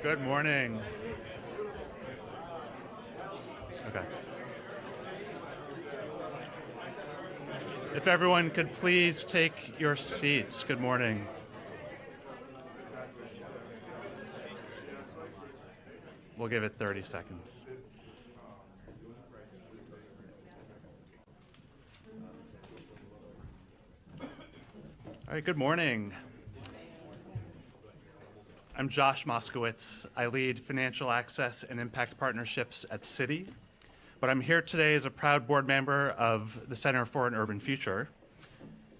Good morning. Okay. If everyone could please take your seats. Good morning. We'll give it 30 seconds. All right, good morning. I'm Josh Moskowitz. I lead financial access and impact partnerships at Citi, but I'm here today as a proud board member of the Center for an Urban Future.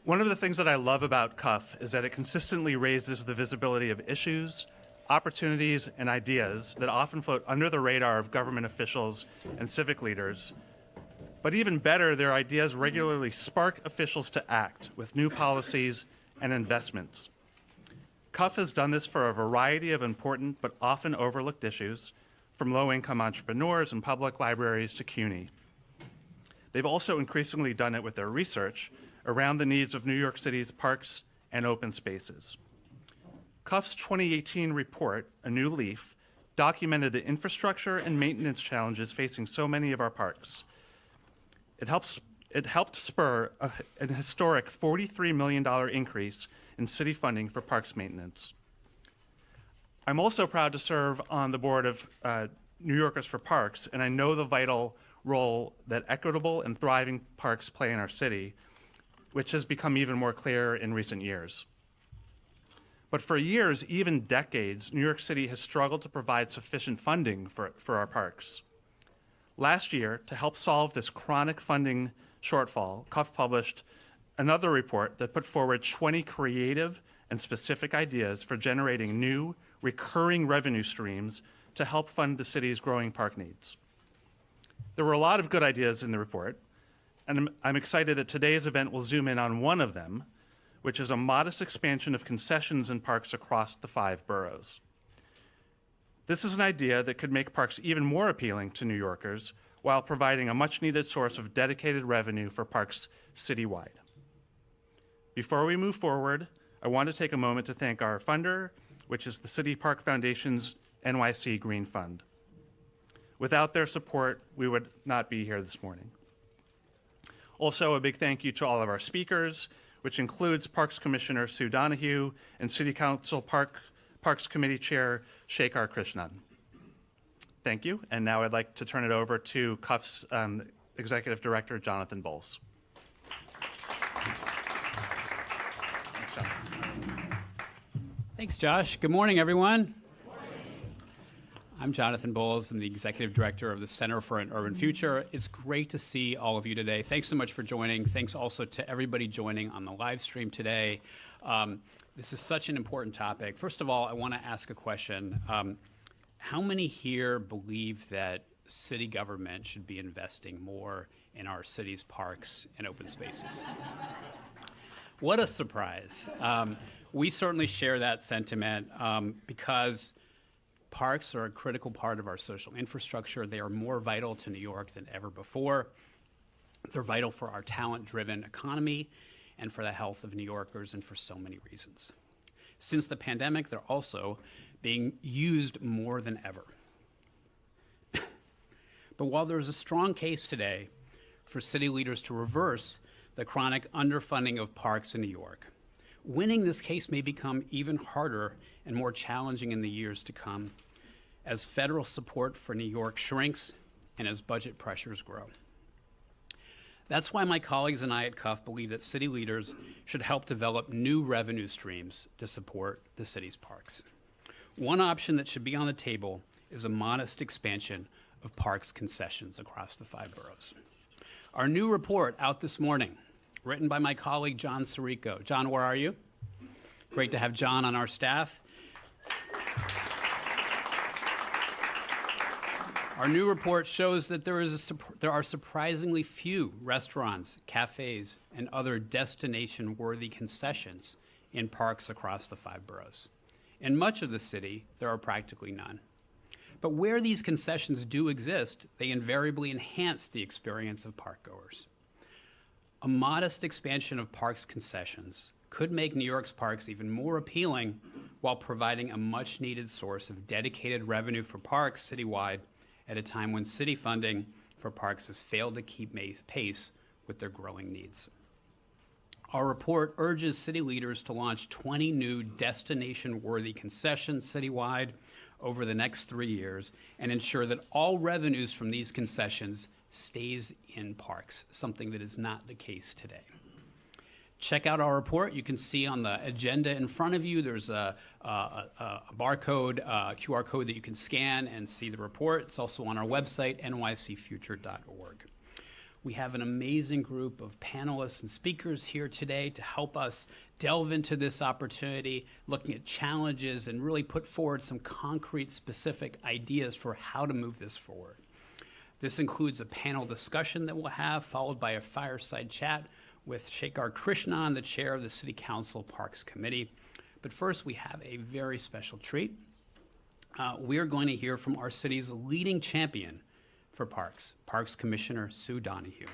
One of the things that I love about CUF is that it consistently raises the visibility of issues, opportunities, and ideas that often float under the radar of government officials and civic leaders. But even better, their ideas regularly spark officials to act with new policies and investments. CUF has done this for a variety of important but often overlooked issues, from low-income entrepreneurs and public libraries to CUNY. They've also increasingly done it with their research around the needs of New York City's parks and open spaces. CUF's 2018 report, A New Leaf, documented the infrastructure and maintenance challenges facing so many of our parks. It helped spur an historic $43 million increase in city funding for parks maintenance. I'm also proud to serve on the board of New Yorkers for Parks, and I know the vital role that equitable and thriving parks play in our city, which has become even more clear in recent years. But for years, even decades, New York City has struggled to provide sufficient funding for our parks. Last year, to help solve this chronic funding shortfall, CUF published another report that put forward 20 creative and specific ideas for generating new, recurring revenue streams to help fund the city's growing park needs. There were a lot of good ideas in the report, and I'm excited that today's event will zoom in on one of them, which is a modest expansion of concessions in parks across the 5 boroughs. This is an idea that could make parks even more appealing to New Yorkers while providing a much-needed source of dedicated revenue for parks citywide. Before we move forward, I want to take a moment to thank our funder, which is the City Park Foundation's NYC Green Fund. Without their support, we would not be here this morning. Also, a big thank you to all of our speakers, which includes Parks Commissioner Sue Donahue and City Council Parks Committee Chair Shekhar Krishnan. Thank you, and now I'd like to turn it over to CUF's Executive Director, Jonathan Bowles. Thanks, Josh. Good morning, everyone. Good morning. I'm Jonathan Bowles. I'm the Executive Director of the Center for an Urban Future. It's great to see all of you today. Thanks so much for joining. Thanks also to everybody joining on the live stream today. This is such an important topic. First of all, I want to ask a question. How many here believe that city government should be investing more in our city's parks and open spaces? What a surprise. We certainly share that sentiment because parks are a critical part of our social infrastructure. They are more vital to New York than ever before. They're vital for our talent-driven economy and for the health of New Yorkers and for so many reasons. Since the pandemic, they're also being used more than ever. But while there's a strong case today for city leaders to reverse the chronic underfunding of parks in New York, winning this case may become even harder and more challenging in the years to come as federal support for New York shrinks and as budget pressures grow. That's why my colleagues and I at CUF believe that city leaders should help develop new revenue streams to support the city's parks. One option that should be on the table is a modest expansion of parks concessions across the 5 boroughs. Our new report out this morning, written by my colleague, John Sirico. John, where are you? Great to have John on our staff. Our new report shows that there are surprisingly few restaurants, cafes, and other destination-worthy concessions in parks across the 5 boroughs. In much of the city, there are practically none. But where these concessions do exist, they invariably enhance the experience of parkgoers. A modest expansion of parks concessions could make New York's parks even more appealing while providing a much-needed source of dedicated revenue for parks citywide at a time when city funding for parks has failed to keep pace with their growing needs. Our report urges city leaders to launch 20 new destination-worthy concessions citywide over the next 3 years and ensure that all revenues from these concessions stays in parks, something that is not the case today. Check out our report. You can see on the agenda in front of you, there's a barcode, QR code that you can scan and see the report. It's also on our website, nycfuture.org. We have an amazing group of panelists and speakers here today to help us delve into this opportunity, looking at challenges and really put forward some concrete, specific ideas for how to move this forward. This includes a panel discussion that we'll have, followed by a fireside chat with Shekhar Krishnan, the chair of the City Council Parks Committee. But first, we have a very special treat. We're going to hear from our city's leading champion for Parks Commissioner Sue Donoghue.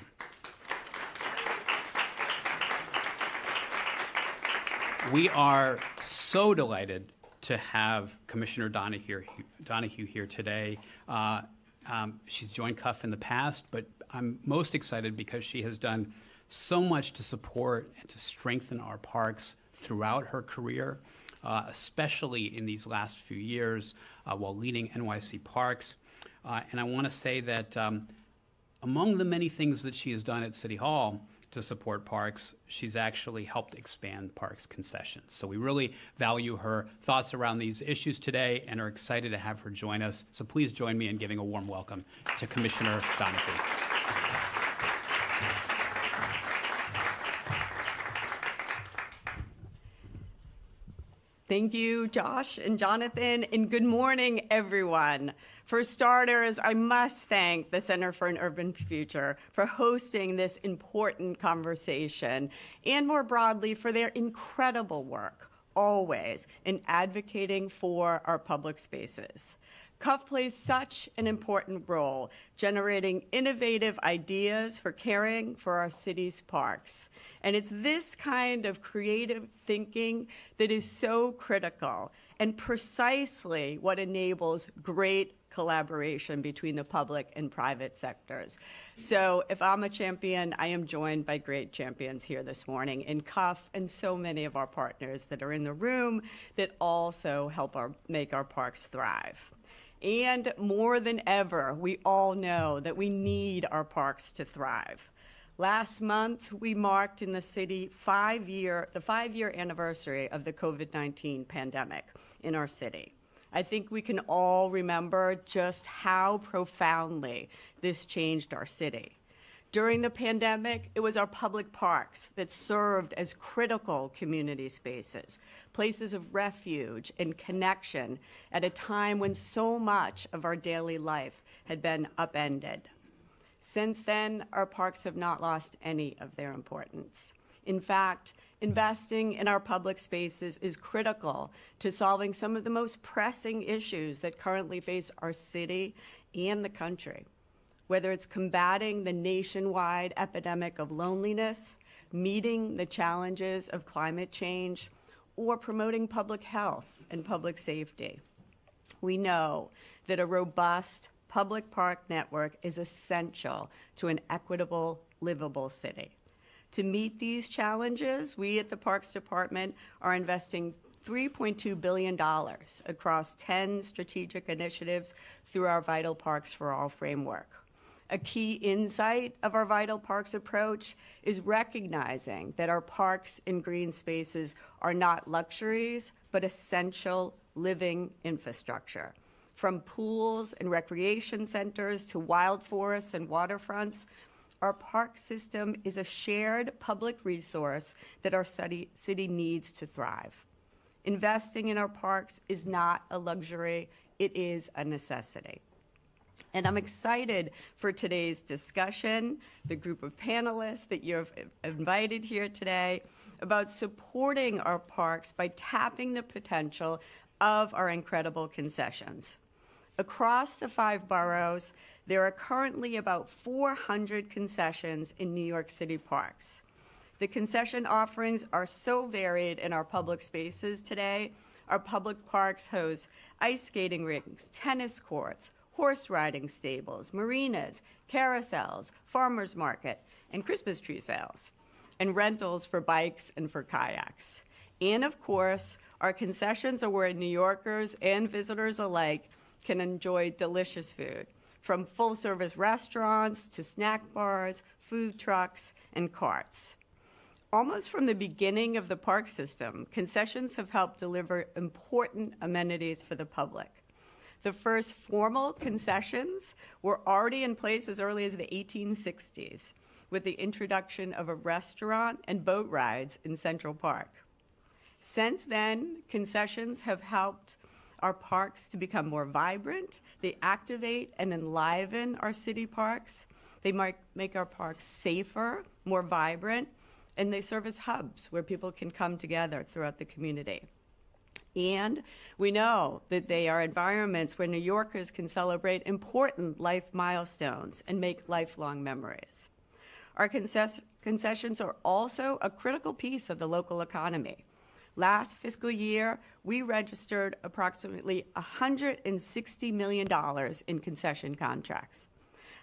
We are so delighted to have Commissioner Donoghue here today. She's joined CUF in the past, but I'm most excited because she has done so much to support and to strengthen our parks throughout her career, especially in these last few years while leading NYC Parks. And I want to say that among the many things that she has done at City Hall to support parks, she's actually helped expand parks concessions. So we really value her thoughts around these issues today and are excited to have her join us. So please join me in giving a warm welcome to Commissioner Donoghue. Thank you, Josh and Jonathan, and good morning, everyone. For starters, I must thank the Center for an Urban Future for hosting this important conversation, and more broadly, for their incredible work, always, in advocating for our public spaces. CUF plays such an important role generating innovative ideas for caring for our city's parks. And it's this kind of creative thinking that is so critical and precisely what enables great collaboration between the public and private sectors. So if I'm a champion, I am joined by great champions here this morning in CUF and so many of our partners that are in the room that also help make our parks thrive. And more than ever, we all know that we need our parks to thrive. Last month, we marked in the city the five-year anniversary of the COVID-19 pandemic in our city. I think we can all remember just how profoundly this changed our city. During the pandemic, it was our public parks that served as critical community spaces, places of refuge and connection at a time when so much of our daily life had been upended. Since then, our parks have not lost any of their importance. In fact, investing in our public spaces is critical to solving some of the most pressing issues that currently face our city and the country. Whether it's combating the nationwide epidemic of loneliness, meeting the challenges of climate change, or promoting public health and public safety. We know that a robust public park network is essential to an equitable, livable city. To meet these challenges, we at the Parks Department are investing $3.2 billion across 10 strategic initiatives through our Vital Parks for All framework. A key insight of our Vital Parks approach is recognizing that our parks and green spaces are not luxuries, but essential living infrastructure. From pools and recreation centers to wild forests and waterfronts, our park system is a shared public resource that our city needs to thrive. Investing in our parks is not a luxury, it is a necessity. And I'm excited for today's discussion, the group of panelists that you've invited here today, about supporting our parks by tapping the potential of our incredible concessions. Across the 5 boroughs, there are currently about 400 concessions in New York City parks. The concession offerings are so varied in our public spaces today, Our public parks host ice skating rinks, tennis courts, horse riding stables, marinas, carousels, farmers market, and Christmas tree sales, and rentals for bikes and for kayaks. And of course, our concessions are where New Yorkers and visitors alike can enjoy delicious food, from full-service restaurants to snack bars, food trucks, and carts. Almost from the beginning of the park system, concessions have helped deliver important amenities for the public. The first formal concessions were already in place as early as the 1860s, with the introduction of a restaurant and boat rides in Central Park. Since then, concessions have helped our parks to become more vibrant. They activate and enliven our city parks. They might make our parks safer, more vibrant, and they serve as hubs where people can come together throughout the community. And we know that they are environments where New Yorkers can celebrate important life milestones and make lifelong memories. Our concessions are also a critical piece of the local economy. Last fiscal year, we registered approximately $160 million in concession contracts.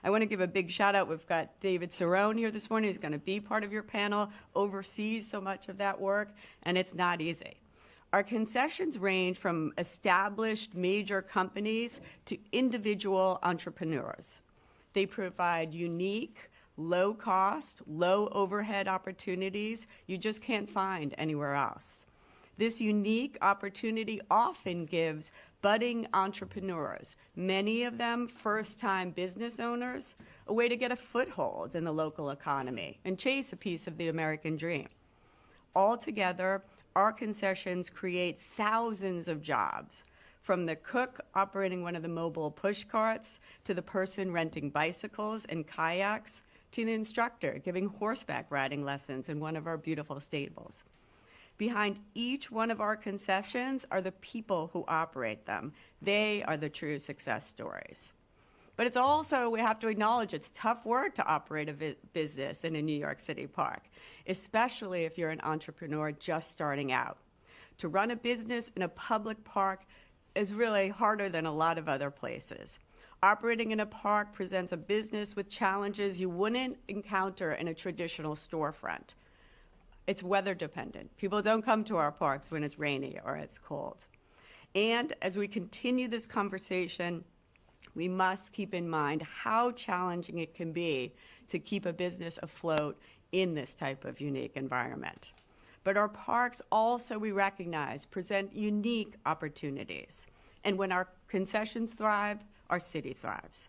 I want to give a big shout out. We've got David Cerrone here this morning, who's going to be part of your panel, oversees so much of that work, and it's not easy. Our concessions range from established major companies to individual entrepreneurs. They provide unique, low-cost, low-overhead opportunities you just can't find anywhere else. This unique opportunity often gives budding entrepreneurs, many of them first-time business owners, a way to get a foothold in the local economy and chase a piece of the American dream. Altogether, our concessions create thousands of jobs, from the cook operating one of the mobile push carts, to the person renting bicycles and kayaks, to the instructor giving horseback riding lessons in one of our beautiful stables. Behind each one of our concessions are the people who operate them. They are the true success stories. But it's also, we have to acknowledge, it's tough work to operate a business in a New York City park, especially if you're an entrepreneur just starting out. To run a business in a public park is really harder than a lot of other places. Operating in a park presents a business with challenges you wouldn't encounter in a traditional storefront. It's weather dependent. People don't come to our parks when it's rainy or it's cold. And as we continue this conversation, we must keep in mind how challenging it can be to keep a business afloat in this type of unique environment. But our parks also, we recognize, present unique opportunities. And when our concessions thrive, our city thrives.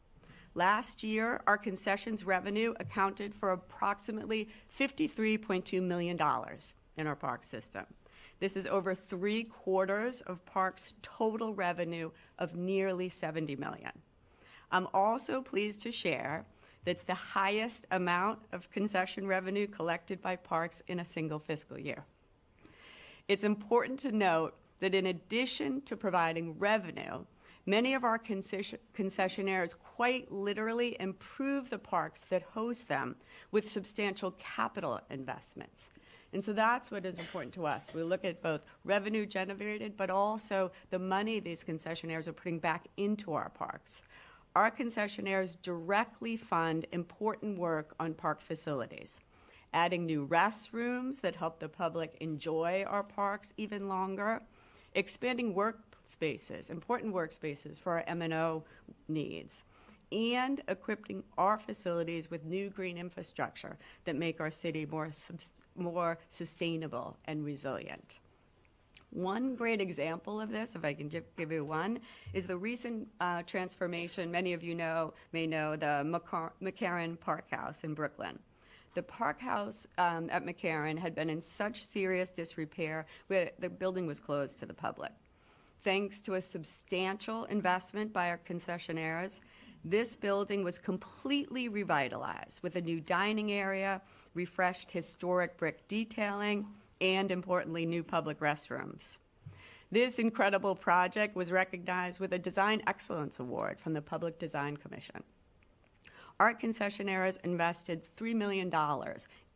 Last year, our concessions revenue accounted for approximately $53.2 million in our park system. This is over 3/4 of parks' total revenue of nearly $70 million. I'm also pleased to share that's the highest amount of concession revenue collected by parks in a single fiscal year. It's important to note that in addition to providing revenue, many of our concessionaires quite literally improve the parks that host them with substantial capital investments. And so that's what is important to us. We look at both revenue generated, but also the money these concessionaires are putting back into our parks. Our concessionaires directly fund important work on park facilities, adding new restrooms that help the public enjoy our parks even longer, expanding workspaces, important workspaces for our M&O needs, and equipping our facilities with new green infrastructure that make our city more sustainable and resilient. One great example of this, if I can give you one, is the recent transformation. Many of you may know the McCarren Park House in Brooklyn. The park house at McCarren had been in such serious disrepair, the building was closed to the public. Thanks to a substantial investment by our concessionaires, this building was completely revitalized with a new dining area, refreshed historic brick detailing, and importantly, new public restrooms. This incredible project was recognized with a Design Excellence Award from the Public Design Commission. Our concessionaires invested $3 million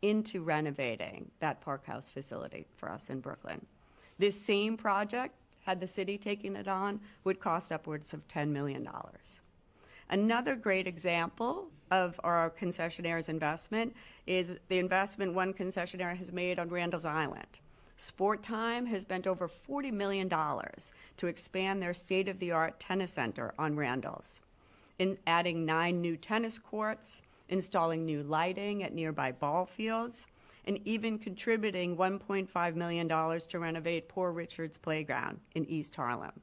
into renovating that park house facility for us in Brooklyn. This same project had the city taken it on, would cost upwards of $10 million. Another great example of our concessionaire's investment is the investment one concessionaire has made on Randall's Island. Sport Time has spent over $40 million to expand their state-of-the-art tennis center on Randall's, in adding 9 new tennis courts, installing new lighting at nearby ball fields, and even contributing $1.5 million to renovate Poor Richard's Playground in East Harlem.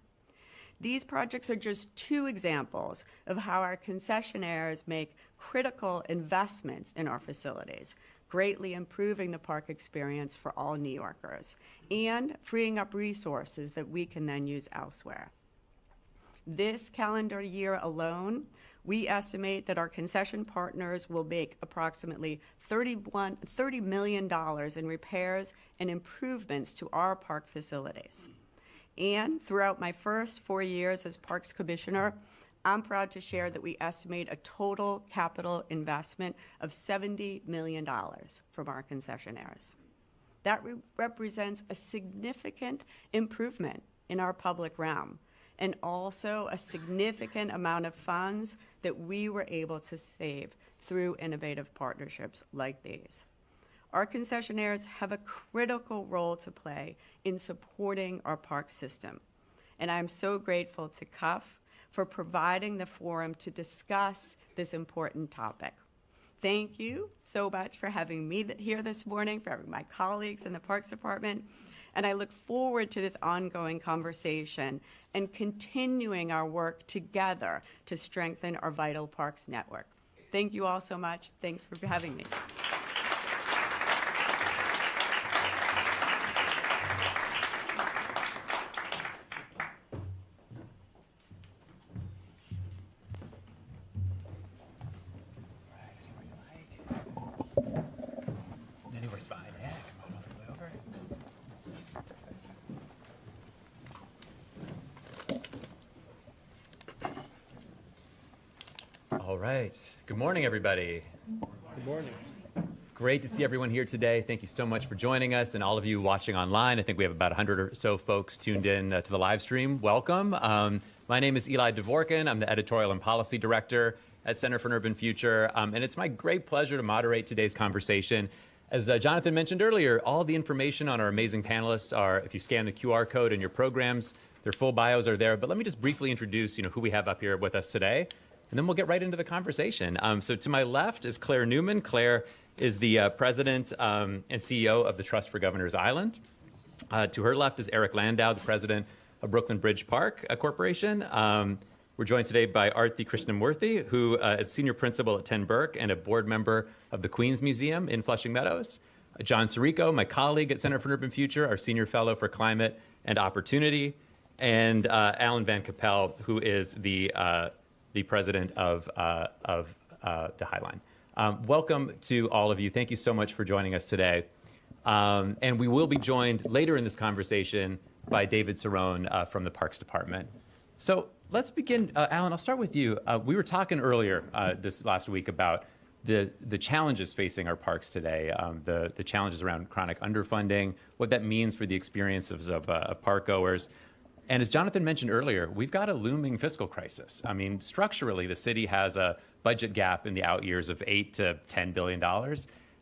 These projects are just 2 examples of how our concessionaires make critical investments in our facilities, greatly improving the park experience for all New Yorkers and freeing up resources that we can then use elsewhere. This calendar year alone, we estimate that our concession partners will make approximately $30 million in repairs and improvements to our park facilities. And throughout my first 4 years as Parks Commissioner, I'm proud to share that we estimate a total capital investment of $70 million from our concessionaires. That represents a significant improvement in our public realm, and also a significant amount of funds that we were able to save through innovative partnerships like these. Our concessionaires have a critical role to play in supporting our park system, and I'm so grateful to CUF for providing the forum to discuss this important topic. Thank you so much for having me here this morning, for having my colleagues in the Parks Department, and I look forward to this ongoing conversation and continuing our work together to strengthen our vital parks network. Thank you all so much. Thanks for having me. Anywhere's fine. Yeah, come on all the way over. All right. Good morning, everybody. Good morning. Great to see everyone here today. Thank you so much for joining us, and all of you watching online. I think we have about 100 or so folks tuned in to the live stream. Welcome. My name is Eli Dvorkin. I'm the Editorial and Policy Director at Center for an Urban Future, and it's my great pleasure to moderate today's conversation. As Jonathan mentioned earlier, all the information on our amazing panelists are, if you scan the QR code in your programs, their full bios are there. But let me just briefly introduce who we have up here with us today, and then we'll get right into the conversation. So to my left is Claire Newman. Claire is the president and CEO of the Trust for Governors Island. To her left is Eric Landau, the president of Brooklyn Bridge Park Corporation. We're joined today by Arthi Krishnamurthy, who is senior principal at 10 Burke and a board member of the Queens Museum in Flushing Meadows. John Sirico, my colleague at Center for an Urban Future, our senior fellow for climate and opportunity, and Alan Van Capel, who is the president of the Highline. Welcome to all of you. Thank you so much for joining us today. And we will be joined later in this conversation by David Cerrone from the Parks Department. So let's begin. Alan, I'll start with you. We were talking earlier this last week about the challenges facing our parks today, the challenges around chronic underfunding, what that means for the experiences of park goers. And as Jonathan mentioned earlier, we've got a looming fiscal crisis. I mean, structurally, the city has a budget gap in the out years of $8 to $10 billion.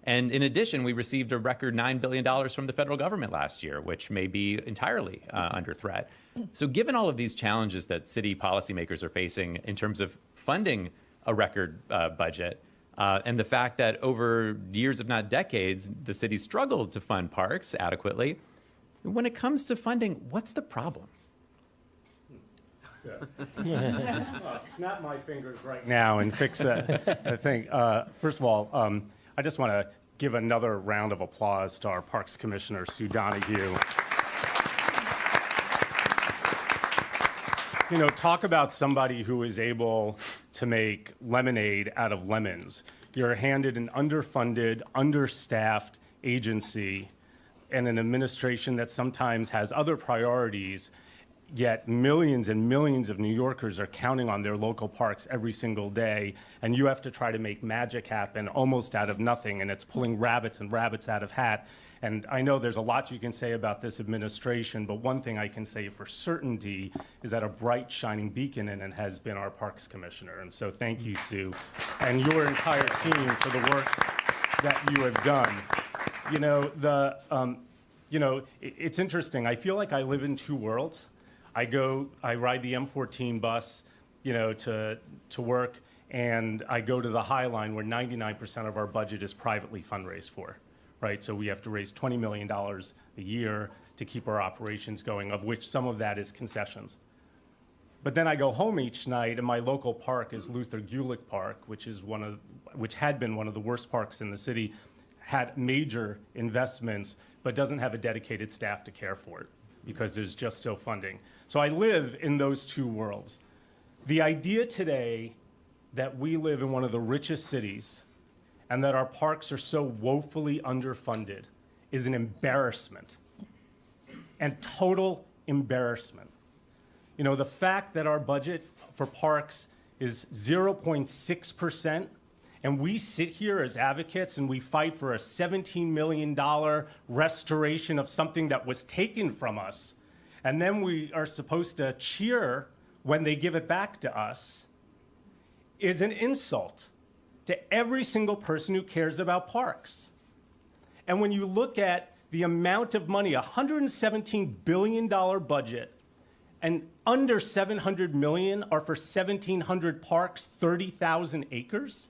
And in addition, we received a record $9 billion from the federal government last year, which may be entirely under threat. So given all of these challenges that city policymakers are facing in terms of funding a record budget, and the fact that over years, if not decades, the city struggled to fund parks adequately, when it comes to funding, what's the problem? Snap my fingers right now and fix that. I think, first of all, I just want to give another round of applause to our Parks Commissioner, Sue Donahue. Talk about somebody who is able to make lemonade out of lemons. You're handed an underfunded, understaffed agency and an administration that sometimes has other priorities, yet millions and millions of New Yorkers are counting on their local parks every single day, and you have to try to make magic happen almost out of nothing, and it's pulling rabbits and rabbits out of hat. And I know there's a lot you can say about this administration, but one thing I can say for certainty is that a bright, shining beacon in it has been our Parks Commissioner. And so thank you, Sue, and your entire team for the work that you have done. It's interesting. I feel like I live in two worlds. I ride the M14 bus, to work, and I go to the High Line where 99% of our budget is privately fundraised for, right? So we have to raise $20 million a year to keep our operations going, of which some of that is concessions. But then I go home each night, and my local park is Luther Gulick Park, which had been one of the worst parks in the city, had major investments, but doesn't have a dedicated staff to care for it because there's just no funding. So I live in those two worlds. The idea today that we live in one of the richest cities and that our parks are so woefully underfunded is an embarrassment, and total embarrassment. The fact that our budget for parks is 0.6%, and we sit here as advocates and we fight for a $17 million restoration of something that was taken from us, and then we are supposed to cheer when they give it back to us, is an insult to every single person who cares about parks. And when you look at the amount of money, a $117 billion budget, and under $700 million are for 1,700 parks, 30,000 acres,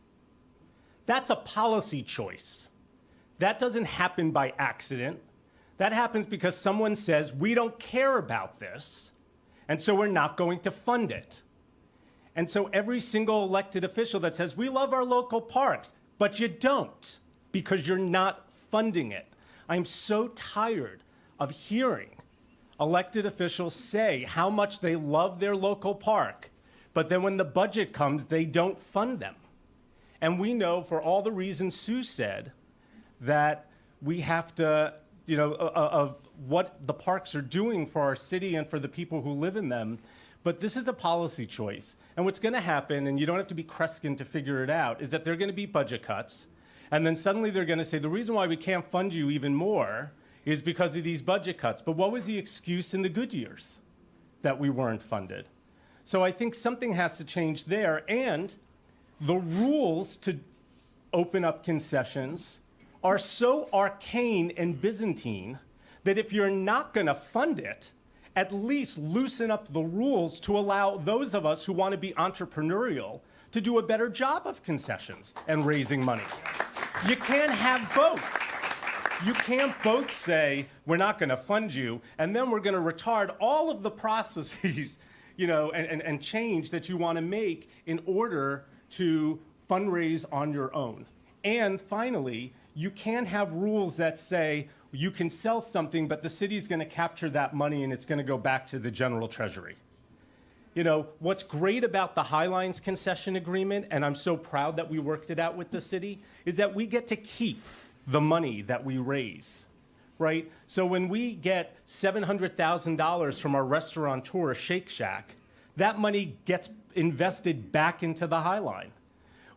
that's a policy choice. That doesn't happen by accident. That happens because someone says, we don't care about this, and so we're not going to fund it. And so every single elected official that says, we love our local parks, but you don't because you're not funding it. I'm so tired of hearing elected officials say how much they love their local park, but then when the budget comes, they don't fund them. And we know, for all the reasons Sue said, that we have to, of what the parks are doing for our city and for the people who live in them. But this is a policy choice. And what's going to happen, and you don't have to be Kreskin to figure it out, is that there are going to be budget cuts. And then suddenly they're going to say, the reason why we can't fund you even more is because of these budget cuts. But what was the excuse in the good years that we weren't funded? So I think something has to change there. And the rules to open up concessions are so arcane and Byzantine that if you're not going to fund it, at least loosen up the rules to allow those of us who want to be entrepreneurial to do a better job of concessions and raising money. You can't have both. You can't both say, we're not going to fund you, and then we're going to retard all of the processes, and change that you want to make in order to fundraise on your own. And finally, you can't have rules that say you can sell something, but the city's going to capture that money and it's going to go back to the general treasury. What's great about the Highlines concession agreement, and I'm so proud that we worked it out with the city, is that we get to keep the money that we raise, right? So when we get $700,000 from our restaurateur, Shake Shack, that money gets invested back into the Highline.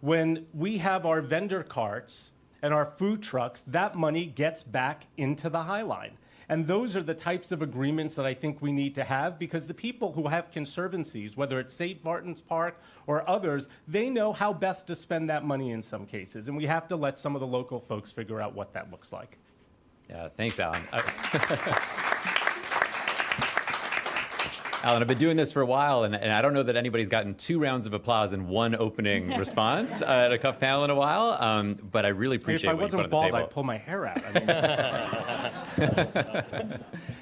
When we have our vendor carts and our food trucks, that money gets back into the Highline. And those are the types of agreements that I think we need to have, because the people who have conservancies, whether it's St. Martin's Park or others, they know how best to spend that money in some cases. And we have to let some of the local folks figure out what that looks like. Yeah, thanks, Alan. Alan, I've been doing this for a while, and I don't know that anybody's gotten 2 rounds of applause in one opening response at a Cuff panel in a while, but I really appreciate what you put on the table. If I wasn't bald, I'd pull my hair out.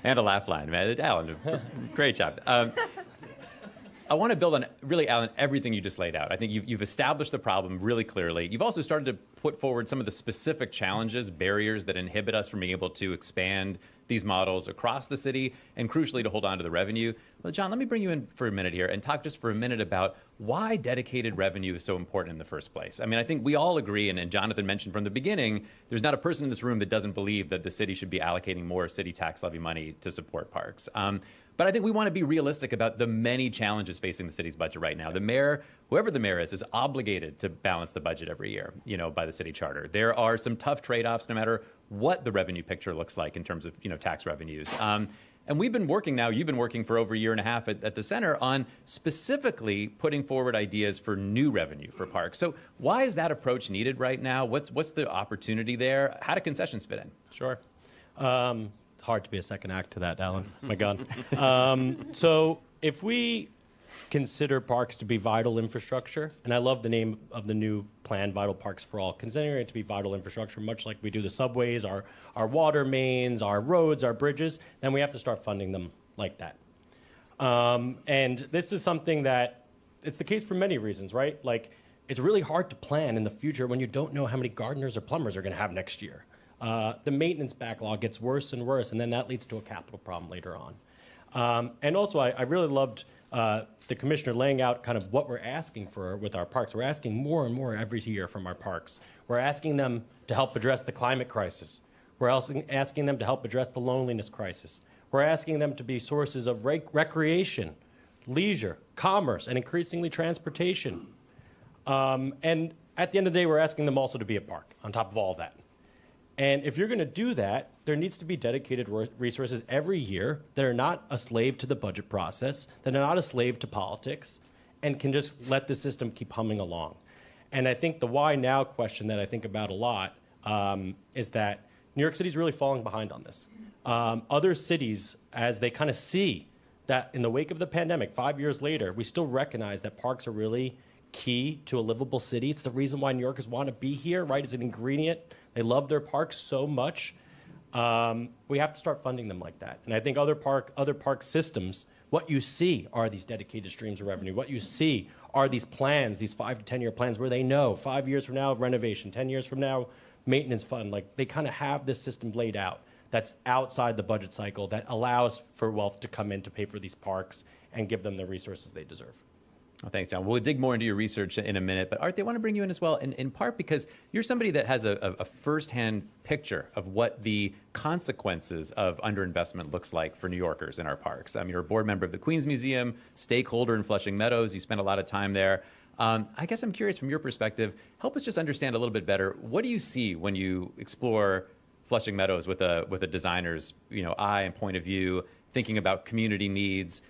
And a laugh line, man. Alan, great job. I want to build on, really, Alan, everything you just laid out. I think you've established the problem really clearly. You've also started to put forward some of the specific challenges, barriers that inhibit us from being able to expand these models across the city, and crucially to hold on to the revenue. Well, John, let me bring you in for a minute here and talk just for a minute about why dedicated revenue is so important in the first place. I mean, I think we all agree, and Jonathan mentioned from the beginning, there's not a person in this room that doesn't believe that the city should be allocating more city tax levy money to support parks. But I think we want to be realistic about the many challenges facing the city's budget right now. The mayor, whoever the mayor is obligated to balance the budget every year, by the city charter. There are some tough trade-offs no matter what the revenue picture looks like in terms of, tax revenues. And we've been working now, you've been working for over a year and a half at the center on specifically putting forward ideas for new revenue for parks. So why is that approach needed right now? What's the opportunity there? How do concessions fit in? Sure. It's hard to be a second act to that, Alan. My God. So if we consider parks to be vital infrastructure, and I love the name of the new plan, Vital Parks for All, considering it to be vital infrastructure, much like we do the subways, our water mains, our roads, our bridges, then we have to start funding them like that. And this is something that, it's the case for many reasons, right? Like, it's really hard to plan in the future when you don't know how many gardeners or plumbers are going to have next year. The maintenance backlog gets worse and worse, and then that leads to a capital problem later on. And also, I really loved the commissioner laying out kind of what we're asking for with our parks. We're asking more and more every year from our parks. We're asking them to help address the climate crisis. We're also asking them to help address the loneliness crisis. We're asking them to be sources of recreation, leisure, commerce, and increasingly transportation. And at the end of the day, we're asking them also to be a park on top of all of that. And if you're going to do that, there needs to be dedicated resources every year that are not a slave to the budget process, that are not a slave to politics, and can just let the system keep humming along. And I think the why now question that I think about a lot is that New York City is really falling behind on this. Other cities, as they kind of see that in the wake of the pandemic, 5 years later, we still recognize that parks are really key to a livable city. It's the reason why New Yorkers want to be here, right? It's an ingredient. They love their parks so much. We have to start funding them like that. And I think other park systems, what you see are these dedicated streams of revenue. What you see are these plans, these 5 to 10 year plans where they know 5 years from now, renovation, 10 years from now, maintenance fund. Like, they kind of have this system laid out that's outside the budget cycle that allows for wealth to come in to pay for these parks and give them the resources they deserve. Well, thanks, John. We'll dig more into your research in a minute, but Art, I want to bring you in as well, in part because you're somebody that has a firsthand picture of what the consequences of underinvestment looks like for New Yorkers in our parks. You're a board member of the Queens Museum, stakeholder in Flushing Meadows. You spend a lot of time there. I guess I'm curious from your perspective, help us just understand a little bit better. What do you see when you explore Flushing Meadows with a designer's eye and point of view, thinking about community needs?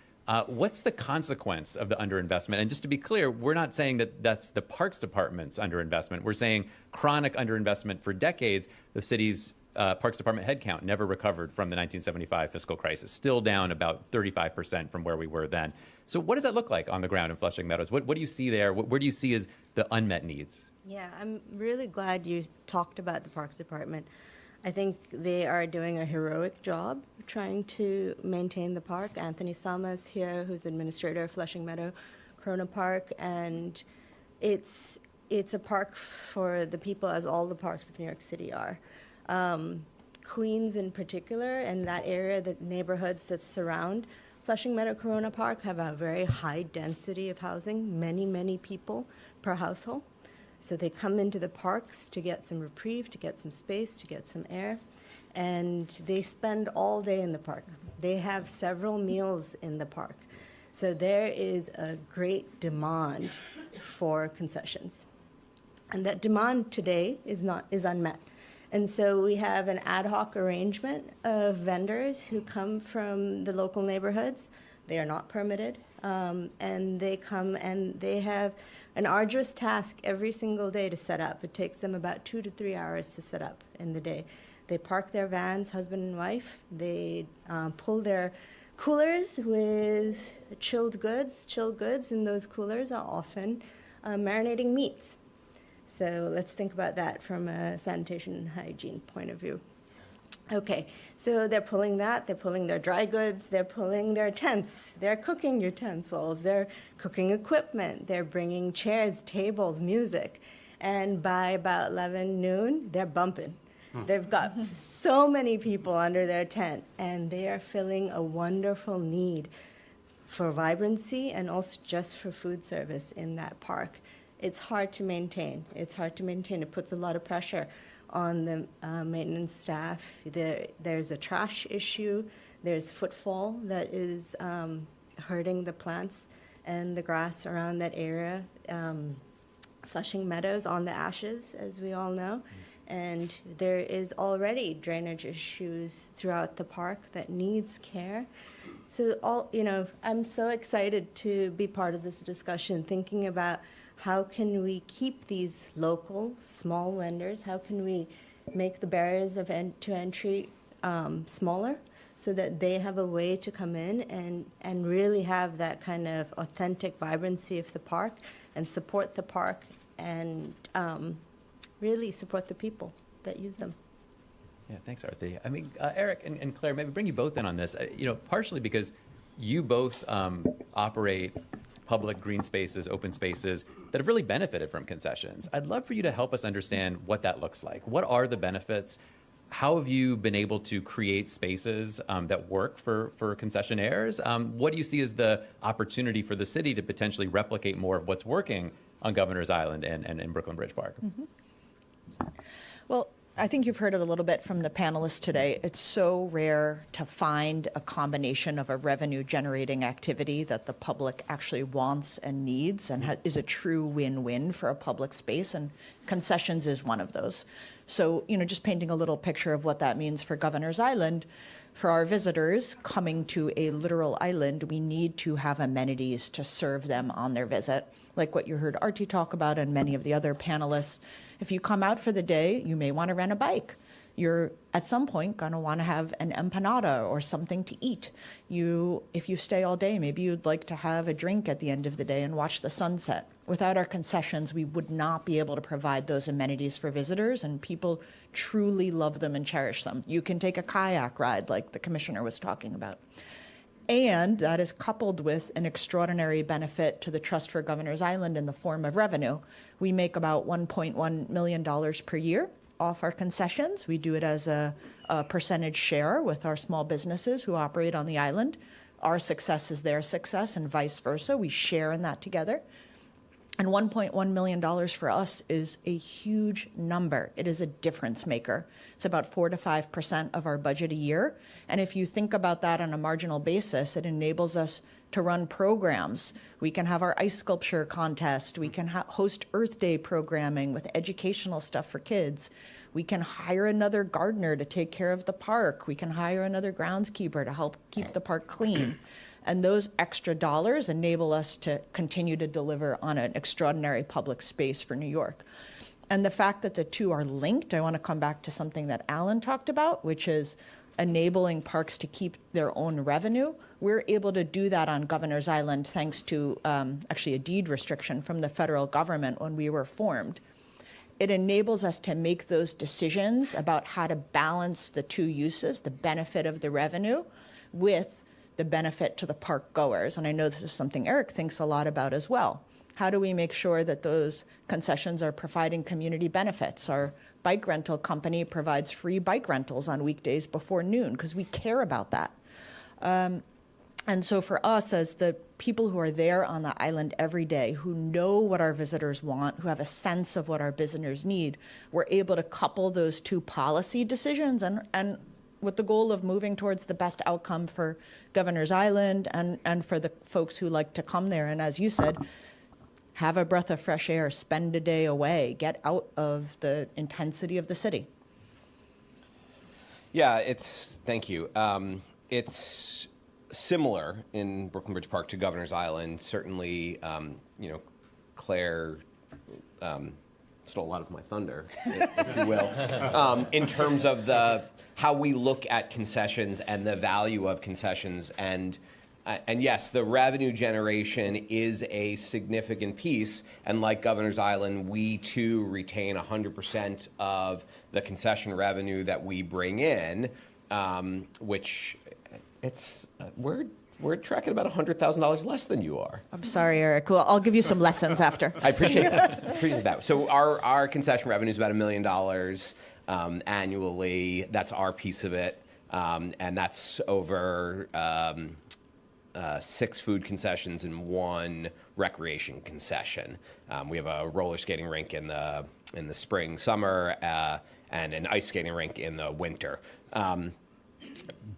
What's the consequence of the underinvestment? And just to be clear, we're not saying that that's the Parks Department's underinvestment. We're saying chronic underinvestment for decades. The city's Parks Department headcount never recovered from the 1975 fiscal crisis, still down about 35% from where we were then. So what does that look like on the ground in Flushing Meadows? What do you see there? Where do you see as the unmet needs? Yeah, I'm really glad you talked about the Parks Department. I think they are doing a heroic job trying to maintain the park. Anthony Sama's here, who's administrator of Flushing Meadow Corona Park, and it's a park for the people, as all the parks of New York City are. Queens in particular, and that area, the neighborhoods that surround Flushing Meadow Corona Park have a very high density of housing, many people per household. So they come into the parks to get some reprieve, to get some space, to get some air, and they spend all day in the park. They have several meals in the park. So there is a great demand for concessions. And that demand today is unmet. And so we have an ad hoc arrangement of vendors who come from the local neighborhoods. They are not permitted, and they come and they have an arduous task every single day to set up. It takes them about 2 to 3 hours to set up in the day. They park their vans, husband and wife. They pull their coolers with chilled goods. Chilled goods in those coolers are often marinating meats. So let's think about that from a sanitation and hygiene point of view. Okay, so they're pulling that, they're pulling their dry goods, they're pulling their tents, their cooking utensils, their cooking equipment, they're bringing chairs, tables, music. And by about 11 noon, they're bumping. They've got so many people under their tent, and they are filling a wonderful need for vibrancy and also just for food service in that park. It's hard to maintain. It's hard to maintain. It puts a lot of pressure on the maintenance staff. There's a trash issue. There's footfall that is hurting the plants and the grass around that area. Flushing meadows on the ashes, as we all know. And there is already drainage issues throughout the park that needs care. So I'm so excited to be part of this discussion, thinking about how can we keep these local, small vendors, how can we make the barriers to entry smaller so that they have a way to come in and really have that kind of authentic vibrancy of the park and support the park and really support the people that use them. Yeah, thanks, Arthi. I mean, Eric and Claire, maybe bring you both in on this, partially because you both operate public green spaces, open spaces that have really benefited from concessions. I'd love for you to help us understand what that looks like. What are the benefits? How have you been able to create spaces that work for concessionaires? What do you see as the opportunity for the city to potentially replicate more of what's working on Governor's Island and in Brooklyn Bridge Park? Well, I think you've heard it a little bit from the panelists today. It's so rare to find a combination of a revenue-generating activity that the public actually wants and needs and is a true win-win for a public space, and concessions is one of those. So, just painting a little picture of what that means for Governor's Island, for our visitors coming to a literal island, we need to have amenities to serve them on their visit, like what you heard Arti talk about and many of the other panelists. If you come out for the day, you may want to rent a bike. You're at some point going to want to have an empanada or something to eat. If you stay all day, maybe you'd like to have a drink at the end of the day and watch the sunset. Without our concessions, we would not be able to provide those amenities for visitors, and people truly love them and cherish them. You can take a kayak ride like the commissioner was talking about. And that is coupled with an extraordinary benefit to the Trust for Governor's Island in the form of revenue. We make about $1.1 million per year off our concessions. We do it as a percentage share with our small businesses who operate on the island. Our success is their success and vice versa. We share in that together. And $1.1 million for us is a huge number. It is a difference maker. It's about 4 to 5% of our budget a year. And if you think about that on a marginal basis, it enables us to run programs. We can have our ice sculpture contest. We can host Earth Day programming with educational stuff for kids. We can hire another gardener to take care of the park. We can hire another groundskeeper to help keep the park clean. And those extra dollars enable us to continue to deliver on an extraordinary public space for New York. And the fact that the two are linked, I want to come back to something that Alan talked about, which is enabling parks to keep their own revenue. We're able to do that on Governor's Island thanks to actually a deed restriction from the federal government when we were formed. It enables us to make those decisions about how to balance the two uses, the benefit of the revenue with the benefit to the park goers. And I know this is something Eric thinks a lot about as well. How do we make sure that those concessions are providing community benefits? Our bike rental company provides free bike rentals on weekdays before noon because we care about that. And so for us, as the people who are there on the island every day, who know what our visitors want, who have a sense of what our visitors need, we're able to couple those two policy decisions and with the goal of moving towards the best outcome for Governor's Island and for the folks who like to come there. And as you said, have a breath of fresh air, spend a day away, get out of the intensity of the city. Yeah, thank you. It's similar in Brooklyn Bridge Park to Governor's Island. Certainly, Claire stole a lot of my thunder, if you will, in terms of how we look at concessions and the value of concessions. And yes, the revenue generation is a significant piece. And like Governor's Island, we too retain 100% of the concession revenue that we bring in, which we're we're tracking about $100,000 less than you are. I'm sorry, Eric. Well, I'll give you some lessons after. I appreciate that. Appreciate that. So our concession revenue is about $1 million annually. That's our piece of it, and that's over 6 food concessions and 1 recreation concession. We have a roller skating rink in the spring, summer, and an ice skating rink in the winter.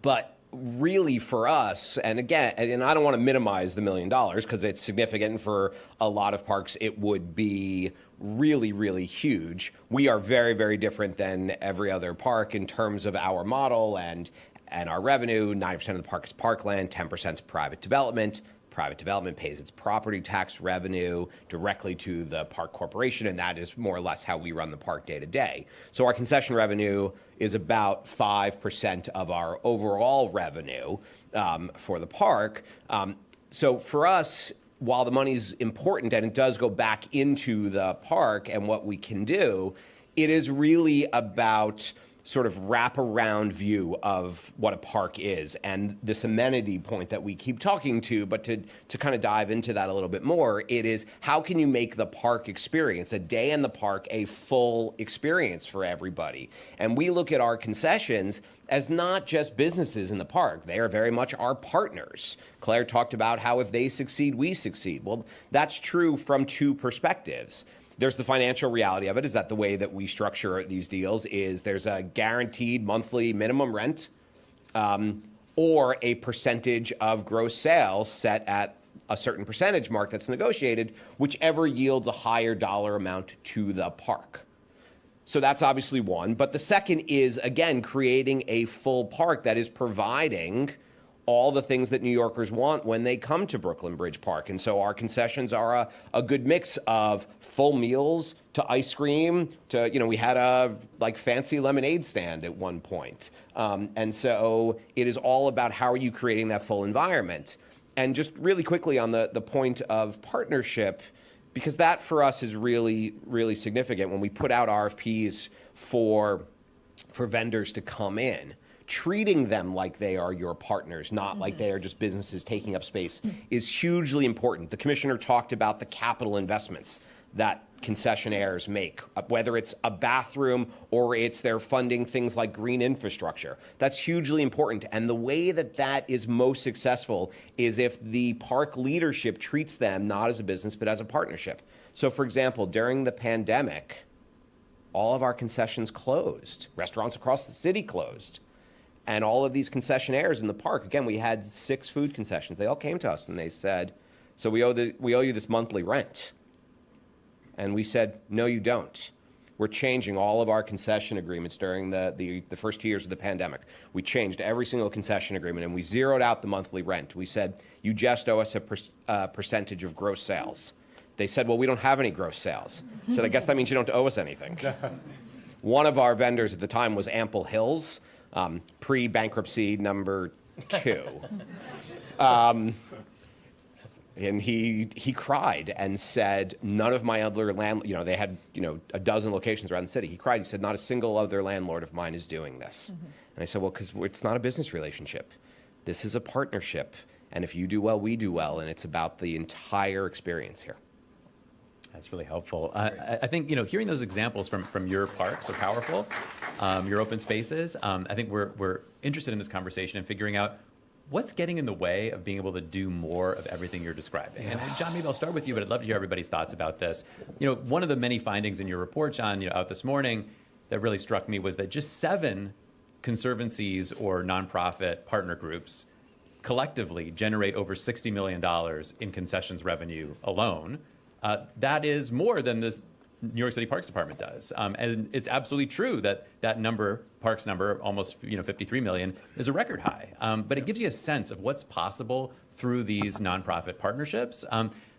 But really for us, and again, and I don't want to minimize the $1 million because it's significant, and for a lot of parks it would be really, really huge. We are very, very different than every other park in terms of our model and our revenue. 90% of the park is parkland, 10% is private development. Private development pays its property tax revenue directly to the park corporation, and that is more or less how we run the park day to day. So our concession revenue is about 5% of our overall revenue for the park. So for us, while the money's important and it does go back into the park and what we can do, it is really about sort of wraparound view of what a park is and this amenity point that we keep talking to, but to kind of dive into that a little bit more, it is how can you make the park experience, a day in the park, a full experience for everybody? And we look at our concessions as not just businesses in the park. They are very much our partners. Claire talked about how if they succeed, we succeed. Well, that's true from 2 perspectives. There's the financial reality of it, is that the way that we structure these deals is there's a guaranteed monthly minimum rent or a percentage of gross sales set at a certain percentage mark that's negotiated, whichever yields a higher dollar amount to the park. So that's obviously one. But the second is, again, creating a full park that is providing all the things that New Yorkers want when they come to Brooklyn Bridge Park. And so our concessions are a good mix of full meals to ice cream to, we had a fancy lemonade stand at one point. And so it is all about how are you creating that full environment. And just really quickly on the point of partnership, because that for us is really, really significant when we put out RFPs for vendors to come in. Treating them like they are your partners, not like they are just businesses taking up space, is hugely important. The commissioner talked about the capital investments that concessionaires make, whether it's a bathroom or it's they're funding things like green infrastructure. That's hugely important. And the way that that is most successful is if the park leadership treats them not as a business, but as a partnership. So for example, during the pandemic, all of our concessions closed. Restaurants across the city closed. And all of these concessionaires in the park, again, we had 6 food concessions. They all came to us and they said, so we owe you this monthly rent. And we said, no, you don't. We're changing all of our concession agreements during the first 2 years of the pandemic. We changed every single concession agreement and we zeroed out the monthly rent. We said, you just owe us a percentage of gross sales. They said, well, we don't have any gross sales. I said, I guess that means you don't owe us anything. One of our vendors at the time was Ample Hills. Pre-bankruptcy number 2. And he cried and said, none of my other landlords, they had, a dozen locations around the city. He cried, he said, not a single other landlord of mine is doing this. And I said, well, because it's not a business relationship. This is a partnership. And if you do well, we do well. And it's about the entire experience here. That's really helpful. I think, hearing those examples from your park, so powerful, your open spaces, I think we're interested in this conversation and figuring out what's getting in the way of being able to do more of everything you're describing. And John, maybe I'll start with you, but I'd love to hear everybody's thoughts about this. One of the many findings in your report, John, out this morning that really struck me was that just 7 conservancies or nonprofit partner groups collectively generate over $60 million in concessions revenue alone. That is more than the New York City Parks Department does. And it's absolutely true that number, Parks number, almost 53 million, is a record high. But it gives you a sense of what's possible through these nonprofit partnerships.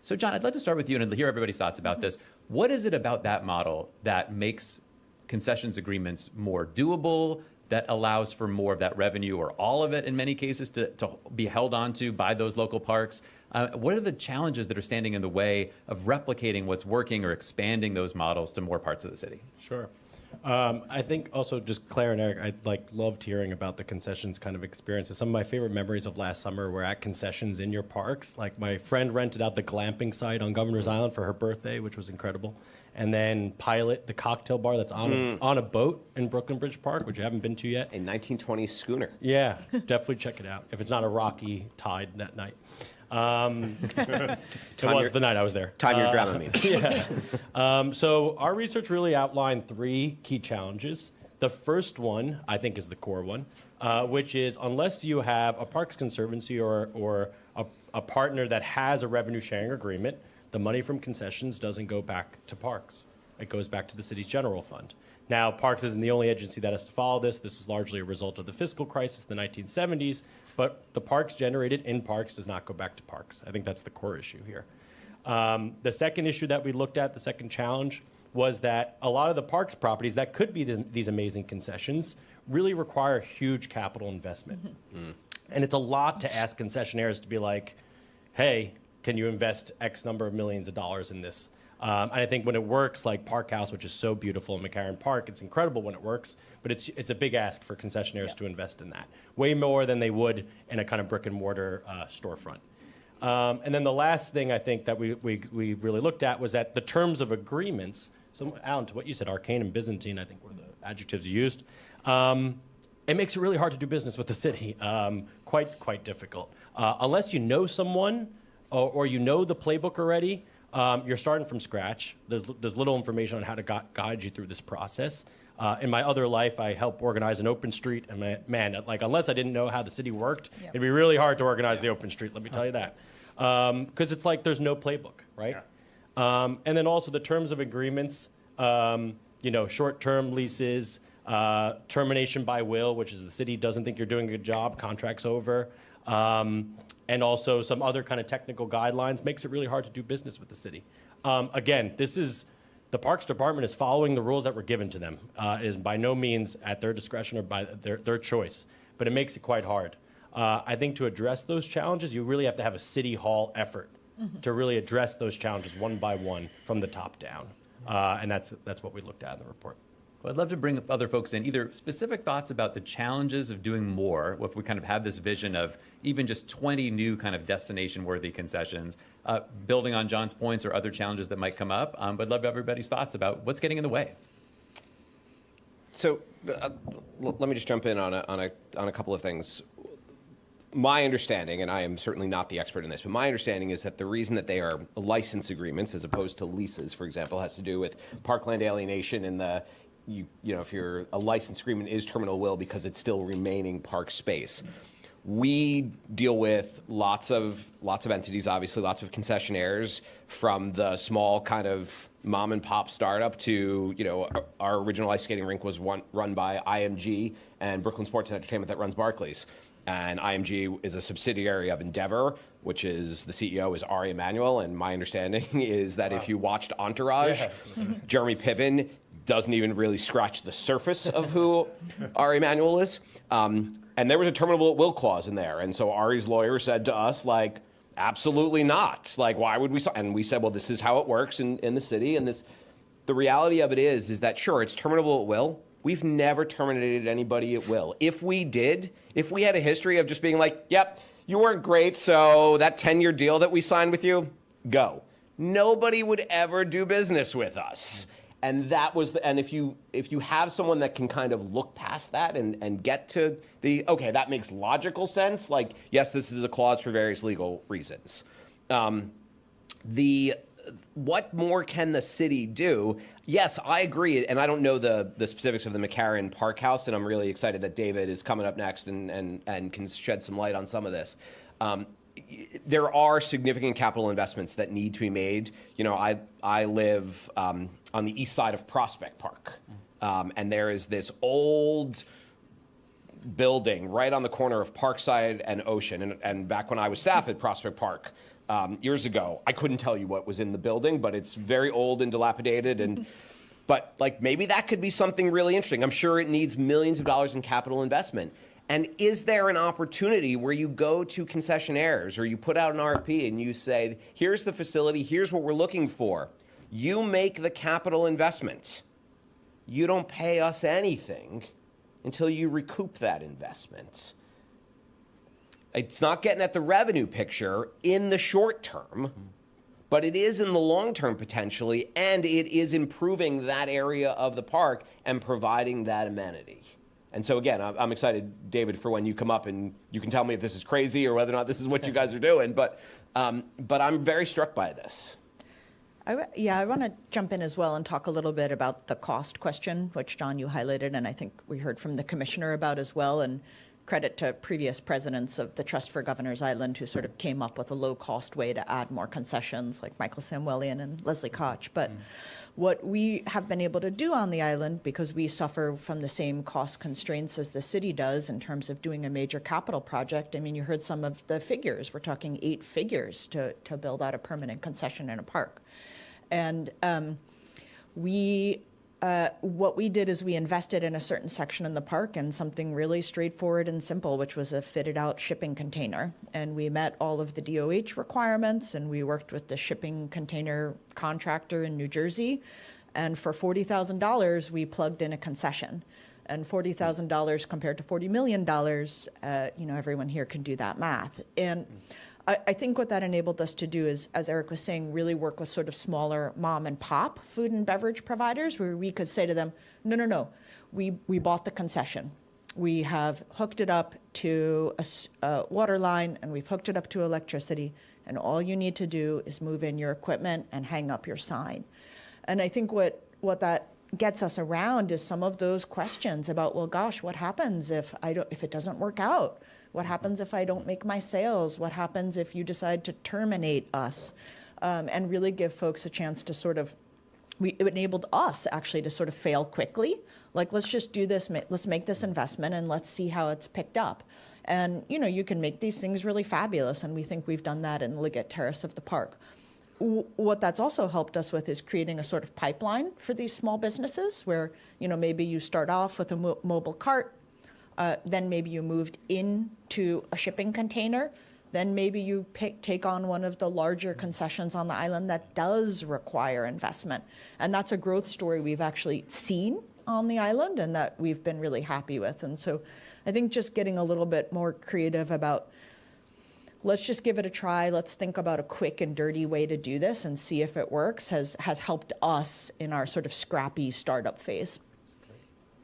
So John, I'd like to start with you and hear everybody's thoughts about this. What is it about that model that makes concessions agreements more doable, that allows for more of that revenue, or all of it in many cases, to be held onto by those local parks? What are the challenges that are standing in the way of replicating what's working or expanding those models to more parts of the city? Sure. I think also just Claire and Eric, I loved hearing about the concessions kind of experiences. Some of my favorite memories of last summer were at concessions in your parks. Like my friend rented out the glamping site on Governor's Island for her birthday, which was incredible. And then Pilot, the cocktail bar that's on a boat in Brooklyn Bridge Park, which you haven't been to yet. A 1920s schooner. Yeah, definitely check it out if it's not a rocky tide that night. It was the night I was there. Time your Dramamine. So our research really outlined 3 key challenges. The first one, I think, is the core one, which is unless you have a Parks Conservancy or a partner that has a revenue sharing agreement, the money from concessions doesn't go back to parks. It goes back to the city's general fund. Now, Parks isn't the only agency that has to follow this. This is largely a result of the fiscal crisis in the 1970s, but the parks generated in parks does not go back to parks. I think that's the core issue here. The second issue that we looked at, the second challenge, was that a lot of the parks properties that could be these amazing concessions really require huge capital investment. And it's a lot to ask concessionaires to be like, hey, can you invest X number of millions of dollars in this? And I think when it works, like Park House, which is so beautiful in McCarren Park, it's incredible when it works, but it's a big ask for concessionaires to invest in that, way more than they would in a kind of brick and mortar storefront. And then the last thing I think that we really looked at was that the terms of agreements, so Alan, to what you said, arcane and Byzantine, I think were the adjectives you used, it makes it really hard to do business with the city, quite difficult. Unless you know someone or you know the playbook already, you're starting from scratch. There's little information on how to guide you through this process. In my other life, I helped organize an open street, and unless I didn't know how the city worked, it'd be really hard to organize the open street, let me tell you that. Because it's like there's no playbook, right? And then also the terms of agreements, short-term leases, termination by will, which is the city doesn't think you're doing a good job, contract's over. And also some other kind of technical guidelines makes it really hard to do business with the city. Again, the Parks Department is following the rules that were given to them. It is by no means at their discretion or by their choice, but it makes it quite hard. I think to address those challenges, you really have to have a city hall effort to really address those challenges one by one from the top down. And that's what we looked at in the report. Well, I'd love to bring other folks in, either specific thoughts about the challenges of doing more, if we kind of have this vision of even just 20 new kind of destination-worthy concessions, building on John's points or other challenges that might come up. But I'd love everybody's thoughts about what's getting in the way. So let me just jump in on a couple of things. My understanding, and I am certainly not the expert in this, but my understanding is that the reason that they are license agreements as opposed to leases, for example, has to do with parkland alienation and if your a license agreement is terminal will because it's still remaining park space. We deal with lots of entities, obviously lots of concessionaires, from the small kind of mom and pop startup to, our original ice skating rink was run by IMG and Brooklyn Sports and Entertainment that runs Barclays. And IMG is a subsidiary of Endeavor, which is the CEO is Ari Emanuel. And my understanding is that if you watched Entourage, Jeremy Piven doesn't even really scratch the surface of who Ari Emanuel is. And there was a terminable at will clause in there. And so Ari's lawyer said to us, absolutely not. Why would we? And we said, well, this is how it works in the city. And the reality of it is that, sure, it's terminable at will. We've never terminated anybody at will. If we had a history of just being yep, you weren't great, so that 10-year deal that we signed with you, go. Nobody would ever do business with us. And that was and if you have someone that can kind of look past that and get to okay, that makes logical sense. Yes, this is a clause for various legal reasons. What more can the city do? Yes, I agree, and I don't know the specifics of the McCarren Park House, and I'm really excited that David is coming up next and can shed some light on some of this. There are significant capital investments that need to be made. I live on the east side of Prospect Park, and there is this old building right on the corner of Parkside and Ocean. And back when I was staff at Prospect Park years ago, I couldn't tell you what was in the building, but it's very old and dilapidated. But maybe that could be something really interesting. I'm sure it needs millions of dollars in capital investment. And is there an opportunity where you go to concessionaires or you put out an RFP and you say, here's the facility, here's what we're looking for. You make the capital investment. you don't pay us anything until you recoup that investment. It's not getting at the revenue picture in the short term, but it is in the long term potentially, and it is improving that area of the park and providing that amenity. And so again, I'm excited, David, for when you come up and you can tell me if this is crazy or whether or not this is what you guys are doing, but I'm very struck by this. I want to jump in as well and talk a little bit about the cost question, which, John, you highlighted, and I think we heard from the commissioner about as well, and credit to previous presidents of the Trust for Governor's Island who sort of came up with a low-cost way to add more concessions, like Michael Samuelian and Leslie Koch. But what we have been able to do on the island, because we suffer from the same cost constraints as the city does in terms of doing a major capital project, I mean, you heard some of the figures. We're talking 8 figures to build out a permanent concession in a park. And what we did is we invested in a certain section in the park and something really straightforward and simple, which was a fitted out shipping container. And we met all of the DOH requirements, and we worked with the shipping container contractor in New Jersey. And for $40,000, we plugged in a concession. And $40,000 compared to $40 million, everyone here can do that math. And I think what that enabled us to do is, as Eric was saying, really work with sort of smaller mom and pop food and beverage providers where we could say to them, no, we bought the concession. We have hooked it up to a water line and we've hooked it up to electricity, and all you need to do is move in your equipment and hang up your sign. And I think what that gets us around is some of those questions about, well, gosh, what happens if it doesn't work out? What happens if I don't make my sales? What happens if you decide to terminate us? And really give folks a chance to sort of, it enabled us actually to sort of fail quickly. Like, let's just do this, let's make this investment and let's see how it's picked up. And, you can make these things really fabulous, and we think we've done that in Liggett Terrace of the park. What that's also helped us with is creating a sort of pipeline for these small businesses where, maybe you start off with a mobile cart, then maybe you moved into a shipping container, then maybe you take on one of the larger concessions on the island that does require investment. And that's a growth story we've actually seen on the island and that we've been really happy with. And so I think just getting a little bit more creative about, let's just give it a try, let's think about a quick and dirty way to do this and see if it works, has helped us in our sort of scrappy startup phase.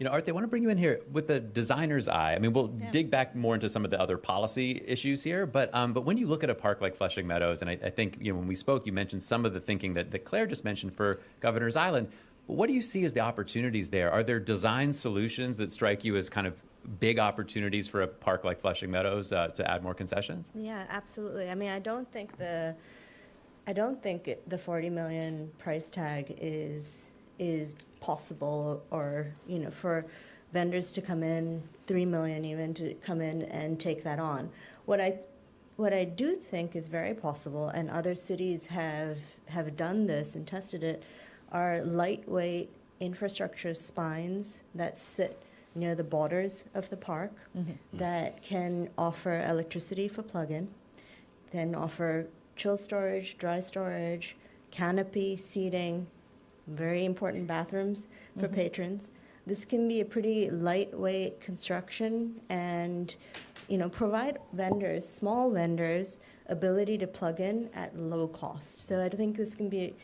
Art, they want to bring you in here with the designer's eye. I mean, we'll dig back more into some of the other policy issues here, but when you look at a park like Flushing Meadows, and I think when we spoke, you mentioned some of the thinking that Claire just mentioned for Governor's Island. But what do you see as the opportunities there? Are there design solutions that strike you as kind of big opportunities for a park like Flushing Meadows to add more concessions? Yeah, absolutely. I mean, I don't think the $40 million price tag is possible, or for vendors to come in, $3 million even, to come in and take that on. What I do think is very possible, and other cities have done this and tested it, are lightweight infrastructure spines that sit near the borders of the park that can offer electricity for plug-in, then offer chill storage, dry storage, canopy seating, very important bathrooms for patrons. This can be a pretty lightweight construction and, provide vendors, small vendors, ability to plug in at low cost. So I think this can be,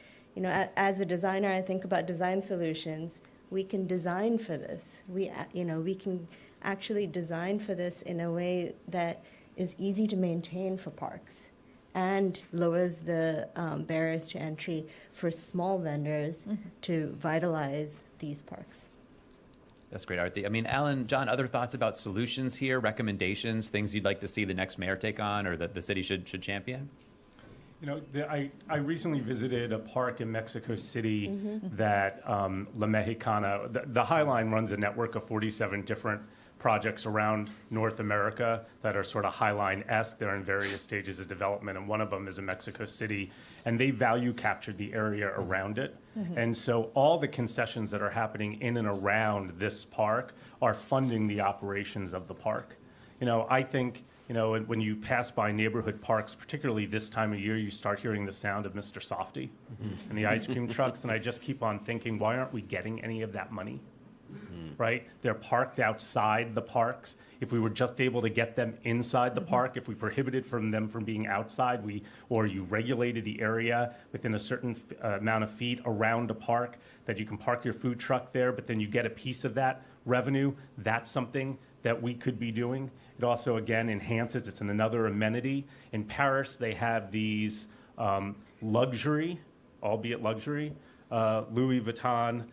as a designer, I think about design solutions. We can design for this. We can actually design for this in a way that is easy to maintain for parks and lowers the barriers to entry for small vendors to vitalize these parks. That's great, Art. I mean, Alan, John, other thoughts about solutions here, recommendations, things you'd like to see the next mayor take on or that the city should champion? I recently visited a park in Mexico City that La Mexicana, the High Line runs a network of 47 different projects around North America that are sort of High Line-esque. They're in various stages of development, and one of them is in Mexico City, and they value captured the area around it. And so all the concessions that are happening in and around this park are funding the operations of the park. I think You know, when you pass by neighborhood parks, particularly this time of year, you start hearing the sound of Mr. Softy and the ice cream trucks, and I just keep on thinking, why aren't we getting any of that money? Right? They're parked outside the parks. If we were just able to get them inside the park, if we prohibited them from being outside, or you regulated the area within a certain amount of feet around a park, that you can park your food truck there, but then you get a piece of that revenue, that's something that we could be doing. It also, again, enhances, it's another amenity. In Paris, they have these luxury, albeit luxury, Louis Vuitton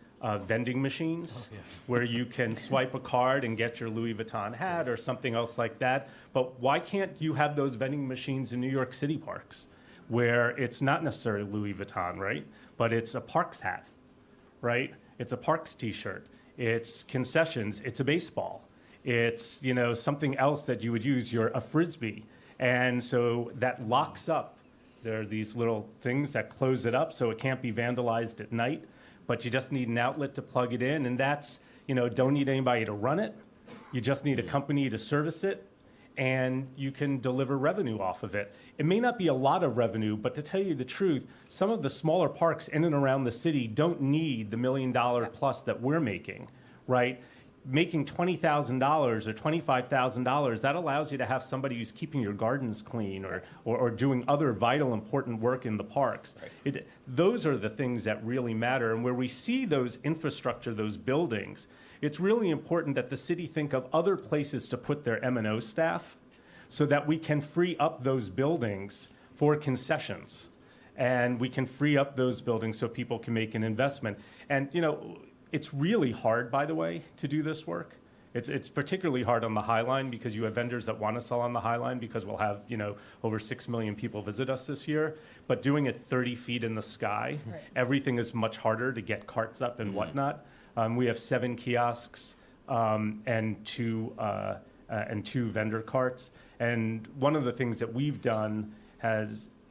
vending machines where you can swipe a card and get your Louis Vuitton hat or something else like that. But why can't you have those vending machines in New York City parks where it's not necessarily Louis Vuitton, right? But it's a Parks hat, right? It's a Parks t-shirt. It's Concessions. It's a baseball. It's, you know, something else that you would use, a Frisbee. And so that locks up. There are these little things that close it up so it can't be vandalized at night. But you just need an outlet to plug it in, and that's, you know, don't need anybody to run it. You just need a company to service it, and you can deliver revenue off of it. It may not be a lot of revenue, but to tell you the truth, some of the smaller parks in and around the city don't need the $1 million plus that we're making, right? Making $20,000 or $25,000, that allows you to have somebody who's keeping your gardens clean or doing other vital, important work in the parks. Right. Those are the things that really matter. And where we see those infrastructure, those buildings, it's really important that the city think of other places to put their M&O staff so that we can free up those buildings for concessions. And we can free up those buildings so people can make an investment. And, you know, it's really hard, by the way, to do this work. It's particularly hard on the High Line because you have vendors that want to sell on the High Line because we'll have, you know, over 6 million people visit us this year. But doing it 30 feet in the sky, everything is much harder to get carts up and whatnot. We have 7 kiosks and two vendor carts. And one of the things that we've done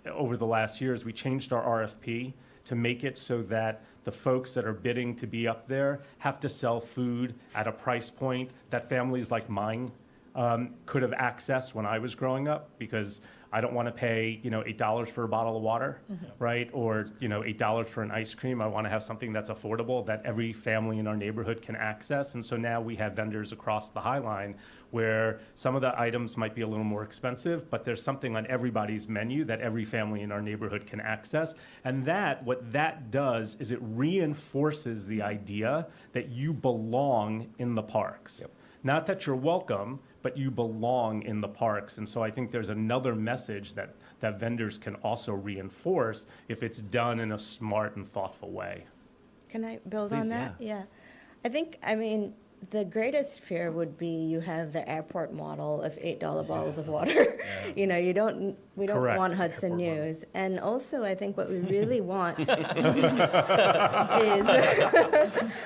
over the last year is we changed our RFP to make it so that the folks that are bidding to be up there have to sell food at a price point that families like mine could have accessed when I was growing up, because I don't want to pay, you know, $8 for a bottle of water, right? Or, you know, $8 for an ice cream. I want to have something that's affordable that every family in our neighborhood can access. And so now we have vendors across the High Line where some of the items might be a little more expensive, but there's something on everybody's menu that every family in our neighborhood can access. And what that does is it reinforces the idea that you belong in the parks. Yep. Not that you're welcome, but you belong in the parks. And so I think there's another message that vendors can also reinforce if it's done in a smart and thoughtful way. Can I build Please, on that? Yeah. I mean, the greatest fear would be you have the airport model of $8 bottles of water. You know, we don't Correct. want Hudson News. And also, I think what we really want is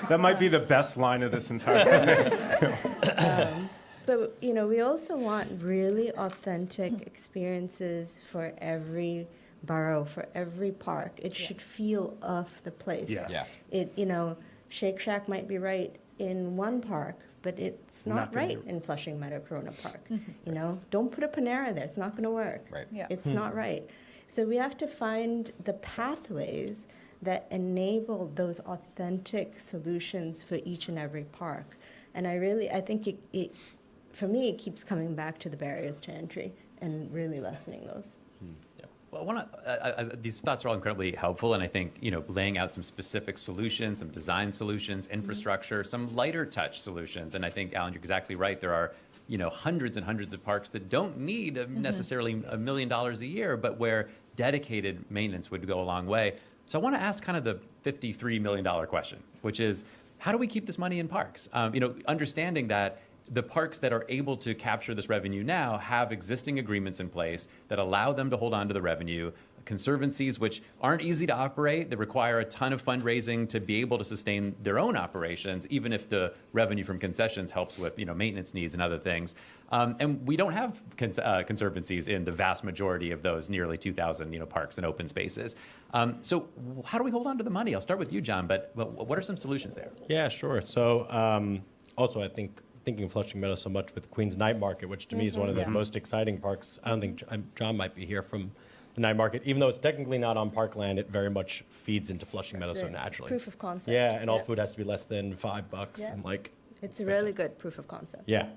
That might be the best line of this entire thing. But, you know, we also want really authentic experiences for every borough, for every park. It should feel of the place. Yes. Yeah. It, you know, Shake Shack might be right in one park, but it's not gonna right in Flushing Meadow Corona Park. You know, don't put a Panera there. It's not going to work. Right. Yeah. It's not right. So we have to find the pathways that enable those authentic solutions for each and every park. And I think it for me, it keeps coming back to the barriers to entry and really lessening those. Well, these thoughts are all incredibly helpful, and I think, you know, laying out some specific solutions, some design solutions, infrastructure, some lighter touch solutions. And I think, Alan, you're exactly right. There are, you know, hundreds and hundreds of parks that don't need necessarily $1 million a year, but where dedicated maintenance would go a long way. So I want to ask kind of the $53 million question, which is, how do we keep this money in parks? You know, understanding that the parks that are able to capture this revenue now have existing agreements in place that allow them to hold on to the revenue. Conservancies, which aren't easy to operate, that require a ton of fundraising to be able to sustain their own operations, even if the revenue from concessions helps with, you know, maintenance needs and other things. And we don't have conservancies in the vast majority of those nearly 2,000, you know, parks and open spaces. So how do we hold on to the money? I'll start with you, John, but what are some solutions there? Yeah, sure. So also, I think thinking of Flushing Meadows so much with Queens Night Market, which to me is one of the most exciting parks. I don't think John might be here from the night market. Even though it's technically not on parkland, it very much feeds into Flushing Meadows so naturally. Proof of concept. Yeah, and all food has to be less than $5. Yeah. And like, It's a really good proof of concept. yeah.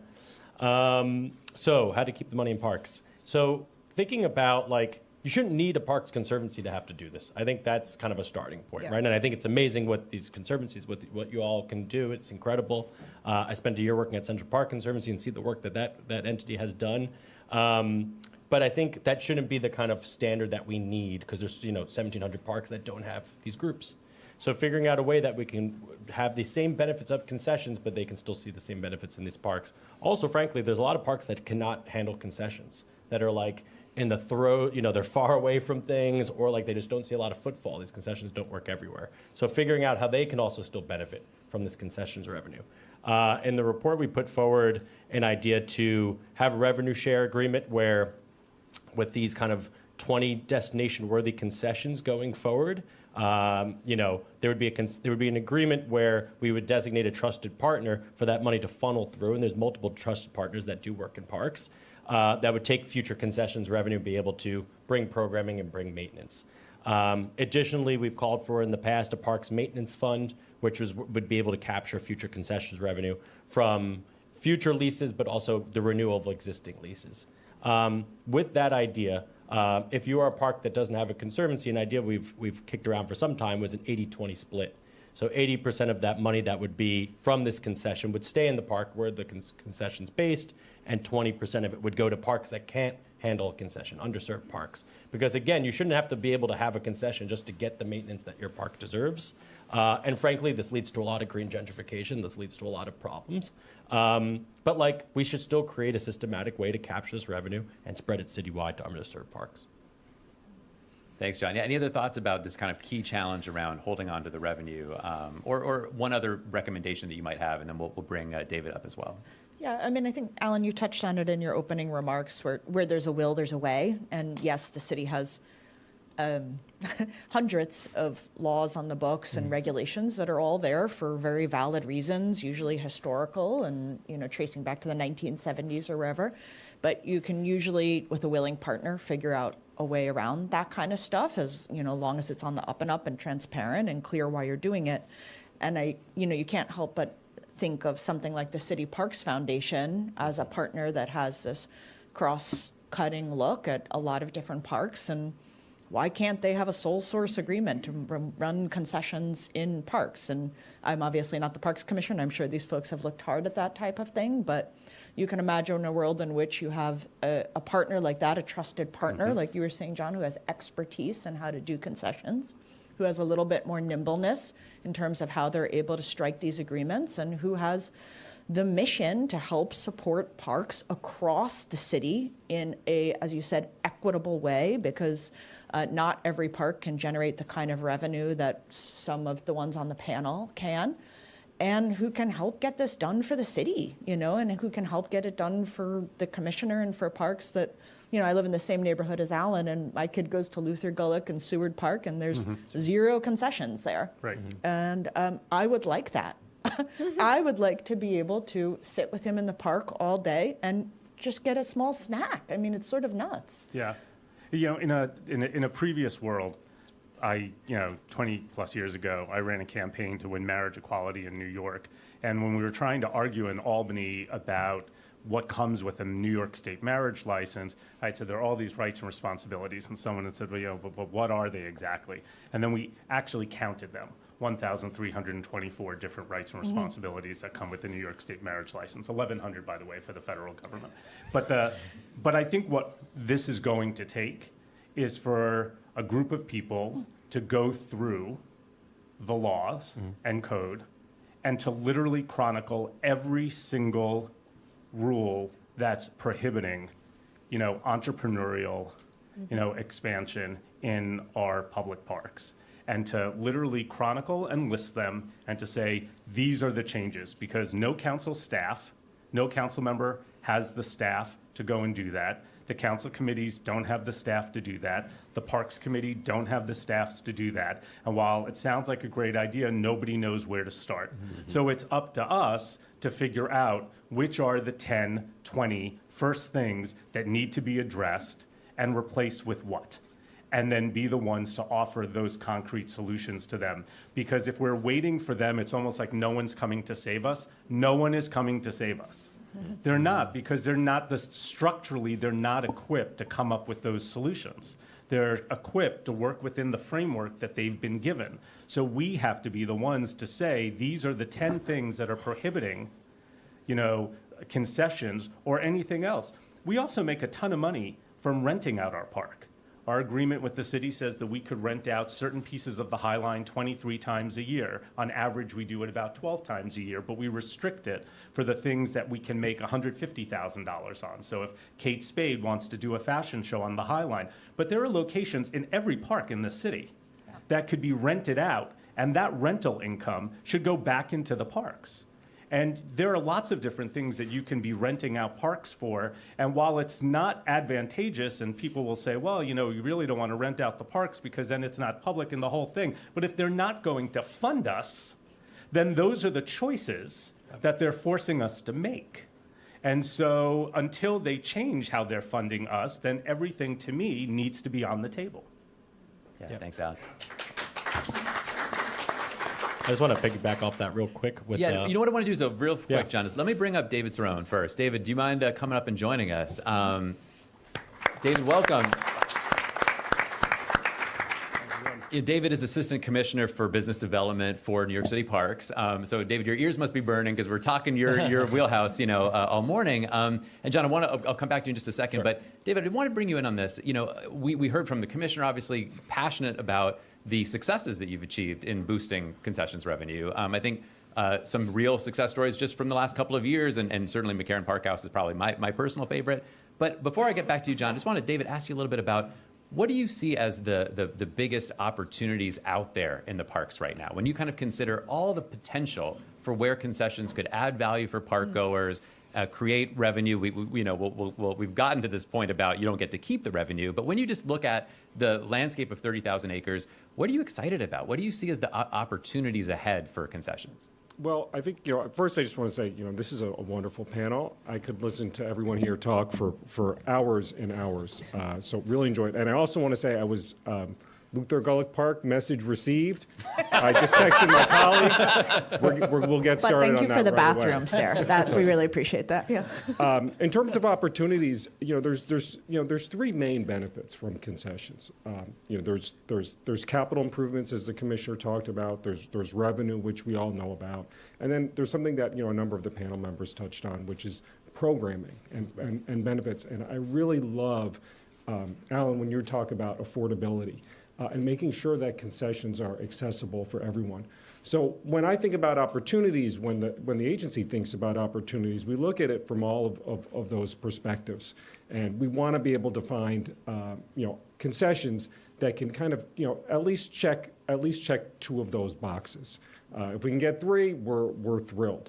So how to keep the money in parks. So thinking about like, you shouldn't need a Parks Conservancy to have to do this. I think that's kind of a starting point, Yeah. right? And I think it's amazing what these conservancies, what you all can do. It's incredible. I spent a year working at Central Park Conservancy and see the work that entity has done. But I think that shouldn't be the kind of standard that we need because there's 1,700 parks that don't have these groups. So figuring out a way that we can have the same benefits of concessions, but they can still see the same benefits in these parks. Also, frankly, there's a lot of parks that cannot handle concessions that are like in the throat, they're far away from things, or like they just don't see a lot of footfall. These concessions don't work everywhere. So figuring out how they can also still benefit from this concessions revenue. In the report, we put forward an idea to have a revenue share agreement where with these kind of 20 destination-worthy concessions going forward, there would be an agreement where we would designate a trusted partner for that money to funnel through, and there's multiple trusted partners that do work in parks that would take future concessions revenue and be able to bring programming and bring maintenance. Additionally, we've called for in the past a parks maintenance fund, which would be able to capture future concessions revenue from future leases, but also the renewal of existing leases. With that idea, if you are a park that doesn't have a conservancy, an idea we've kicked around for some time was an 80-20 split. So 80% of that money that would be from this concession would stay in the park where the concession's based, and 20% of it would go to parks that can't handle a concession, underserved parks. Because again, you shouldn't have to be able to have a concession just to get the maintenance that your park deserves. And frankly, this leads to a lot of green gentrification. This leads to a lot of problems. But we should still create a systematic way to capture this revenue and spread it citywide to underserved parks. Thanks, John. Yeah, any other thoughts about this kind of key challenge around holding on to the revenue, or one other recommendation that you might have, and then we'll bring David up as well. Yeah, I mean, I think, Alan, you touched on it in your opening remarks, where there's a will, there's a way. And yes, the city has hundreds of laws on the books and regulations that are all there for very valid reasons, usually historical and, tracing back to the 1970s or wherever. But you can usually, with a willing partner, figure out a way around that kind of stuff, as long as it's on the up and up and transparent and clear why you're doing it. And you can't help but think of something like the City Parks Foundation as a partner that has this cross-cutting look at a lot of different parks. And why can't they have a sole source agreement to run concessions in parks? And I'm obviously not the Parks Commission. I'm sure these folks have looked hard at that type of thing, but you can imagine a world in which you have a partner like that, a trusted partner, like you were saying, John, who has expertise in how to do concessions, who has a little bit more nimbleness in terms of how they're able to strike these agreements, and who has the mission to help support parks across the city in a, as you said, equitable way, because not every park can generate the kind of revenue that some of the ones on the panel can, and who can help get this done for the city, and who can help get it done for the commissioner and for parks that, I live in the same neighborhood as Alan, and my kid goes to Luther Gullick and Seward Park, and there's zero concessions there. Right. And I would like that. I would like to be able to sit with him in the park all day and just get a small snack. I mean, it's sort of nuts. Yeah. In a previous world, 20 plus years ago, I ran a campaign to win marriage equality in New York. And when we were trying to argue in Albany about what comes with a New York State marriage license, I said there are all these rights and responsibilities. And someone had said, well, but what are they exactly? And then we actually counted them. 1,324 different rights and responsibilities that come with the New York State marriage license. 1,100, by the way, for the federal government. But I think what this is going to take is for a group of people to go through the laws and code and to literally chronicle every single rule that's prohibiting, entrepreneurial, expansion in our public parks. And to literally chronicle and list them and to say, these are the changes, because no council member has the staff to go and do that. The council committees don't have the staff to do that. The Parks Committee don't have the staffs to do that. And while it sounds like a great idea, nobody knows where to start. So it's up to us to figure out which are the 10, 20 first things that need to be addressed and replace with what, and then be the ones to offer those concrete solutions to them. Because if we're waiting for them, it's almost like no one's coming to save us. No one is coming to save us. They're not, because structurally, they're not equipped to come up with those solutions. They're equipped to work within the framework that they've been given. So we have to be the ones to say, these are the 10 things that are prohibiting, concessions or anything else. We also make a ton of money from renting out our park. Our agreement with the city says that we could rent out certain pieces of the High Line 23 times a year. On average, we do it about 12 times a year, but we restrict it for the things that we can make $150,000 on. So if Kate Spade wants to do a fashion show on the High Line, but there are locations in every park in the city that could be rented out, and that rental income should go back into the parks. And there are lots of different things that you can be renting out parks for. And while it's not advantageous, and people will say, well, you really don't want to rent out the parks because then it's not public and the whole thing. But if they're not going to fund us, then those are the choices that they're forcing us to make. And so until they change how they're funding us, then everything to me needs to be on the table. Yeah, thanks, Al. I just want to piggyback off that real quick. With, you know what I want to do is, though, real quick, Yeah. John, is let me bring up David Cerrone first. David, do you mind coming up and joining us? David, welcome. David is Assistant Commissioner for Business Development for New York City Parks. So, David, your ears must be burning because we're talking your wheelhouse, all morning. And John, I'll come back to you in just a second. Sure. But David, I want to bring you in on this. We heard from the commissioner, obviously passionate about the successes that you've achieved in boosting concessions revenue. I think some real success stories just from the last couple of years, and certainly McCarren Park House is probably my personal favorite. But before I get back to you, John, I just wanted, David, ask you a little bit about what do you see as the biggest opportunities out there in the parks right now? When you kind of consider all the potential for where concessions could add value for park goers, create revenue. We've gotten to this point about you don't get to keep the revenue, but when you just look at the landscape of 30,000 acres, what are you excited about? What do you see as the opportunities ahead for concessions? Well, I think, first I just want to say, this is a wonderful panel. I could listen to everyone here talk for hours and hours. So really enjoyed it. And I also want to say I was Luther Gulick Park, message received. I just texted my colleagues. We'll get But started on that thank you for the right away. bathrooms there. That we really appreciate that. Yeah. In terms of opportunities, there's three main benefits from concessions. There's capital improvements, as the commissioner talked about. There's revenue, which we all know about, and then there's something that a number of the panel members touched on, which is programming and benefits. And I really love, Alan, when you talk about affordability. And making sure that concessions are accessible for everyone. So when I think about opportunities, when the agency thinks about opportunities, we look at it from all of those perspectives, and we want to be able to find concessions that can kind of at least check two of those boxes. If we can get three, we're thrilled.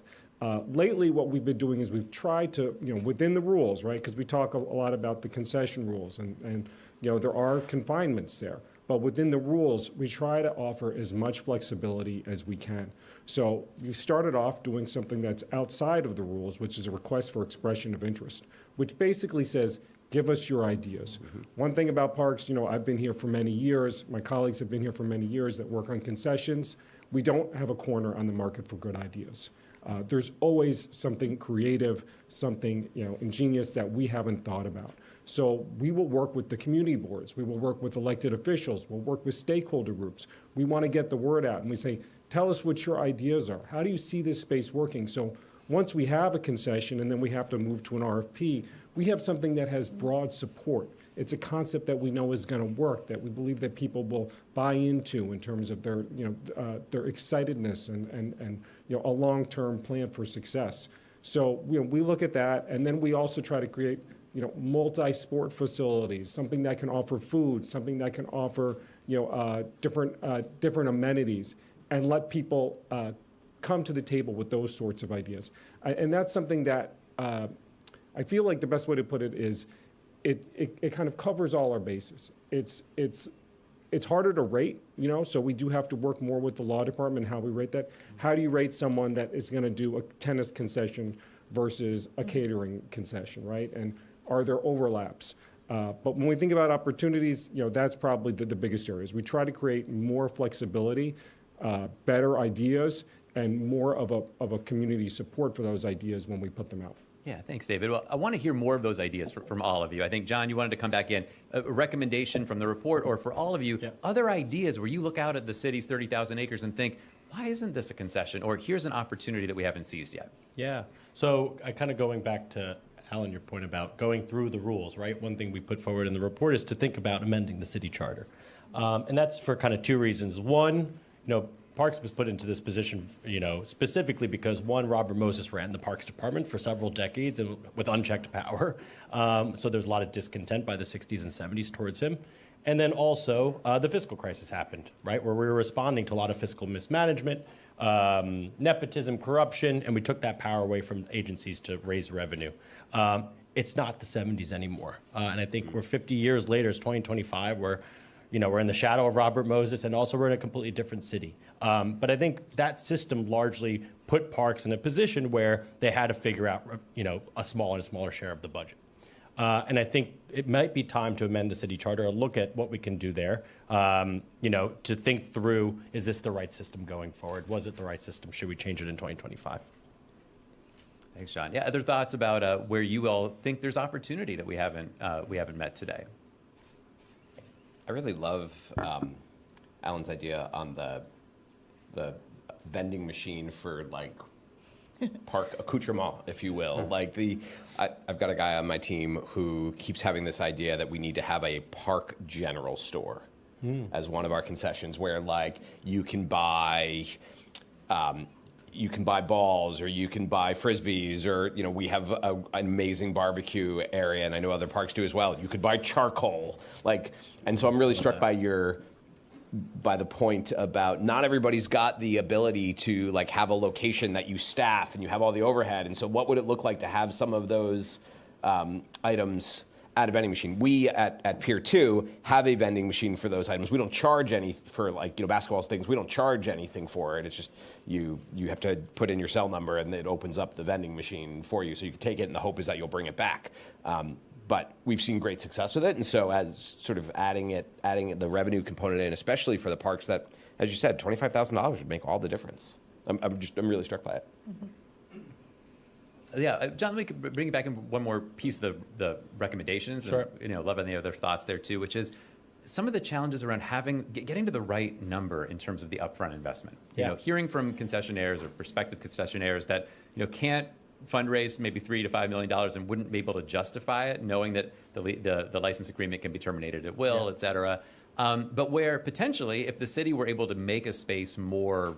Lately, what we've been doing is we've tried to within the rules, right? Because we talk a lot about the concession rules, and there are confinements there. But within the rules, we try to offer as much flexibility as we can. So we started off doing something that's outside of the rules, which is a request for expression of interest, which basically says, give us your ideas. One thing about parks, I've been here for many years. My colleagues have been here for many years that work on concessions. We don't have a corner on the market for good ideas. There's always something creative, something ingenious that we haven't thought about. So we will work with the community boards. We will work with elected officials. We'll work with stakeholder groups. We want to get the word out, and we say, tell us what your ideas are. How do you see this space working? So once we have a concession and then we have to move to an RFP, we have something that has broad support. It's a concept that we know is going to work, that we believe that people will buy into in terms of their excitedness and a long-term plan for success. So we look at that, and then we also try to create multi-sport facilities, something that can offer food, something that can offer different amenities, and let people come to the table with those sorts of ideas. And that's something that I feel like the best way to put it is it kind of covers all our bases. It's harder to rate, so we do have to work more with the law department how we rate that. How do you rate someone that is going to do a tennis concession versus a catering concession, right? And are there overlaps? But when we think about opportunities, that's probably the biggest areas. We try to create more flexibility, better ideas, and more of a community support for those ideas when we put them out. Yeah, thanks, David. Well, I want to hear more of those ideas from all of you. I think, John, you wanted to come back in. A recommendation from the report, or for all of you, other ideas where you look out at the city's 30,000 acres and think, why isn't this a concession? Or here's an opportunity that we haven't seized yet. Yeah. So I kind of going back to Alan, your point about going through the rules, right? One thing we put forward in the report is to think about amending the city charter. And that's for kind of two reasons. One, Parks was put into this position, specifically because one, Robert Moses ran the Parks Department for several decades and with unchecked power. So there's a lot of discontent by the 60s and 70s towards him. And then also the fiscal crisis happened, right? Where we were responding to a lot of fiscal mismanagement, nepotism, corruption, and we took that power away from agencies to raise revenue. It's not the 70s anymore. And I think we're 50 years later, it's 2025, we're in the shadow of Robert Moses, and also we're in a completely different city. But I think that system largely put parks in a position where they had to figure out, a smaller and smaller share of the budget. And I think it might be time to amend the city charter, look at what we can do there, to think through, is this the right system going forward? Was it the right system? Should we change it in 2025? Thanks, John. Yeah, other thoughts about where you all think there's opportunity that we haven't met today? I really love Alan's idea on the vending machine for park accoutrement, if you will. I've got a guy on my team who keeps having this idea that we need to have a park general store as one of our concessions, where you can buy balls, or you can buy frisbees, or we have an amazing barbecue area, and I know other parks do as well. You could buy charcoal, and so I'm really struck by the point about not everybody's got the ability to have a location that you staff and you have all the overhead. And so what would it look like to have some of those items at a vending machine? We at Pier 2 have a vending machine for those items. We don't charge any for basketball things. We don't charge anything for it. It's just you have to put in your cell number and it opens up the vending machine for you. So you can take it, and the hope is that you'll bring it back. But we've seen great success with it, and so as sort of adding the revenue component in, especially for the parks that, as you said, $25,000 would make all the difference. I'm really struck by it. Mm-hmm. Yeah, John, let me bring you back in one more piece of the recommendations. Sure. And, love any other thoughts there too, which is some of the challenges around getting to the right number in terms of the upfront investment. Yeah. Hearing from concessionaires or prospective concessionaires that can't fundraise maybe $3 to $5 million and wouldn't be able to justify it, knowing that the license agreement can be terminated at will, et cetera. But where potentially, if the city were able to make a space more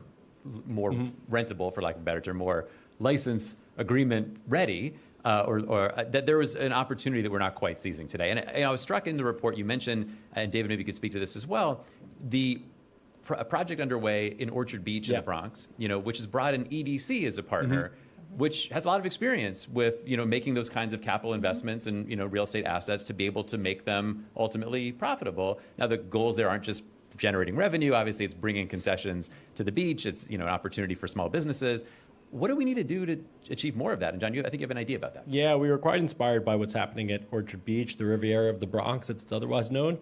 rentable, for lack of a better term, more license agreement ready, or that there was an opportunity that we're not quite seizing today. And I was struck in the report you mentioned, and David, maybe you could speak to this as well, a project underway in Orchard Beach in the Bronx, which has brought in EDC as a partner, which has a lot of experience with, making those kinds of capital investments and, real estate assets to be able to make them ultimately profitable. Now, the goals there aren't just generating revenue. Obviously, it's bringing concessions to the beach. It's, an opportunity for small businesses. What do we need to do to achieve more of that? And John, I think you have an idea about that. Yeah, we were quite inspired by what's happening at Orchard Beach, the Riviera of the Bronx, as it's otherwise known,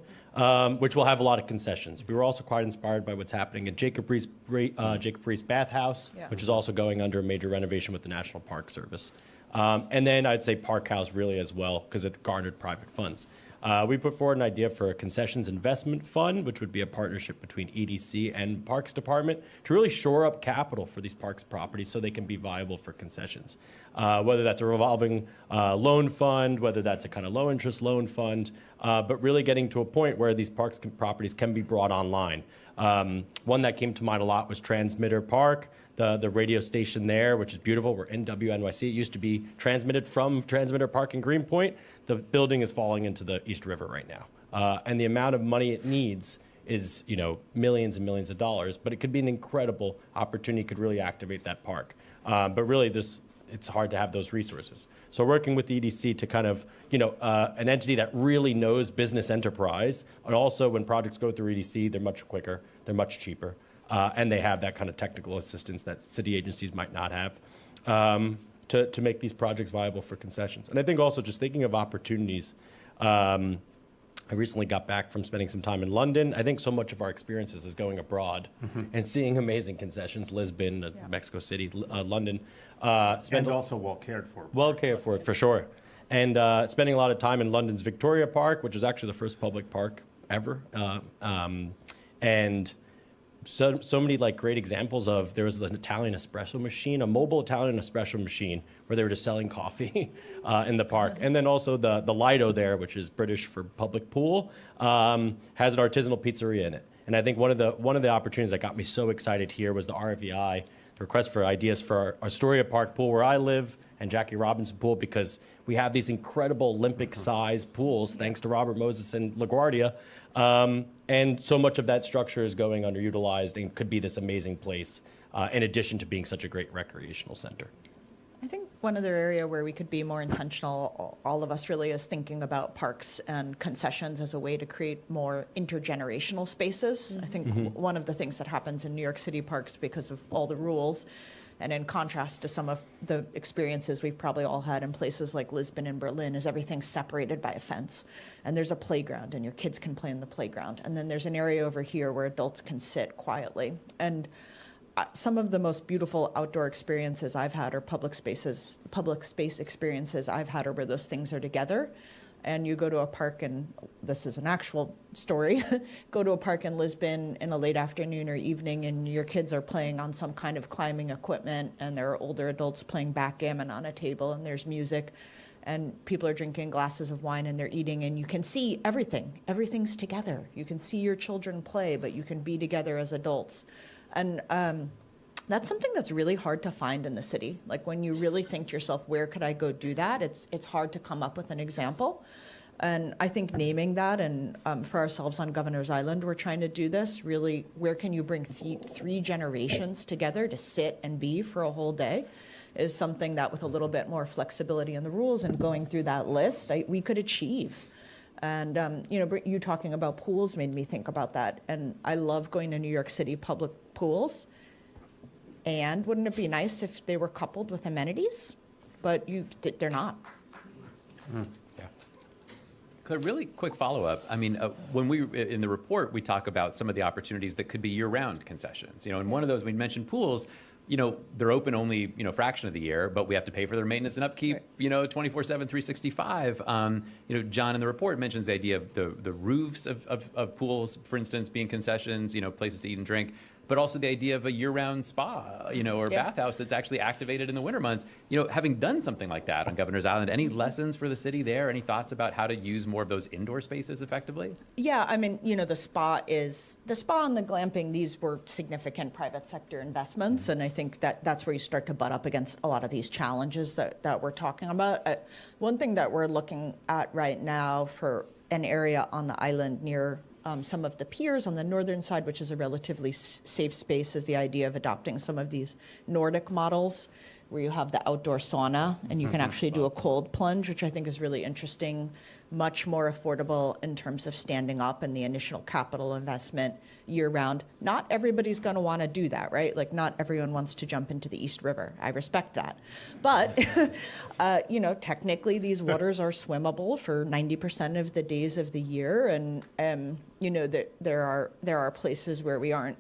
which will have a lot of concessions. We were also quite inspired by what's happening at Jacob Riis Bathhouse, which is also going under a major renovation with the National Park Service. And then I'd say Park House really as well, because it garnered private funds. We put forward an idea for a concessions investment fund, which would be a partnership between EDC and Parks Department to really shore up capital for these parks properties so they can be viable for concessions. Whether that's a revolving loan fund, whether that's a kind of low interest loan fund, but really getting to a point where these parks properties can be brought online. One that came to mind a lot was Transmitter Park, the radio station there, which is beautiful. We're in NYC. It used to be transmitted from Transmitter Park in Greenpoint. The building is falling into the East River right now. And the amount of money it needs is, millions and millions of dollars, but it could be an incredible opportunity, could really activate that park. But really, it's hard to have those resources. So working with the EDC to kind of, an entity that really knows business enterprise, and also when projects go through EDC, they're much quicker, they're much cheaper, and they have that kind of technical assistance that city agencies might not have, to make these projects viable for concessions. And I think also just thinking of opportunities, I recently got back from spending some time in London. I think so much of our experiences is going abroad and seeing amazing concessions, Lisbon, Mexico City, London. And also well cared for. Well cared for sure. And spending a lot of time in London's Victoria Park, which is actually the first public park ever. And so many like great examples of, there was an Italian espresso machine, a mobile Italian espresso machine where they were just selling coffee in the park. And then also the Lido there, which is British for public pool, has an artisanal pizzeria in it. And I think one of the opportunities that got me so excited here was the RVI, the request for ideas for our Astoria Park pool where I live and Jackie Robinson pool, because we have these incredible Olympic-sized pools, thanks to Robert Moses and LaGuardia. And so much of that structure is going underutilized and could be this amazing place, in addition to being such a great recreational center. I think one other area where we could be more intentional, all of us really, is thinking about parks and concessions as a way to create more intergenerational spaces. I think one of the things that happens in New York City parks, because of all the rules, and in contrast to some of the experiences we've probably all had in places like Lisbon and Berlin, is everything's separated by a fence. And there's a playground, and your kids can play in the playground. And then there's an area over here where adults can sit quietly. And some of the most beautiful outdoor experiences I've had, or public space experiences I've had, are where those things are together. And you go to a park, and this is an actual story, go to a park in Lisbon in a late afternoon or evening, and your kids are playing on some kind of climbing equipment, and there are older adults playing backgammon on a table, and there's music, and people are drinking glasses of wine, and they're eating, and you can see everything. Everything's together. You can see your children play, but you can be together as adults. And that's something that's really hard to find in the city. Like, when you really think to yourself, where could I go do that? It's hard to come up with an example. And I think naming that, and for ourselves on Governor's Island, we're trying to do this. Really, where can you bring three generations together to sit and be for a whole day, is something that, with a little bit more flexibility in the rules and going through that list, we could achieve. And you talking about pools made me think about that. And I love going to New York City public pools. And wouldn't it be nice if they were coupled with amenities? But they're not. Yeah. Claire, really quick follow-up. I mean, when in the report, we talk about some of the opportunities that could be year-round concessions. And one of those, we mentioned pools. They're open only, fraction of the year, but we have to pay for their maintenance and upkeep, 24/7, 365. John in the report mentions the idea of the roofs of pools, for instance, being concessions, places to eat and drink, but also the idea of a year-round spa, or bathhouse that's actually activated in the winter months. Having done something like that on Governor's Island, any lessons for the city there? Any thoughts about how to use more of those indoor spaces effectively? Yeah, I mean, the spa and the glamping, these were significant private sector investments, and I think that's where you start to butt up against a lot of these challenges that we're talking about. One thing that we're looking at right now for an area on the island near some of the piers on the northern side, which is a relatively safe space, is the idea of adopting some of these Nordic models where you have the outdoor sauna and you can actually do a cold plunge, which I think is really interesting, much more affordable in terms of standing up and the initial capital investment year round. Not everybody's going to want to do that, right? Like, not everyone wants to jump into the East River. I respect that. But, technically these waters are swimmable for 90% of the days of the year. And, there are places where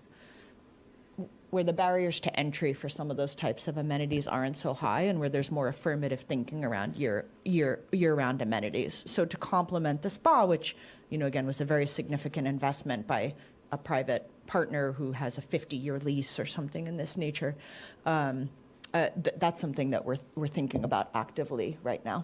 where the barriers to entry for some of those types of amenities aren't so high, and where there's more affirmative thinking around year-round amenities. So to complement the spa, which, again, was a very significant investment by a private partner who has a 50-year lease or something in this nature, that's something that we're thinking about actively right now.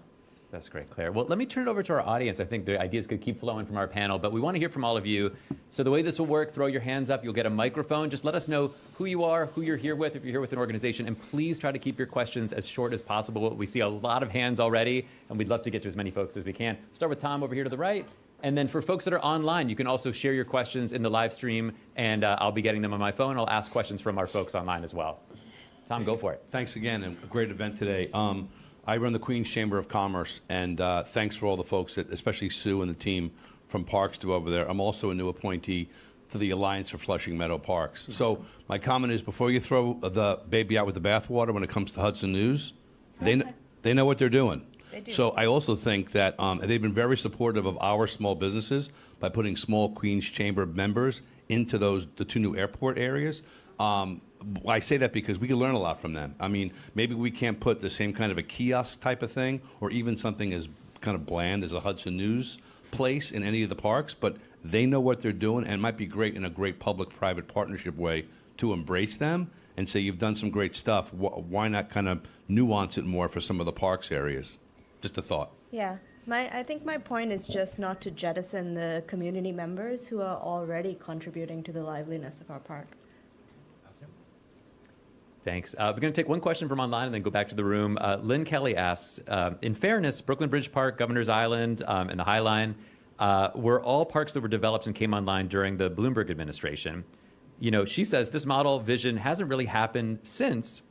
That's great, Claire. Well, let me turn it over to our audience. I think the ideas could keep flowing from our panel, but we want to hear from all of you. So the way this will work, throw your hands up. You'll get a microphone. Just let us know who you are, who you're here with, if you're here with an organization, and please try to keep your questions as short as possible. We see a lot of hands already, and we'd love to get to as many folks as we can. Start with Tom over here to the right. And then for folks that are online, you can also share your questions in the live stream, and I'll be getting them on my phone. I'll ask questions from our folks online as well. Tom, go for it. Thanks again, and a great event today. I run the Queens Chamber of Commerce, and thanks for all the folks, especially Sue and the team from Parks to over there. I'm also a new appointee to the Alliance for Flushing Meadow Parks. So my comment is, before you throw the baby out with the bathwater when it comes to Hudson News, they know what they're doing. They do. So I also think that they've been very supportive of our small businesses by putting small Queens Chamber members into the two new airport areas. I say that because we can learn a lot from them. I mean, maybe we can't put the same kind of a kiosk type of thing, or even something as kind of bland as a Hudson News place in any of the parks, but they know what they're doing, and it might be great in a great public-private partnership way to embrace them and say, you've done some great stuff. Why not kind of nuance it more for some of the parks areas? Just a thought. Yeah. I think my point is just not to jettison the community members who are already contributing to the liveliness of our park. Thanks. We're going to take one question from online and then go back to the room. Lynn Kelly asks, in fairness, Brooklyn Bridge Park, Governor's Island, and the High Line were all parks that were developed and came online during the Bloomberg administration. You know, she says this model vision hasn't really happened since.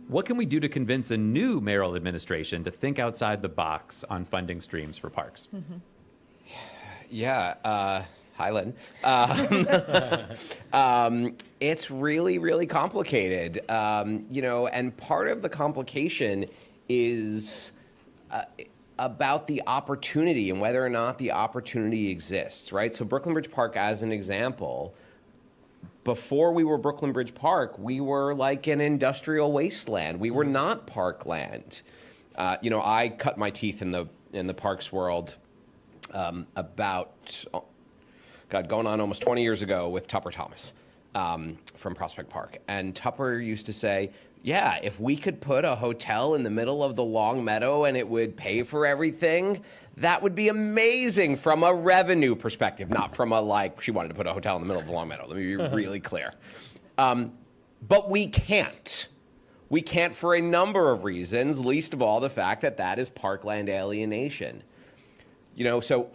What can we do to convince a new mayoral administration to think outside the box on funding streams for parks? Yeah, hi, Lynn. It's really, really complicated, and part of the complication is about the opportunity and whether or not the opportunity exists, right? So Brooklyn Bridge Park, as an example, before we were Brooklyn Bridge Park, we were like an industrial wasteland. We were not parkland. I cut my teeth in the parks world going on almost 20 years ago with Tupper Thomas from Prospect Park. And Tupper used to say, yeah, if we could put a hotel in the middle of the Long Meadow and it would pay for everything, that would be amazing from a revenue perspective, not from she wanted to put a hotel in the middle of the Long Meadow. Let me be really clear. But we can't. We can't for a number of reasons, least of all the fact that that is parkland alienation. So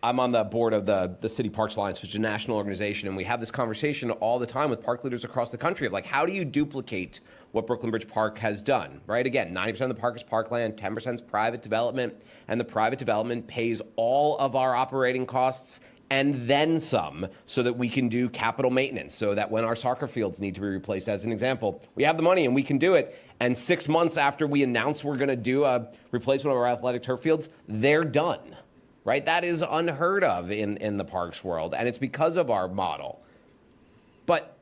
I'm on the board of the City Parks Alliance, which is a national organization, and we have this conversation all the time with park leaders across the country of how do you duplicate what Brooklyn Bridge Park has done, right? Again, 90% of the park is parkland, 10% is private development, and the private development pays all of our operating costs and then some so that we can do capital maintenance, so that when our soccer fields need to be replaced, as an example, we have the money and we can do it. And 6 months after we announce we're going to do a replacement of our athletic turf fields, they're done. Right? That is unheard of in the parks world, and it's because of our model. But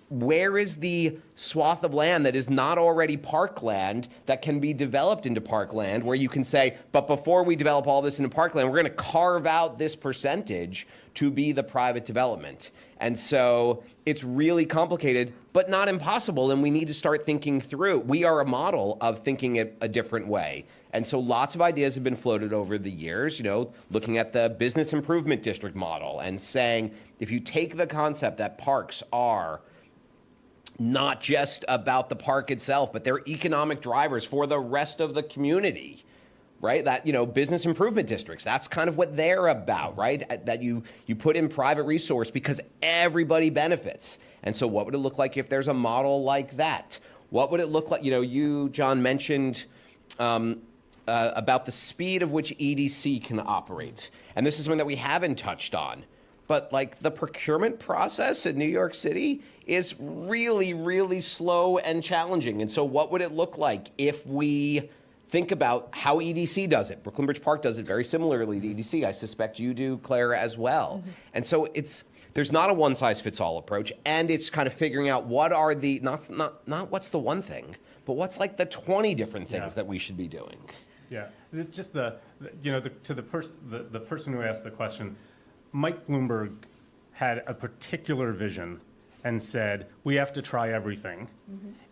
where is the swath of land that is not already parkland that can be developed into parkland, where you can say, but before we develop all this into parkland, we're going to carve out this percentage to be the private development? And so it's really complicated, but not impossible, and we need to start thinking through. We are a model of thinking it a different way. And so lots of ideas have been floated over the years, looking at the business improvement district model and saying, if you take the concept that parks are not just about the park itself, but they're economic drivers for the rest of the community, right? That, business improvement districts, that's kind of what they're about, right? That you put in private resource because everybody benefits. And so what would it look like if there's a model like that? What would it look like? You, John, mentioned about the speed of which EDC can operate. And this is something that we haven't touched on. But the procurement process in New York City is really, really slow and challenging. And so what would it look like if we think about how EDC does it? Brooklyn Bridge Park does it very similarly to EDC. I suspect you do, Claire, as well. Mm-hmm. And so there's not a one-size-fits-all approach, and it's kind of figuring out what are the, not what's the one thing, but what's the 20 different things that we should be doing. Yeah, just to the person who asked the question, Mike Bloomberg had a particular vision and said, we have to try everything,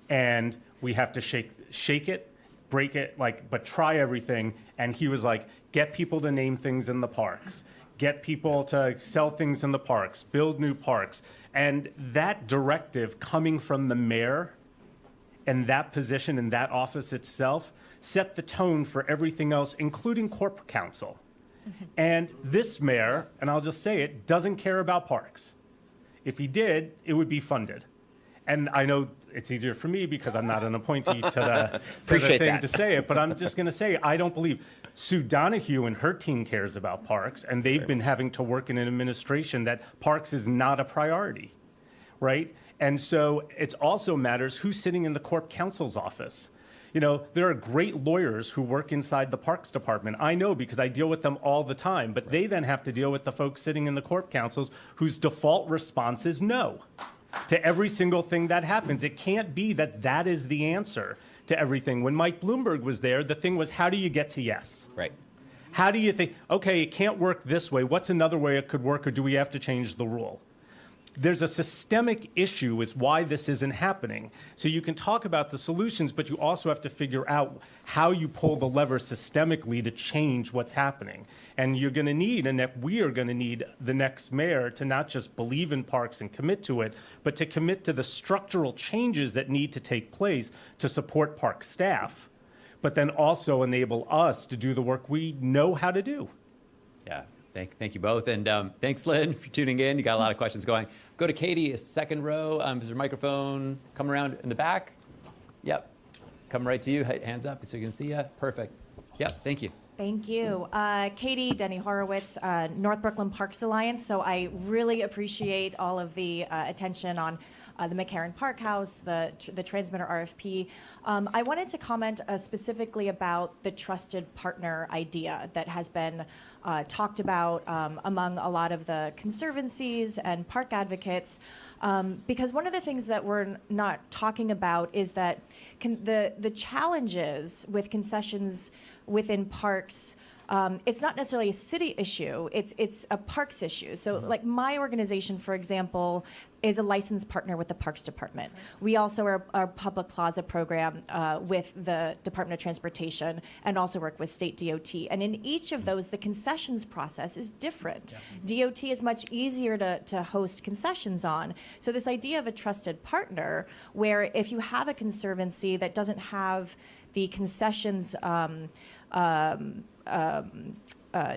and we have to shake it, break it, but try everything. And he was like, get people to name things in the parks, get people to sell things in the parks, build new parks. And that directive coming from the mayor and that position in that office itself set the tone for everything else, including corporate counsel. And this mayor, and I'll just say it, doesn't care about parks. If he did, it would be funded. And I know it's easier for me because I'm not an appointee to the Appreciate thing that. to say it, but I'm just going to say I don't believe Sue Donahue and her team cares about parks, and they've been having to work in an administration that parks is not a priority, right? And so it also matters who's sitting in the Corp Counsel's office. You know, there are great lawyers who work inside the Parks Department. I know because I deal with them all the time, but they then have to deal with the folks sitting in the Corp Councils whose default response is no to every single thing that happens. It can't be that that is the answer to everything. When Mike Bloomberg was there, the thing was, how do you get to yes? Right. How do you think, okay, it can't work this way. What's another way it could work, or do we have to change the rule? There's a systemic issue with why this isn't happening. So you can talk about the solutions, but you also have to figure out how you pull the lever systemically to change what's happening. And you're going to need, and we are going to need the next mayor to not just believe in parks and commit to it, but to commit to the structural changes that need to take place to support park staff, but then also enable us to do the work we know how to do. Yeah, thank you both. And thanks, Lynn, for tuning in. You got a lot of questions going. Go to Katie, second row. Is there a microphone? Come around in the back. Yep. Come right to you. Hands up so you can see you. Perfect. Yep, thank you. Thank you. Katie, Denny Horowitz, North Brooklyn Parks Alliance. So I really appreciate all of the attention on the McCarren Park House, the transmitter RFP. I wanted to comment specifically about the trusted partner idea that has been talked about among a lot of the conservancies and park advocates, because one of the things that we're not talking about is that the challenges with concessions within parks, it's not necessarily a city issue, it's a parks issue. So like my organization, for example, is a licensed partner with the Parks Department. We also are a public plaza program with the Department of Transportation and also work with state DOT. And in each of those, the concessions process is different. DOT is much easier to host concessions on. So this idea of a trusted partner, where if you have a conservancy that doesn't have the concessions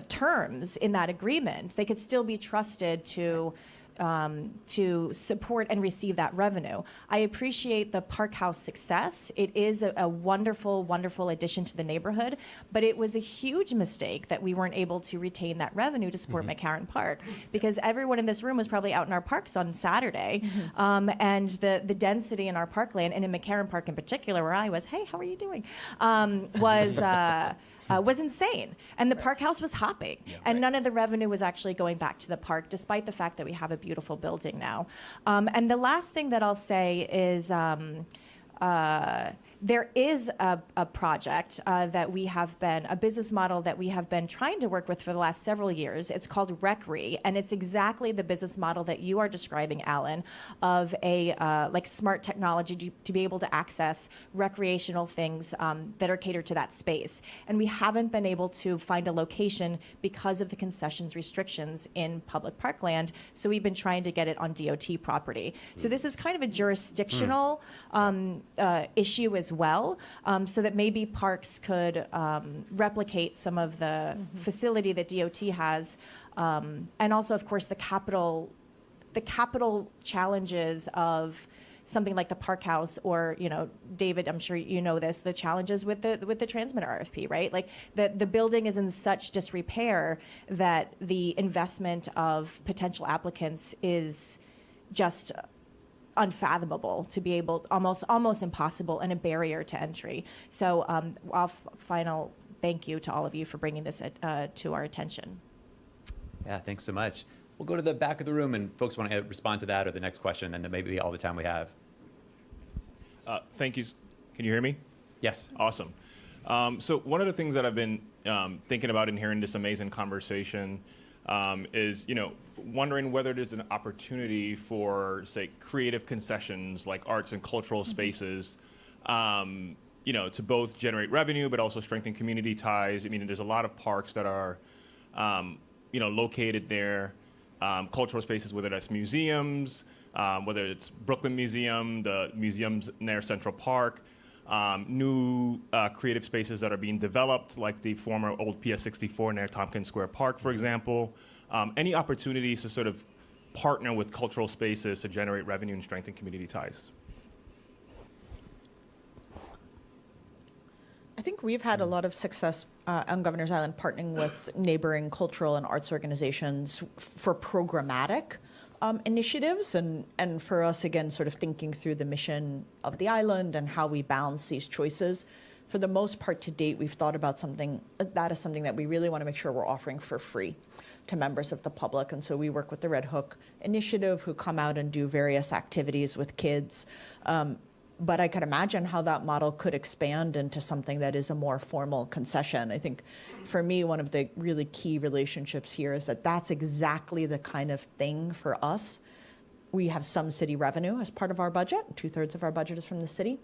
terms in that agreement, they could still be trusted to support and receive that revenue. I appreciate the Park House success. It is a wonderful, wonderful addition to the neighborhood, but it was a huge mistake that we weren't able to retain that revenue to support McCarren Park, because everyone in this room was probably out in our parks on Saturday, and the density in our parkland, and in McCarren Park in particular, where I was, hey, how are you doing, was insane. And the Park House was hopping. And none of the revenue was actually going back to the park, despite the fact that we have a beautiful building now. And the last thing that I'll say is there is a project that we have been, a business model that we have been trying to work with for the last several years. It's called RecRe, and it's exactly the business model that you are describing, Alan, of a like smart technology to be able to access recreational things that are catered to that space. And we haven't been able to find a location because of the concessions restrictions in public parkland, so we've been trying to get it on DOT property. So this is kind of a jurisdictional issue as well, so that maybe parks could replicate some of the facility that DOT has, and also, of course, the capital challenges of something like the Park House, or, you know, David, I'm sure you know this, the challenges with the transmitter RFP, right? Like the building is in such disrepair that the investment of potential applicants is just unfathomable, to be able, almost impossible, and a barrier to entry. So final thank you to all of you for bringing this to our attention. Yeah, thanks so much. We'll go to the back of the room, and folks want to respond to that or the next question, and then maybe all the time we have. Thank you. Can you hear me? Yes. Awesome. So one of the things that I've been thinking about in hearing this amazing conversation is, you know, wondering whether there's an opportunity for, say, creative concessions like arts and cultural spaces, you know, to both generate revenue but also strengthen community ties. I mean, there's a lot of parks that are, you know, located there, cultural spaces, whether that's museums, whether it's Brooklyn Museum, the museums near Central Park, new creative spaces that are being developed, like the former old PS 64 near Tompkins Square Park, for example. Any opportunities to sort of partner with cultural spaces to generate revenue and strengthen community ties? I think we've had a lot of success on Governor's Island partnering with neighboring cultural and arts organizations for programmatic initiatives, and for us, again, sort of thinking through the mission of the island and how we balance these choices. For the most part to date, we've thought about something that we really want to make sure we're offering for free to members of the public. And so we work with the Red Hook Initiative, who come out and do various activities with kids. But I could imagine how that model could expand into something that is a more formal concession. I think for me, one of the really key relationships here is that that's exactly the kind of thing for us. We have some city revenue as part of our budget. 2/3 of our budget is from the city.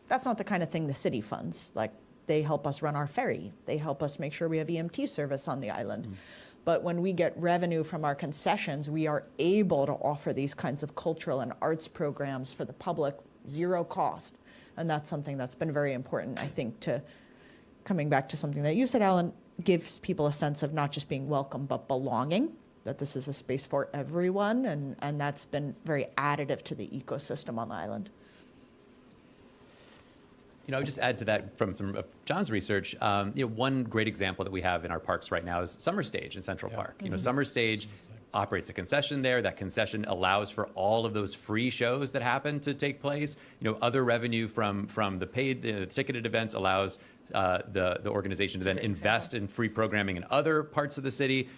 That's not the kind of thing the city funds. Like, they help us run our ferry. They help us make sure we have EMT service on the island. But when we get revenue from our concessions, we are able to offer these kinds of cultural and arts programs for the public, zero cost. And that's something that's been very important, I think, to coming back to something that you said, Alan, gives people a sense of not just being welcome, but belonging, that this is a space for everyone. And that's been very additive to the ecosystem on the island. I would just add to that from some of John's research. One great example that we have in our parks right now is Summer Stage in Central Park. Summer Stage operates a concession there. That concession allows for all of those free shows that happen to take place. Other revenue from the paid, the ticketed events allows the organization to then invest in free programming in other parts of the city.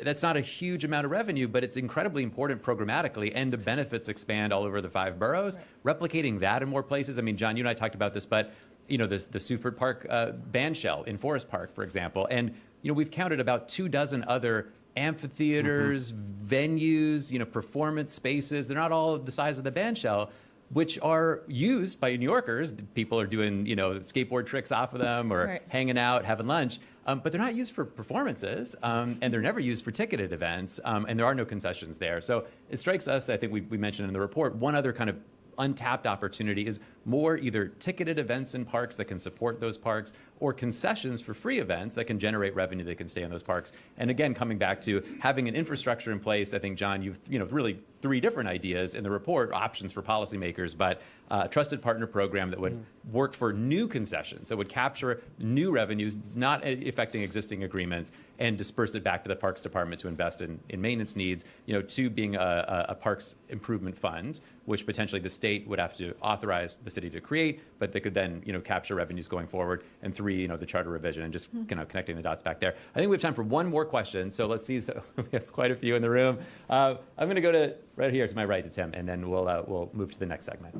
That's not a huge amount of revenue, but it's incredibly important programmatically, and the benefits expand all over the 5 boroughs. Right. Replicating that in more places. I mean, John, you and I talked about this, but the Suford Park band shell in Forest Park, for example, and we've counted about 24 other amphitheaters, venues, performance spaces. They're not all the size of the band shell, which are used by New Yorkers. People are doing, skateboard tricks off of them, or hanging out, having lunch. But they're not used for performances, and they're never used for ticketed events, and there are no concessions there. So it strikes us, I think we mentioned in the report, one other kind of untapped opportunity is more either ticketed events in parks that can support those parks, or concessions for free events that can generate revenue that can stay in those parks. And again, coming back to having an infrastructure in place, I think, John, you've really 3 different ideas in the report, options for policymakers, but a trusted partner program that would work for new concessions, that would capture new revenues, not affecting existing agreements, and disperse it back to the Parks Department to invest in maintenance needs, to being a parks improvement fund, which potentially the state would have to authorize the city to create, but they could then, capture revenues going forward. And 3, the charter revision, and just connecting the dots back there. I think we have time for one more question, so let's see. So we have quite a few in the room. I'm going to go to right here to my right to Tim, and then we'll move to the next segment.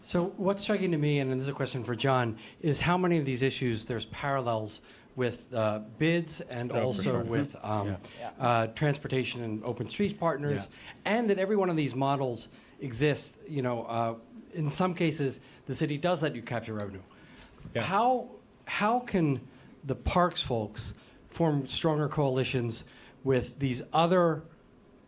So what's striking to me, and this is a question for John, is how many of these issues there's parallels with bids and also with transportation and open streets partners, and that every one of these models exists. In some cases, the city does let you capture revenue. Yeah. How can the parks folks form stronger coalitions with these other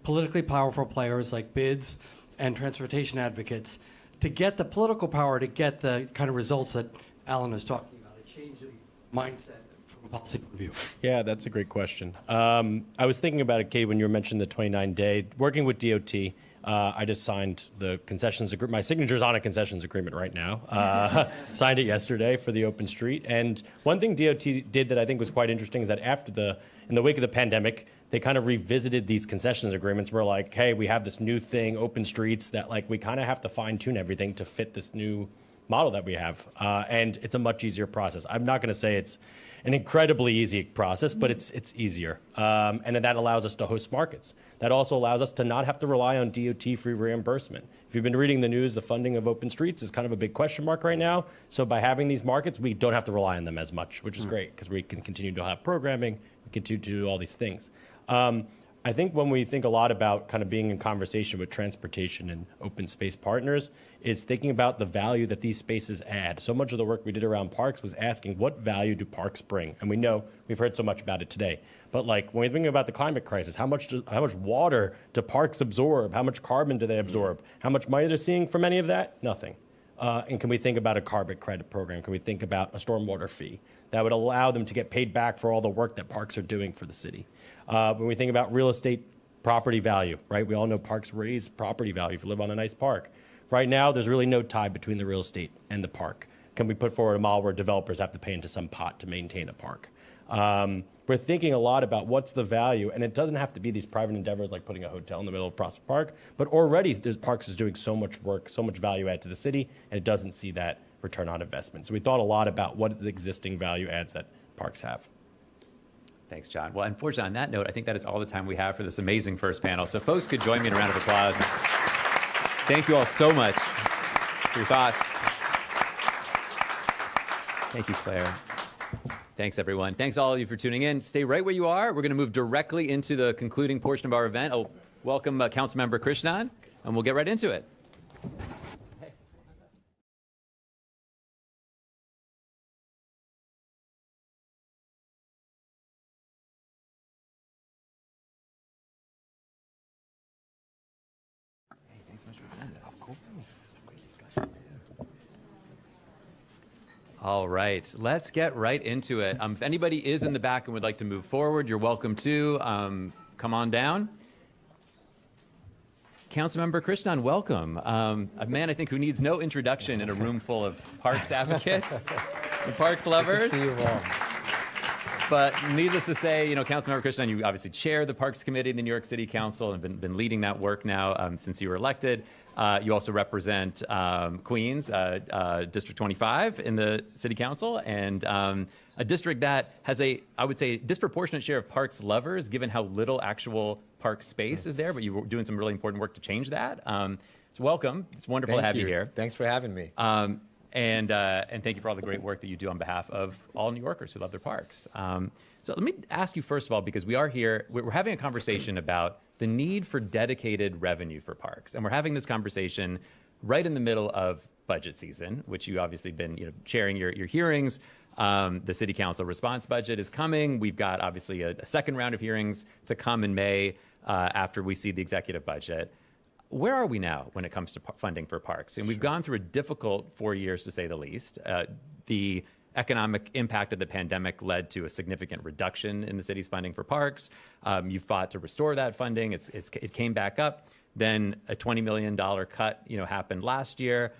politically powerful players like bids and transportation advocates to get the political power to get the kind of results that Alan is talking about, a change in mindset from a policy point of view? Yeah, that's a great question. I was thinking about it, Kate, when you were mentioning the 29-day. Working with DOT, I just signed the concessions agreement. My signature's on a concessions agreement right now. Signed it yesterday for the open street. And one thing DOT did that I think was quite interesting is that in the wake of the pandemic, they kind of revisited these concessions agreements. We're like, hey, we have this new thing, open streets, that we kind of have to fine tune everything to fit this new model that we have. And it's a much easier process. I'm not going to say it's an incredibly easy process, but it's easier. And then that allows us to host markets. That also allows us to not have to rely on DOT free reimbursement. If you've been reading the news, the funding of open streets is kind of a big question mark right now. So by having these markets, we don't have to rely on them as much, which is great, because we can continue to have programming, we continue to do all these things. I think when we think a lot about kind of being in conversation with transportation and open space partners, is thinking about the value that these spaces add. So much of the work we did around parks was asking, what value do parks bring? And we know, we've heard so much about it today. But when we think about the climate crisis, how much water do parks absorb? How much carbon do they absorb? How much money they're seeing from any of that? Nothing. And can we think about a carbon credit program? Can we think about a stormwater fee that would allow them to get paid back for all the work that parks are doing for the city? When we think about real estate property value, right? We all know parks raise property value if you live on a nice park. Right now, there's really no tie between the real estate and the park. Can we put forward a model where developers have to pay into some pot to maintain a park? We're thinking a lot about what's the value, and it doesn't have to be these private endeavors like putting a hotel in the middle of Prospect Park, but already there's parks is doing so much work, so much value add to the city, and it doesn't see that return on investment. So we thought a lot about what the existing value adds that parks have. Thanks, John. Well, unfortunately, on that note, I think that is all the time we have for this amazing first panel. So folks could join me in a round of applause. Thank you all so much for your thoughts. Thank you, Claire. Thanks, everyone. Thanks, all of you, for tuning in. Stay right where you are. We're going to move directly into the concluding portion of our event. I'll welcome Councilmember Krishnan, and we'll get right into it. Thanks so much for attending. Cool. Great discussion, too. All right, let's get right into it. If anybody is in the back and would like to move forward, you're welcome to. Come on down. Councilmember Krishnan, welcome. A man, I think, who needs no introduction in a room full of parks advocates and parks lovers. Good to see you all. But needless to say, you know, Councilmember Krishnan, you obviously chair the Parks Committee in the New York City Council and been leading that work now since you were elected. You also represent Queens, District 25 in the City Council, and a district that has I would say, disproportionate share of parks lovers, given how little actual park space is there, but you're doing some really important work to change that. So welcome. It's wonderful to have you here. Thanks for having me. And thank you for all the great work that you do on behalf of all New Yorkers who love their parks. So let me ask you first of all, because we are here, we're having a conversation about the need for dedicated revenue for parks. And we're having this conversation right in the middle of budget season, which you obviously been chairing your hearings. The City Council response budget is coming. We've got obviously a second round of hearings to come in May after we see the executive budget. Where are we now when it comes to funding for parks? And we've gone through a difficult 4 years, to say the least. The economic impact of the pandemic led to a significant reduction in the city's funding for parks. You fought to restore that funding. It came back up. Then a $20 million cut, happened last year.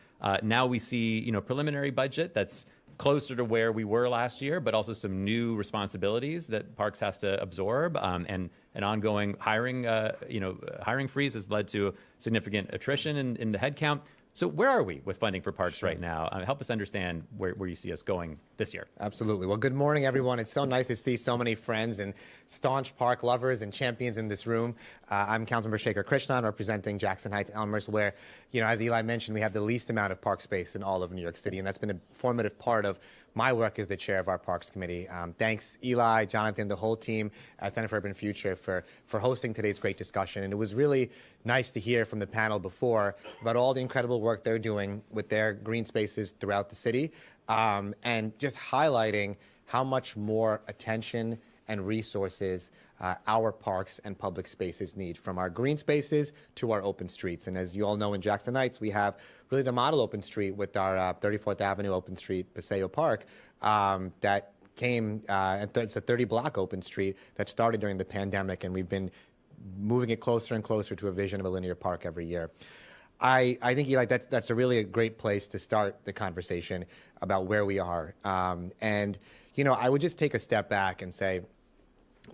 Now we see, preliminary budget that's closer to where we were last year, but also some new responsibilities that parks has to absorb, and an ongoing hiring freeze has led to significant attrition in the headcount. So where are we with funding for parks right now? Help us understand where you see us going this year. Absolutely. Well, good morning, everyone. It's so nice to see so many friends and staunch park lovers and champions in this room. I'm Councilmember Shekhar Krishnan, representing Jackson Heights, Elmhurst, where, as Eli mentioned, we have the least amount of park space in all of New York City, and that's been a formative part of my work as the chair of our Parks Committee. Thanks, Eli, Jonathan, the whole team at Center for Urban Future for hosting today's great discussion. And it was really nice to hear from the panel before about all the incredible work they're doing with their green spaces throughout the city, and just highlighting how much more attention and resources our parks and public spaces need, from our green spaces to our open streets. And as you all know, in Jackson Heights, we have really the model open street with our 34th Avenue open street, Paseo Park, that came, it's a 30-block open street that started during the pandemic, and we've been moving it closer and closer to a vision of a linear park every year. I think, Eli, that's a really great place to start the conversation about where we are. And, I would just take a step back and say,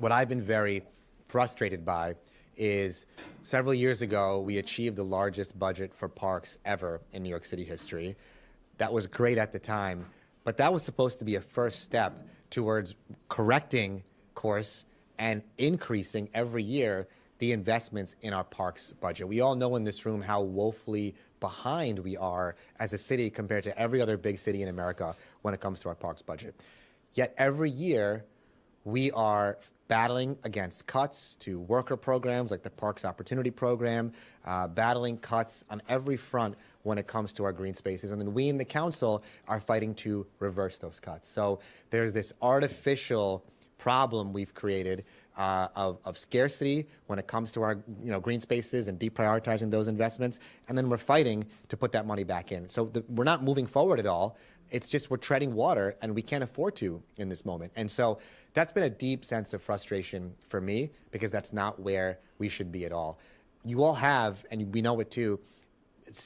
what I've been very frustrated by is several years ago, we achieved the largest budget for parks ever in New York City history. That was great at the time, but that was supposed to be a first step towards correcting course and increasing every year the investments in our parks budget. We all know in this room how woefully behind we are as a city compared to every other big city in America when it comes to our parks budget. Yet every year, we are battling against cuts to worker programs like the Parks Opportunity Program, battling cuts on every front when it comes to our green spaces. And then we in the council are fighting to reverse those cuts. So there's this artificial problem we've created of scarcity when it comes to our green spaces and deprioritizing those investments, and then we're fighting to put that money back in. So we're not moving forward at all. It's just we're treading water, and we can't afford to in this moment. And so that's been a deep sense of frustration for me, because that's not where we should be at all. You all have, and we know it too,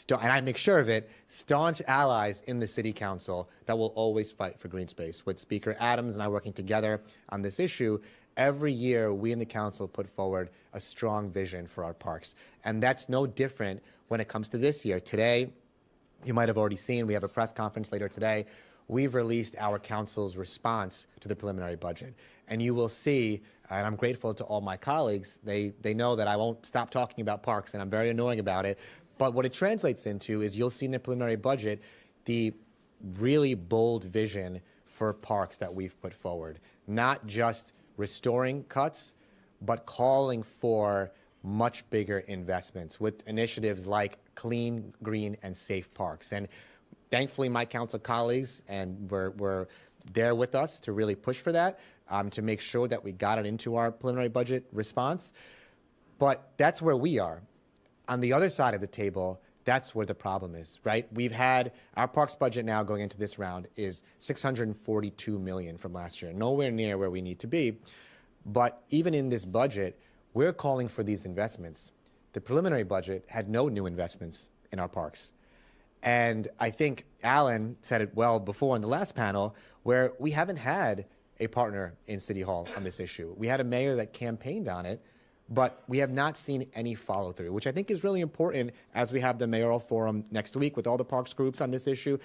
and I make sure of it, staunch allies in the city council that will always fight for green space. With Speaker Adams and I working together on this issue, every year we in the council put forward a strong vision for our parks. And that's no different when it comes to this year. Today, you might have already seen, we have a press conference later today. We've released our council's response to the preliminary budget. And you will see, and I'm grateful to all my colleagues, they know that I won't stop talking about parks, and I'm very annoying about it. But what it translates into is you'll see in the preliminary budget the really bold vision for parks that we've put forward. Not just restoring cuts, but calling for much bigger investments with initiatives like clean, green, and safe parks. And thankfully, my council colleagues and were there with us to really push for that, to make sure that we got it into our preliminary budget response. But that's where we are. On the other side of the table, that's where the problem is, right? We've had our parks budget now going into this round is $642 million from last year, nowhere near where we need to be. But even in this budget, we're calling for these investments. The preliminary budget had no new investments in our parks. And I think Alan said it well before in the last panel, where we haven't had a partner in City Hall on this issue. We had a mayor that campaigned on it, but we have not seen any follow through, which I think is really important as we have the mayoral forum next week with all the parks groups on this issue.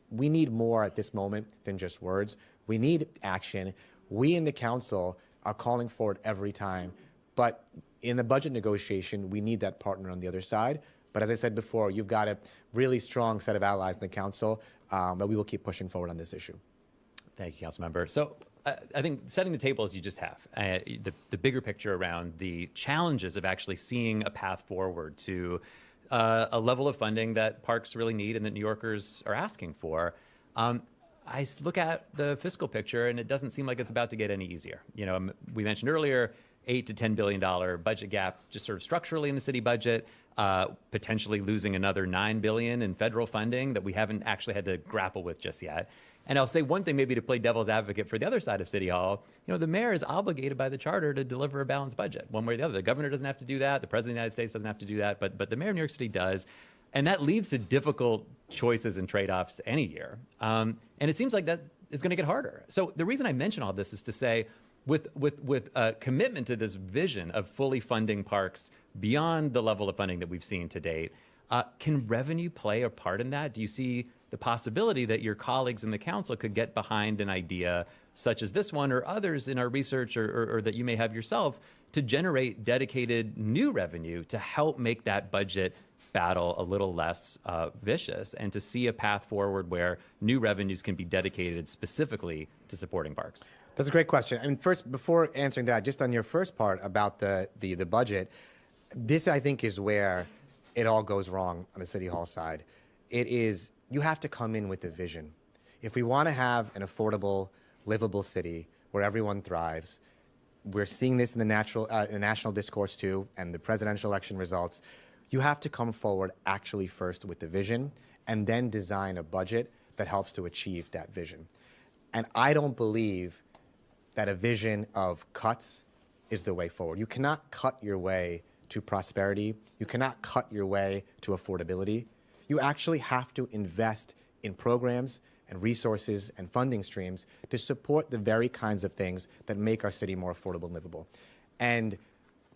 We need more at this moment than just words. We need action. We in the council are calling for it every time, but in the budget negotiation, we need that partner on the other side. But as I said before, you've got a really strong set of allies in the council, but we will keep pushing forward on this issue. Thank you, Councilmember. So I think setting the table as you just have, the bigger picture around the challenges of actually seeing a path forward to a level of funding that parks really need and that New Yorkers are asking for. I look at the fiscal picture, and it doesn't seem like it's about to get any easier. We mentioned earlier, $8 to $10 billion budget gap just sort of structurally in the city budget, potentially losing another $9 billion in federal funding that we haven't actually had to grapple with just yet. And I'll say one thing maybe to play devil's advocate for the other side of City Hall. The mayor is obligated by the charter to deliver a balanced budget one way or the other. The governor doesn't have to do that. The president of the United States doesn't have to do that. But the mayor of New York City does. And that leads to difficult choices and trade-offs any year. And it seems like that is going to get harder. So the reason I mention all this is to say, with a commitment to this vision of fully funding parks beyond the level of funding that we've seen to date, can revenue play a part in that? Do you see the possibility that your colleagues in the council could get behind an idea such as this one or others in our research or that you may have yourself to generate dedicated new revenue to help make that budget battle a little less vicious and to see a path forward where new revenues can be dedicated specifically to supporting parks? That's a great question. I mean, first, before answering that, just on your first part about the budget, this I think is where it all goes wrong on the City Hall side. It is, you have to come in with a vision. If we want to have an affordable, livable city where everyone thrives, we're seeing this in the national discourse too, and the presidential election results, you have to come forward actually first with the vision and then design a budget that helps to achieve that vision. And I don't believe that a vision of cuts is the way forward. You cannot cut your way to prosperity. You cannot cut your way to affordability. You actually have to invest in programs and resources and funding streams to support the very kinds of things that make our city more affordable and livable. And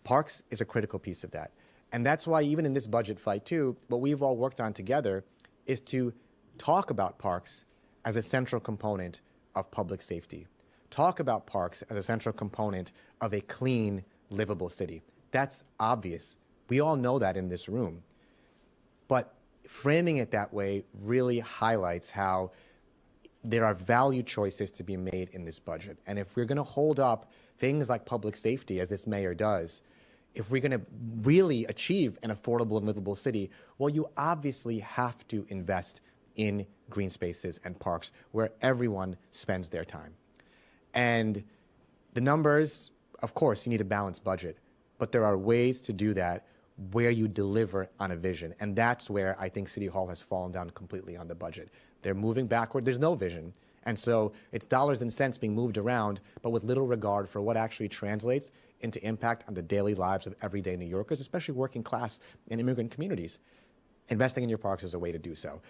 parks is a critical piece of that. And that's why even in this budget fight too, what we've all worked on together is to talk about parks as a central component of public safety. Talk about parks as a central component of a clean, livable city. That's obvious. We all know that in this room. But framing it that way really highlights how there are value choices to be made in this budget. And if we're going to hold up things like public safety, as this mayor does, if we're going to really achieve an affordable and livable city, well, you obviously have to invest in green spaces and parks where everyone spends their time. And The numbers, of course, you need a balanced budget, but there are ways to do that where you deliver on a vision. And that's where I think City Hall has fallen down completely on the budget. They're moving backward. There's no vision. And so it's dollars and cents being moved around, but with little regard for what actually translates into impact on the daily lives of everyday New Yorkers, especially working class and immigrant communities. Investing in your parks is a way to do so.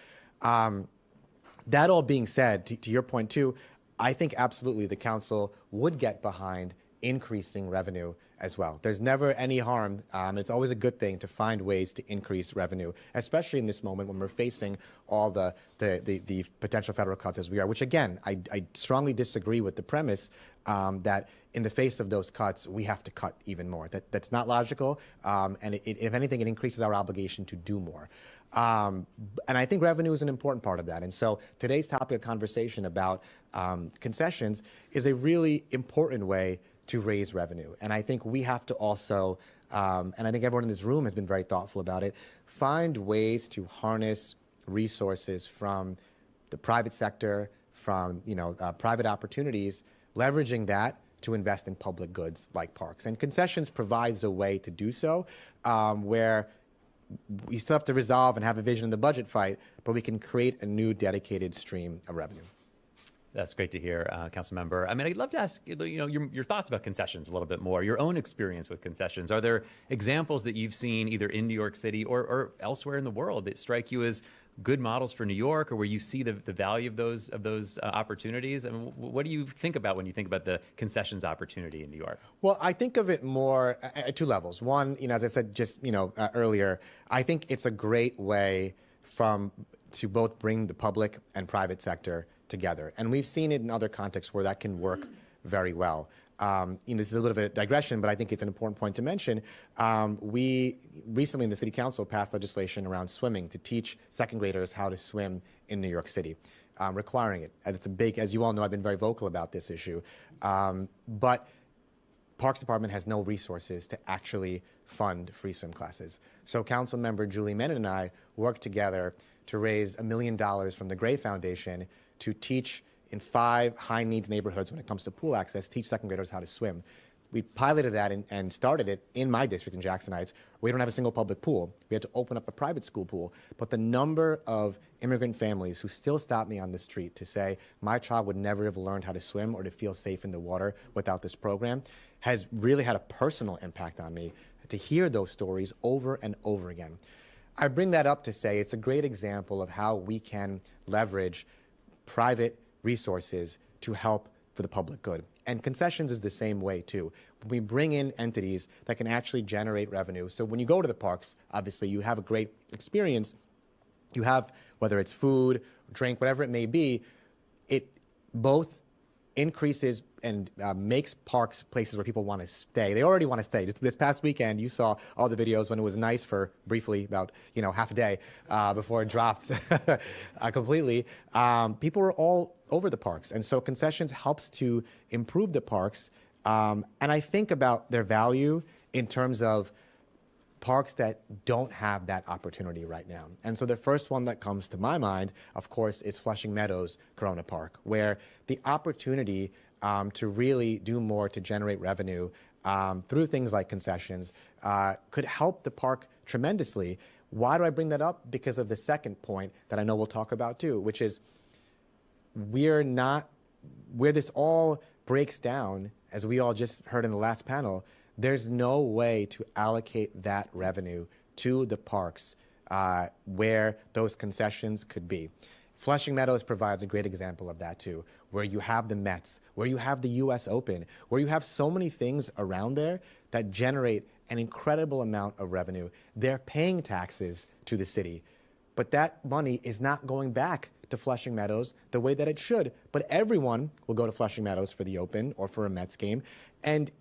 That all being said, to your point too, I think absolutely the council would get behind increasing revenue as well. There's never any harm. It's always a good thing to find ways to increase revenue, especially in this moment when we're facing all the potential federal cuts as we are, which again, I strongly disagree with the premise that in the face of those cuts, we have to cut even more. That's not logical, and if anything, it increases our obligation to do more. And I think revenue is an important part of that. And so today's topic of conversation about concessions is a really important way to raise revenue. And I think we have to also, and I think everyone in this room has been very thoughtful about it, find ways to harness resources from the private sector, from private opportunities, leveraging that to invest in public goods like parks. And concessions provides a way to do so, where we still have to resolve and have a vision in the budget fight, but we can create a new dedicated stream of revenue. That's great to hear, Council Member. I mean, I'd love to ask your thoughts about concessions a little bit more, your own experience with concessions. Are there examples that you've seen either in New York City or elsewhere in the world that strike you as good models for New York, or where you see the value of those opportunities? I mean, what do you think about when you think about the concessions opportunity in New York? Well, I think of it more at two levels. One, as I said just earlier, I think it's a great way to both bring the public and private sector together. And we've seen it in other contexts where that can work very well. This is a little bit of a digression, but I think it's an important point to mention. We recently in the City Council passed legislation around swimming to teach second graders how to swim in New York City, requiring it. And it's a big, as you all know, I've been very vocal about this issue. But Parks Department has no resources to actually fund free swim classes. So Council Member Julie Menon and I worked together to raise $1 million from the Gray Foundation to teach in 5 high-needs neighborhoods when it comes to pool access, teach second graders how to swim. We piloted that and started it in my district in Jackson Heights. We don't have a single public pool. We had to open up a private school pool. But the number of immigrant families who still stop me on the street to say, my child would never have learned how to swim or to feel safe in the water without this program has really had a personal impact on me to hear those stories over and over again. I bring that up to say it's a great example of how we can leverage private resources to help for the public good. And concessions is the same way too. We bring in entities that can actually generate revenue. So when you go to the parks, obviously you have a great experience. You have, whether it's food, drink, whatever it may be, it both increases and makes parks places where people want to stay. They already want to stay. This past weekend, you saw all the videos when it was nice for briefly about half a day before it dropped completely. People were all over the parks, and so concessions helps to improve the parks. And I think about their value in terms of parks that don't have that opportunity right now. And so the first one that comes to my mind, of course, is Flushing Meadows Corona Park, where the opportunity to really do more to generate revenue through things like concessions could help the park tremendously. Why do I bring that up? Because of the second point that I know we'll talk about too, which is where this all breaks down, as we all just heard in the last panel, there's no way to allocate that revenue to the parks where those concessions could be. Flushing Meadows provides a great example of that too, where you have the Mets, where you have the US Open, where you have so many things around there that generate an incredible amount of revenue. They're paying taxes to the city, but that money is not going back to Flushing Meadows the way that it should. But everyone will go to Flushing Meadows for the Open or for a Mets game. And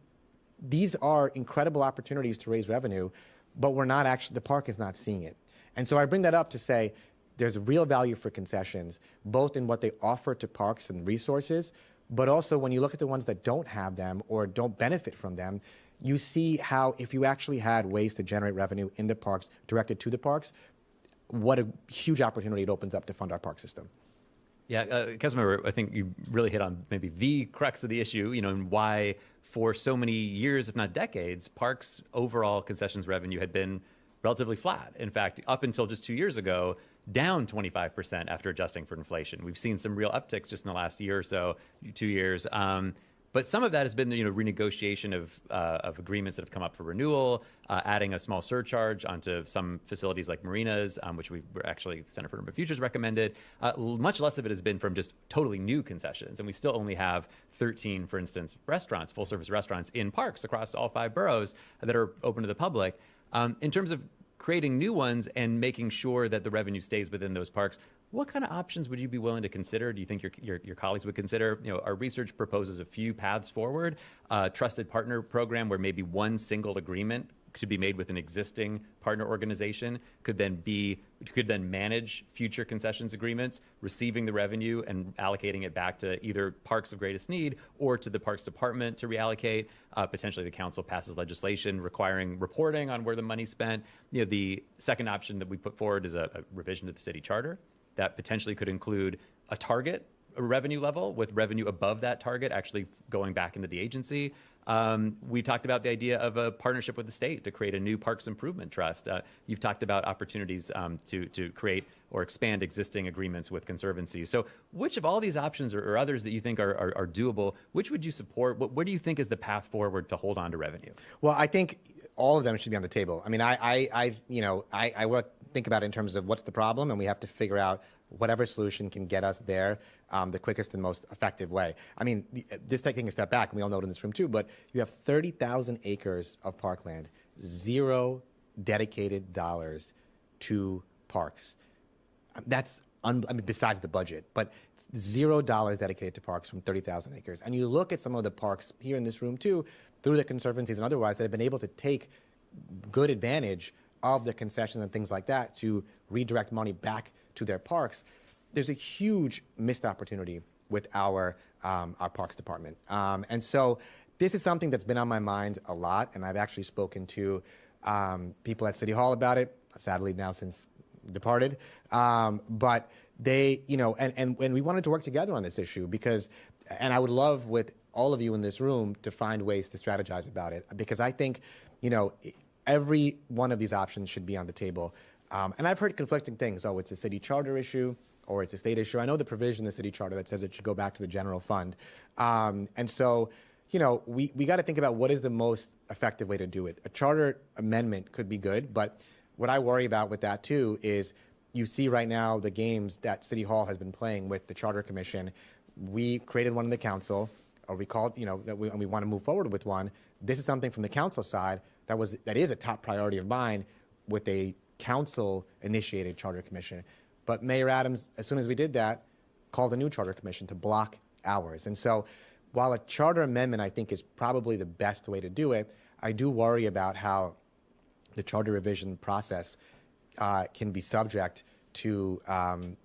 these are incredible opportunities to raise revenue, but the park is not seeing it. And so I bring that up to say there's real value for concessions, both in what they offer to parks and resources, but also when you look at the ones that don't have them or don't benefit from them, you see how if you actually had ways to generate revenue in the parks, directed to the parks, what a huge opportunity it opens up to fund our park system. Yeah, Councilmember, I think you really hit on maybe the crux of the issue, and why for so many years, if not decades, parks' overall concessions revenue had been relatively flat. In fact, up until just 2 years ago, down 25% after adjusting for inflation. We've seen some real upticks just in the last year or so, 2 years. But some of that has been the renegotiation of agreements that have come up for renewal, adding a small surcharge onto some facilities like marinas, which we were actually Center for Urban Futures recommended. Much less of it has been from just totally new concessions, and we still only have 13, for instance, restaurants, full-service restaurants in parks across all 5 boroughs that are open to the public. In terms of creating new ones and making sure that the revenue stays within those parks, what kind of options would you be willing to consider? Do you think your colleagues would consider? Our research proposes a few paths forward. Trusted partner program where maybe one single agreement to be made with an existing partner organization could then manage future concessions agreements, receiving the revenue and allocating it back to either parks of greatest need or to the parks department to reallocate. Potentially the council passes legislation requiring reporting on where the money's spent. The second option that we put forward is a revision to the city charter that potentially could include a target, a revenue level, with revenue above that target actually going back into the agency. We talked about the idea of a partnership with the state to create a new Parks Improvement Trust. You've talked about opportunities to create or expand existing agreements with conservancies. So which of all these options or others that you think are doable, which would you support? What do you think is the path forward to hold on to revenue? Well, I think all of them should be on the table. I mean, I think about it in terms of what's the problem, and we have to figure out whatever solution can get us there the quickest and most effective way. I mean, just taking a step back, and we all know it in this room too, but you have 30,000 acres of parkland, 0 dedicated dollars to parks. That's, besides the budget, but $0 dedicated to parks from 30,000 acres. And you look at some of the parks here in this room too, through the conservancies and otherwise, that have been able to take good advantage of the concessions and things like that to redirect money back to their parks. There's a huge missed opportunity with our parks department. And so this is something that's been on my mind a lot, and I've actually spoken to people at City Hall about it, sadly now since departed. But they, and we wanted to work together on this issue because, and I would love with all of you in this room to find ways to strategize about it, because I think, every one of these options should be on the table. And I've heard conflicting things. Oh, it's a city charter issue or it's a state issue. I know the provision in the city charter that says it should go back to the general fund. And so, we got to think about what is the most effective way to do it. A charter amendment could be good, but what I worry about with that too is you see right now the games that City Hall has been playing with the Charter Commission. We created one in the council, or we called, and we want to move forward with one. This is something from the council side that is a top priority of mine with a council-initiated charter commission. But Mayor Adams, as soon as we did that, called a new charter commission to block ours. And so while a charter amendment, I think, is probably the best way to do it, I do worry about how the charter revision process can be subject to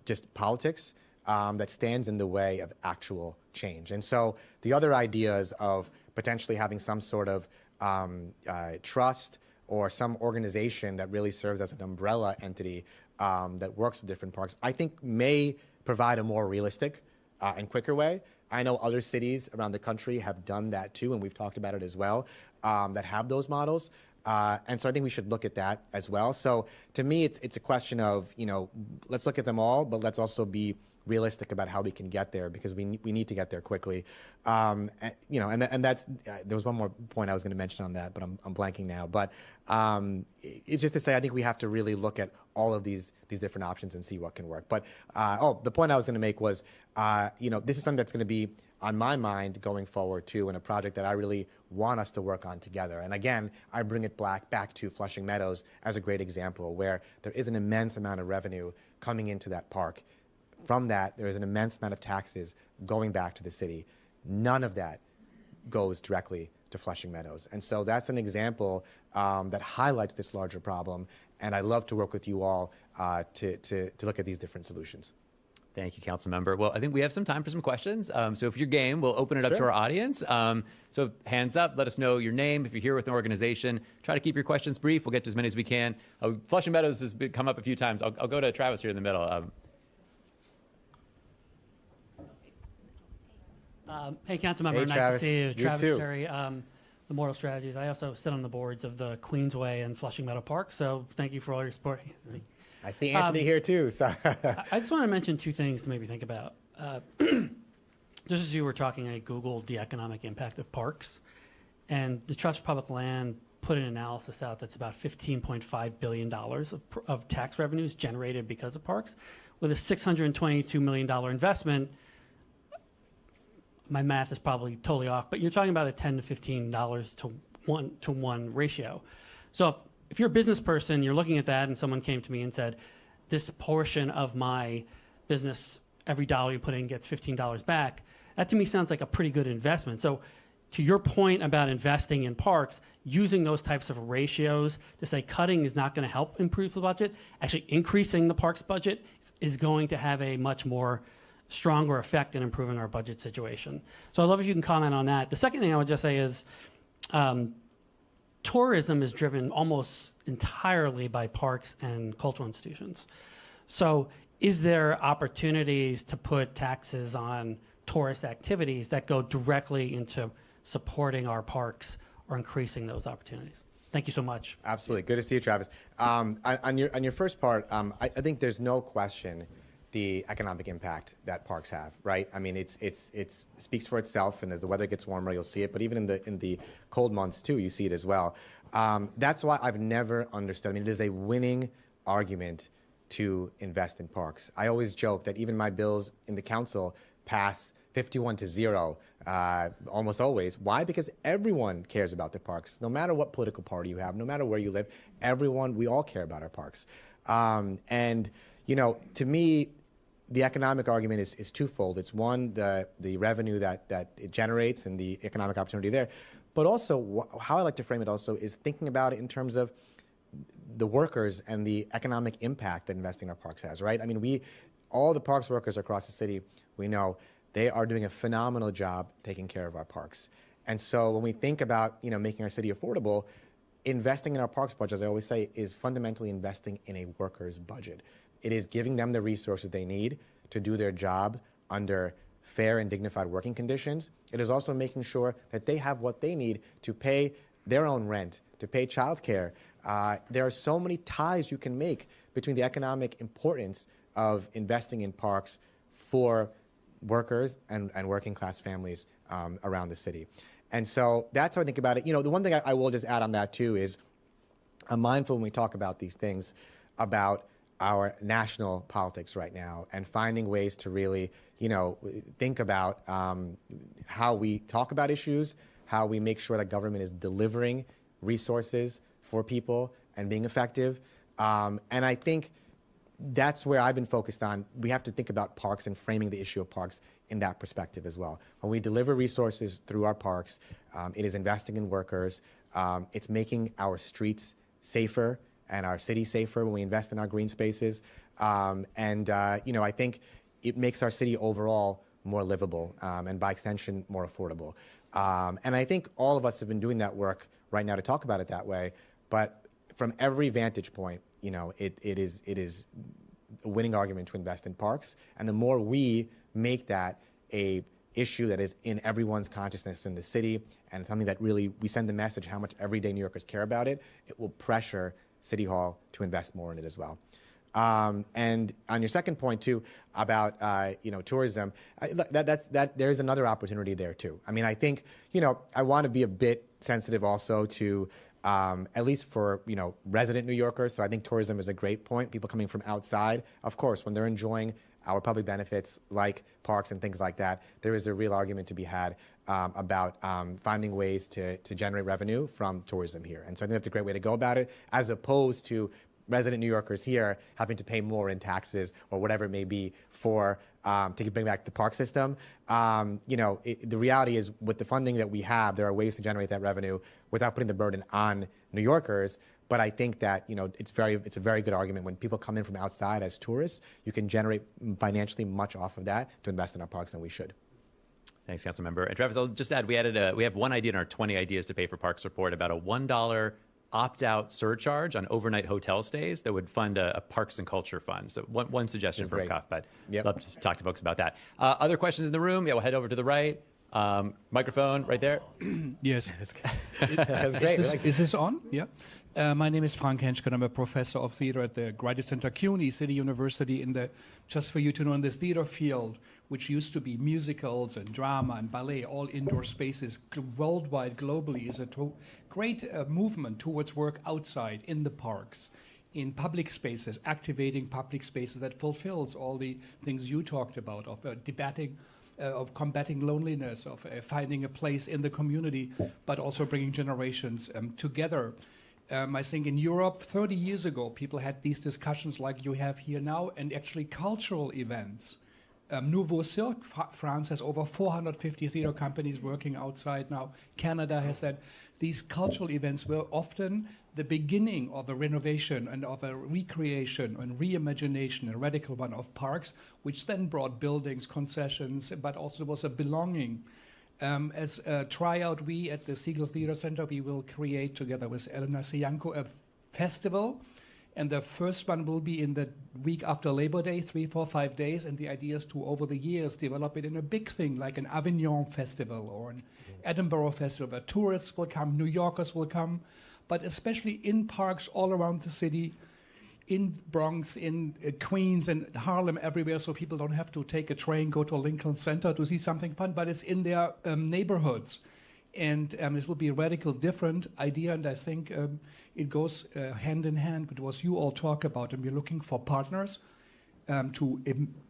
just politics that stands in the way of actual change. And so the other ideas of potentially having some sort of trust or some organization that really serves as an umbrella entity that works with different parks, I think may provide a more realistic and quicker way. I know other cities around the country have done that too, and we've talked about it as well, that have those models. And so I think we should look at that as well. So to me, it's a question of, let's look at them all, but let's also be realistic about how we can get there, because we need to get there quickly. And that's, there was one more point I was going to mention on that, but I'm blanking now. But it's just to say, I think we have to really look at all of these different options and see what can work. But the point I was going to make was, this is something that's going to be on my mind going forward too, in a project that I really want us to work on together. And again, I bring it back to Flushing Meadows as a great example, where there is an immense amount of revenue coming into that park. From that, there is an immense amount of taxes going back to the city. None of that goes directly to Flushing Meadows. And so that's an example that highlights this larger problem. And I'd love to work with you all to look at these different solutions. Thank you, Council Member. Well, I think we have some time for some questions. So if you're game, we'll open it up to our audience. So hands up, let us know your name. If you're here with an organization, try to keep your questions brief. We'll get to as many as we can. Flushing Meadows has come up a few times. I'll go to Travis here in the middle. Hey, Councilmember, Hey, nice Travis. to see you. You Travis too. Terry, the Mortal Strategies. I also sit on the boards of the Queensway and Flushing Meadow Park, so thank you for all your support. I see Anthony here too. So I just want to mention two things to maybe think about. Just as you were talking, I Googled the economic impact of parks, and the Trust for Public Land put an analysis out that's about $15.5 billion of tax revenues generated because of parks, with a $622 million investment. My math is probably totally off, but you're talking about a $10 to $15 to 1 ratio. So if you're a business person, you're looking at that, and someone came to me and said, this portion of my business, every dollar you put in gets $15 back, that to me sounds like a pretty good investment. So to your point about investing in parks, using those types of ratios to say cutting is not going to help improve the budget, actually increasing the parks budget is going to have a much more stronger effect in improving our budget situation. So I'd love if you can comment on that. The second thing I would just say is tourism is driven almost entirely by parks and cultural institutions. So is there opportunities to put taxes on tourist activities that go directly into supporting our parks or increasing those opportunities? Thank you so much. absolutely, good to see you, Travis. On your first part, I think there's no question the economic impact that parks have, right? I mean, it speaks for itself, and as the weather gets warmer, you'll see it. But even in the cold months too, you see it as well. That's why I've never understood. I mean, it is a winning argument to invest in parks. I always joke that even my bills in the council pass 51-0, almost always. Why? Because everyone cares about the parks, no matter what political party you have, no matter where you live. We all care about our parks. And to me, the economic argument is twofold. It's one, the revenue that it generates and the economic opportunity there, but also how I like to frame it also is thinking about it in terms of the workers and the economic impact that investing in our parks has, right? I mean, all the parks workers across the city, we know they are doing a phenomenal job taking care of our parks. And so when we think about, making our city affordable, investing in our parks budget, as I always say, is fundamentally investing in a worker's budget. It is giving them the resources they need to do their job under fair and dignified working conditions. It is also making sure that they have what they need to pay their own rent, to pay childcare. There are so many ties you can make between the economic importance of investing in parks for workers and working class families around the city. And so that's how I think about it. The one thing I will just add on that too is I'm mindful when we talk about these things about our national politics right now and finding ways to really, think about how we talk about issues, how we make sure that government is delivering resources for people and being effective. And I think that's where I've been focused on. We have to think about parks and framing the issue of parks in that perspective as well. When we deliver resources through our parks, it is investing in workers. It's making our streets safer and our city safer when we invest in our green spaces. I think it makes our city overall more livable and by extension more affordable. And I think all of us have been doing that work right now to talk about it that way. But from every vantage point, it is a winning argument to invest in parks. And the more we make that a issue that is in everyone's consciousness in the city and something that really we send the message how much everyday New Yorkers care about it, it will pressure City Hall to invest more in it as well. And on your second point too about tourism, there is another opportunity there too. I mean, I think I want to be a bit sensitive also to at least for resident New Yorkers. So I think tourism is a great point. People coming from outside, of course, when they're enjoying our public benefits like parks and things like that, there is a real argument to be had about finding ways to generate revenue from tourism here. And so I think that's a great way to go about it, as opposed to resident New Yorkers here having to pay more in taxes or whatever it may be for to bring back the park system. The reality is with the funding that we have, there are ways to generate that revenue without putting the burden on New Yorkers. But I think that it's a very good argument when people come in from outside as tourists, you can generate financially much off of that to invest in our parks, and we should. Thanks, Councilmember. And Travis, I'll just add, we have one idea in our 20 ideas to pay for parks report about a $1 opt-out surcharge on overnight hotel stays that would fund a parks and culture fund. So one suggestion for a cuff, but I'd love to talk to folks about that. Other questions in the room? Yeah, we'll head over to the right. Microphone right there. Yes. That's great. Is this on? Yeah. My name is Frank Henschke. I'm a professor of theater at the Graduate Center CUNY City University just for you to know, in the theater field, which used to be musicals and drama and ballet, all indoor spaces, worldwide, globally, is a great movement towards work outside, in the parks, in public spaces, activating public spaces that fulfills all the things you talked about, of debating, of combating loneliness, of finding a place in the community, but also bringing generations together. I think in Europe, 30 years ago, people had these discussions like you have here now, and actually cultural events. Nouveau Cirque, France has over 450 theater companies working outside now. Canada has that. These cultural events were often the beginning of a renovation and of a recreation and reimagination, a radical one, of parks, which then brought buildings, concessions, but also there was a belonging. As a tryout, we at the Siegel Theater Center, we will create together with Elena Sianko a festival. And the first one will be in the week after Labor Day, 3, 4, 5 days. And the idea is to, over the years, develop it in a big thing, like an Avignon festival or an Edinburgh festival, where tourists will come, New Yorkers will come, but especially in parks all around the city, in Bronx, in Queens and Harlem, everywhere, so people don't have to take a train, go to Lincoln Center to see something fun, but it's in their neighborhoods. And this will be a radical different idea, and I think it goes hand in hand with what you all talk about, and we're looking for partners to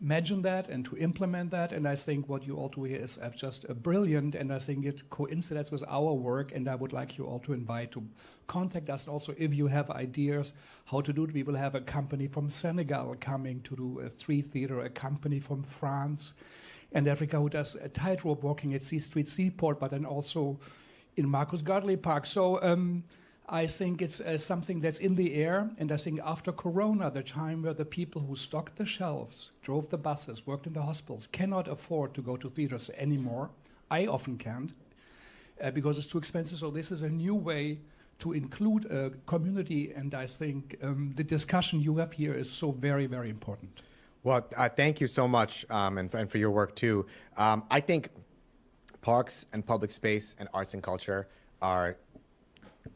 imagine that and to implement that, and I think what you all do here is just brilliant, and I think it coincides with our work, and I would like you all to invite to contact us, and also if you have ideas how to do it. We will have a company from Senegal coming to do a street theater, a company from France and Africa who does a tightrope walking at C Street Seaport, but then also in Marcus Gartley Park. So I think it's something that's in the air, and I think after Corona, the time where the people who stocked the shelves, drove the buses, worked in the hospitals, cannot afford to go to theaters anymore. I often can't because it's too expensive. So this is a new way to include a community, and I think the discussion you have here is so very, very important. Well, thank you so much, and for your work too. I think parks and public space and arts and culture are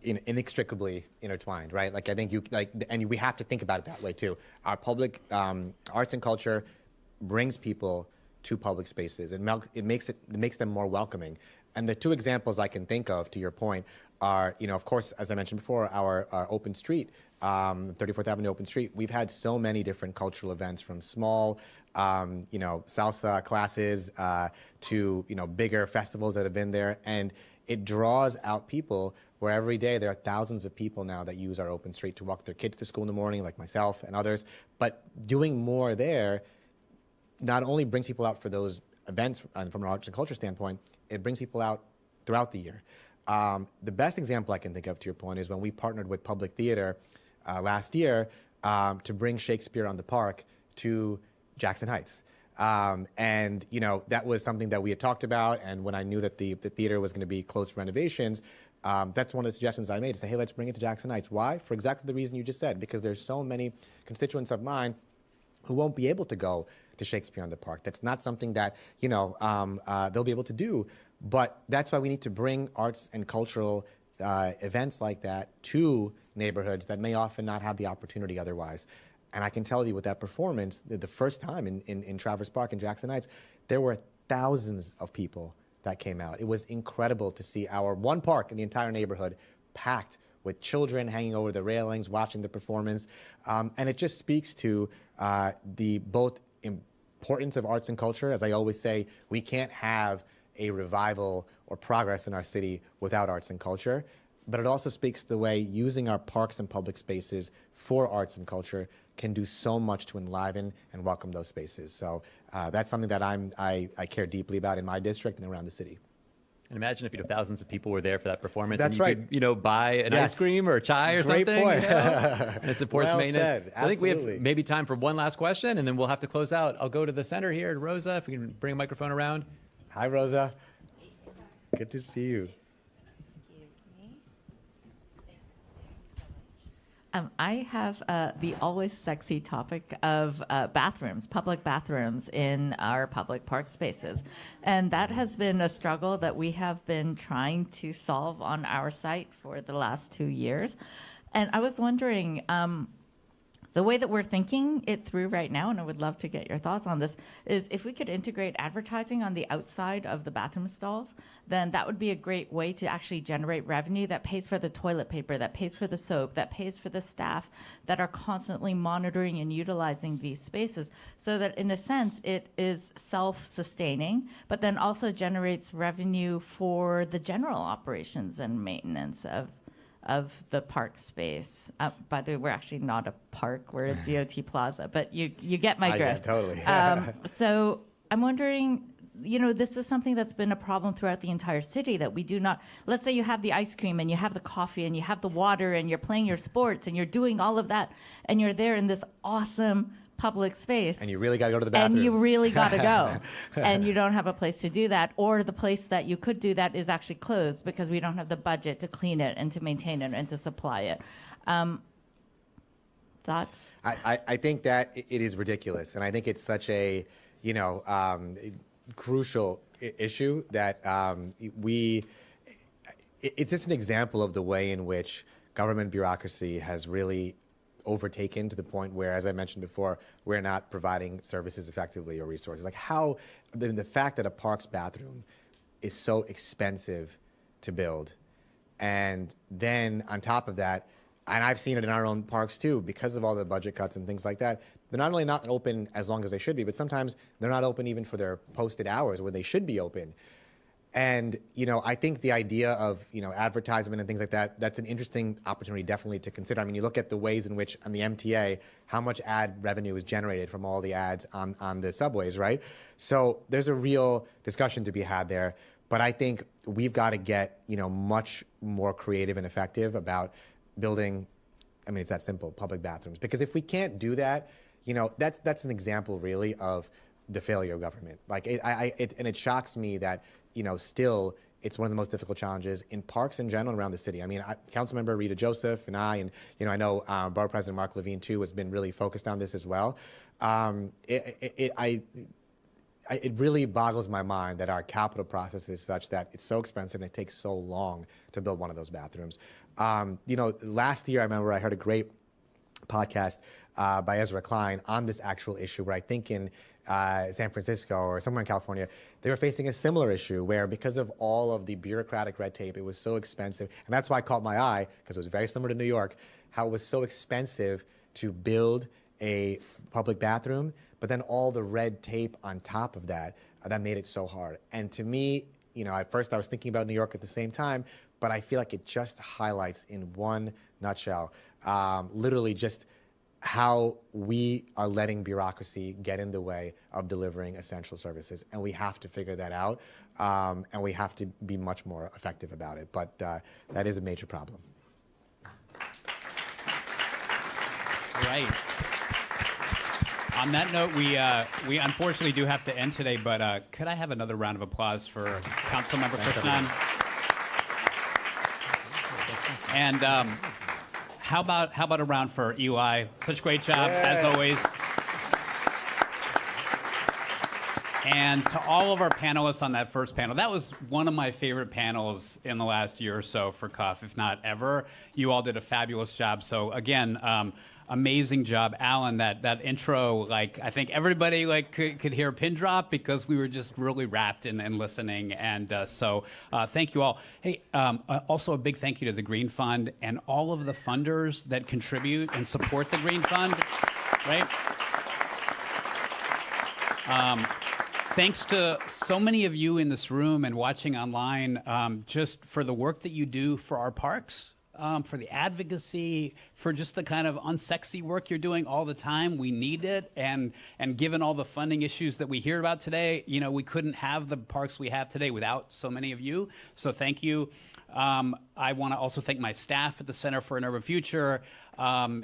inextricably intertwined, right? Like I think and we have to think about it that way too. Our public arts and culture brings people to public spaces, and it makes them more welcoming. And the two examples I can think of, to your point, are, of course, as I mentioned before, our open street, 34th Avenue open street. We've had so many different cultural events, from small, salsa classes to, bigger festivals that have been there. And it draws out people where every day there are thousands of people now that use our open street to walk their kids to school in the morning, like myself and others. But doing more there not only brings people out for those events from an arts and culture standpoint, it brings people out throughout the year. The best example I can think of, to your point, is when we partnered with Public Theater last year to bring Shakespeare on the Park to Jackson Heights. And that was something that we had talked about, and when I knew that the theater was going to be closed for renovations, that's one of the suggestions I made, to say, hey, let's bring it to Jackson Heights. Why? For exactly the reason you just said, because there's so many constituents of mine who won't be able to go to Shakespeare on the Park. That's not something that they'll be able to do. But that's why we need to bring arts and cultural events like that to neighborhoods that may often not have the opportunity otherwise. And I can tell you, with that performance, the first time in Traverse Park in Jackson Heights, there were thousands of people that came out. It was incredible to see our one park in the entire neighborhood packed with children hanging over the railings, watching the performance. And it just speaks to the both importance of arts and culture. As I always say, we can't have a revival or progress in our city without arts and culture. But it also speaks to the way using our parks and public spaces for arts and culture can do so much to enliven and welcome those spaces. So that's something that I care deeply about in my district and around the city. And imagine if thousands of people were there for that performance. That's and you right. could, buy an ice cream or a chai or Great something. point. And it supports Well maintenance. said. So I think we have Absolutely. maybe time for one last question, and then we'll have to close out. I'll go to the center here, to Rosa, if we can bring a microphone around. Hi, Rosa. Good to see you. I have the always sexy topic of bathrooms, public bathrooms in our public park spaces. And that has been a struggle that we have been trying to solve on our site for the last 2 years. And I was wondering, the way that we're thinking it through right now, and I would love to get your thoughts on this, is if we could integrate advertising on the outside of the bathroom stalls, then that would be a great way to actually generate revenue that pays for the toilet paper, that pays for the soap, that pays for the staff that are constantly monitoring and utilizing these spaces, so that in a sense it is self-sustaining, but then also generates revenue for the general operations and maintenance of the park space. By the way, we're actually not a park, we're a DOT plaza, but you get my drift. Yeah, totally. So I'm wondering, this is something that's been a problem throughout the entire city, that we do not, let's say you have the ice cream and you have the coffee and you have the water and you're playing your sports and you're doing all of that and you're there in this awesome public space. And you really got to go to the bathroom. And you really got to go. And you don't have a place to do that. Or the place that you could do that is actually closed because we don't have the budget to clean it and to maintain it and to supply it. Thoughts? I think that it is ridiculous. And I think it's such a, crucial issue that it's just an example of the way in which government bureaucracy has really overtaken to the point where, as I mentioned before, we're not providing services effectively or resources. Like the fact that a park's bathroom is so expensive to build, and then on top of that, and I've seen it in our own parks too, because of all the budget cuts and things like that, they're not only not open as long as they should be, but sometimes they're not open even for their posted hours where they should be open. And, I think the idea of, advertisement and things like that, that's an interesting opportunity definitely to consider. I mean, you look at the ways in which on the MTA, how much ad revenue is generated from all the ads on the subways, right? So there's a real discussion to be had there. But I think we've got to get, much more creative and effective about building, it's that simple, public bathrooms. Because if we can't do that, that's an example really of the failure of government. Like, it shocks me that, still, it's one of the most difficult challenges in parks in general and around the city. I mean, Councilmember Rita Joseph and I know Borough President Mark Levine too has been really focused on this as well. It really boggles my mind that our capital process is such that it's so expensive and it takes so long to build one of those bathrooms. Last year I remember I heard a great podcast by Ezra Klein on this actual issue, where I think in San Francisco or somewhere in California, they were facing a similar issue where, because of all of the bureaucratic red tape, it was so expensive. And that's why it caught my eye, because it was very similar to New York, how it was so expensive to build a public bathroom, but then all the red tape on top of that, that made it so hard. And to me, at first I was thinking about New York at the same time, but I feel like it just highlights in one nutshell, literally just how we are letting bureaucracy get in the way of delivering essential services. And we have to figure that out, and we have to be much more effective about it. But that is a major problem. Right. On that note, we unfortunately do have to end today, but could I have another round of applause for Councilmember Krishnan? And how about a round for Eli? Such a great job, as always. And to all of our panelists on that first panel, that was one of my favorite panels in the last year or so for CUF, if not ever. You all did a fabulous job. So again, amazing job. Alan, that intro, I think everybody could hear a pin drop because we were just really wrapped in listening. And so thank you all. Hey, also a big thank you to the Green Fund and all of the funders that contribute and support the Green Fund, right? Thanks to so many of you in this room and watching online, just for the work that you do for our parks. For the advocacy, for just the kind of unsexy work you're doing all the time. We need it, and given all the funding issues that we hear about today, we couldn't have the parks we have today without so many of you. So thank you. I want to also thank my staff at the Center for an Urban Future, I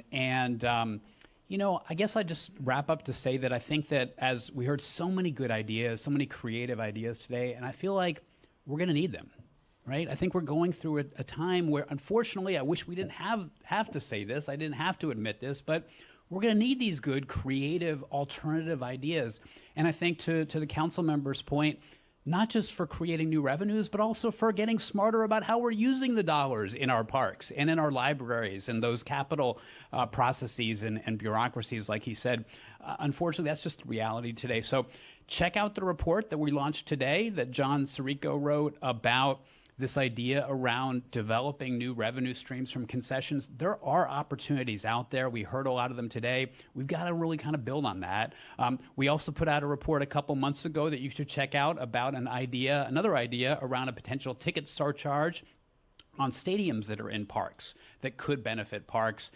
guess I just wrap up to say that I think that as we heard so many good ideas, so many creative ideas today, and I feel like we're going to need them. right? I think we're going through a time where, unfortunately, I wish we didn't have to say this, I didn't have to admit this, but we're going to need these good, creative, alternative ideas. And I think to the council member's point, not just for creating new revenues, but also for getting smarter about how we're using the dollars in our parks and in our libraries and those capital processes and bureaucracies, like he said. Unfortunately, that's just the reality today. So check out the report that we launched today that John Sirico wrote about this idea around developing new revenue streams from concessions. There are opportunities out there. We heard a lot of them today. We've got to really kind of build on that. We also put out a report a couple months ago that you should check out about another idea around a potential ticket surcharge on stadiums that are in parks that could benefit parks.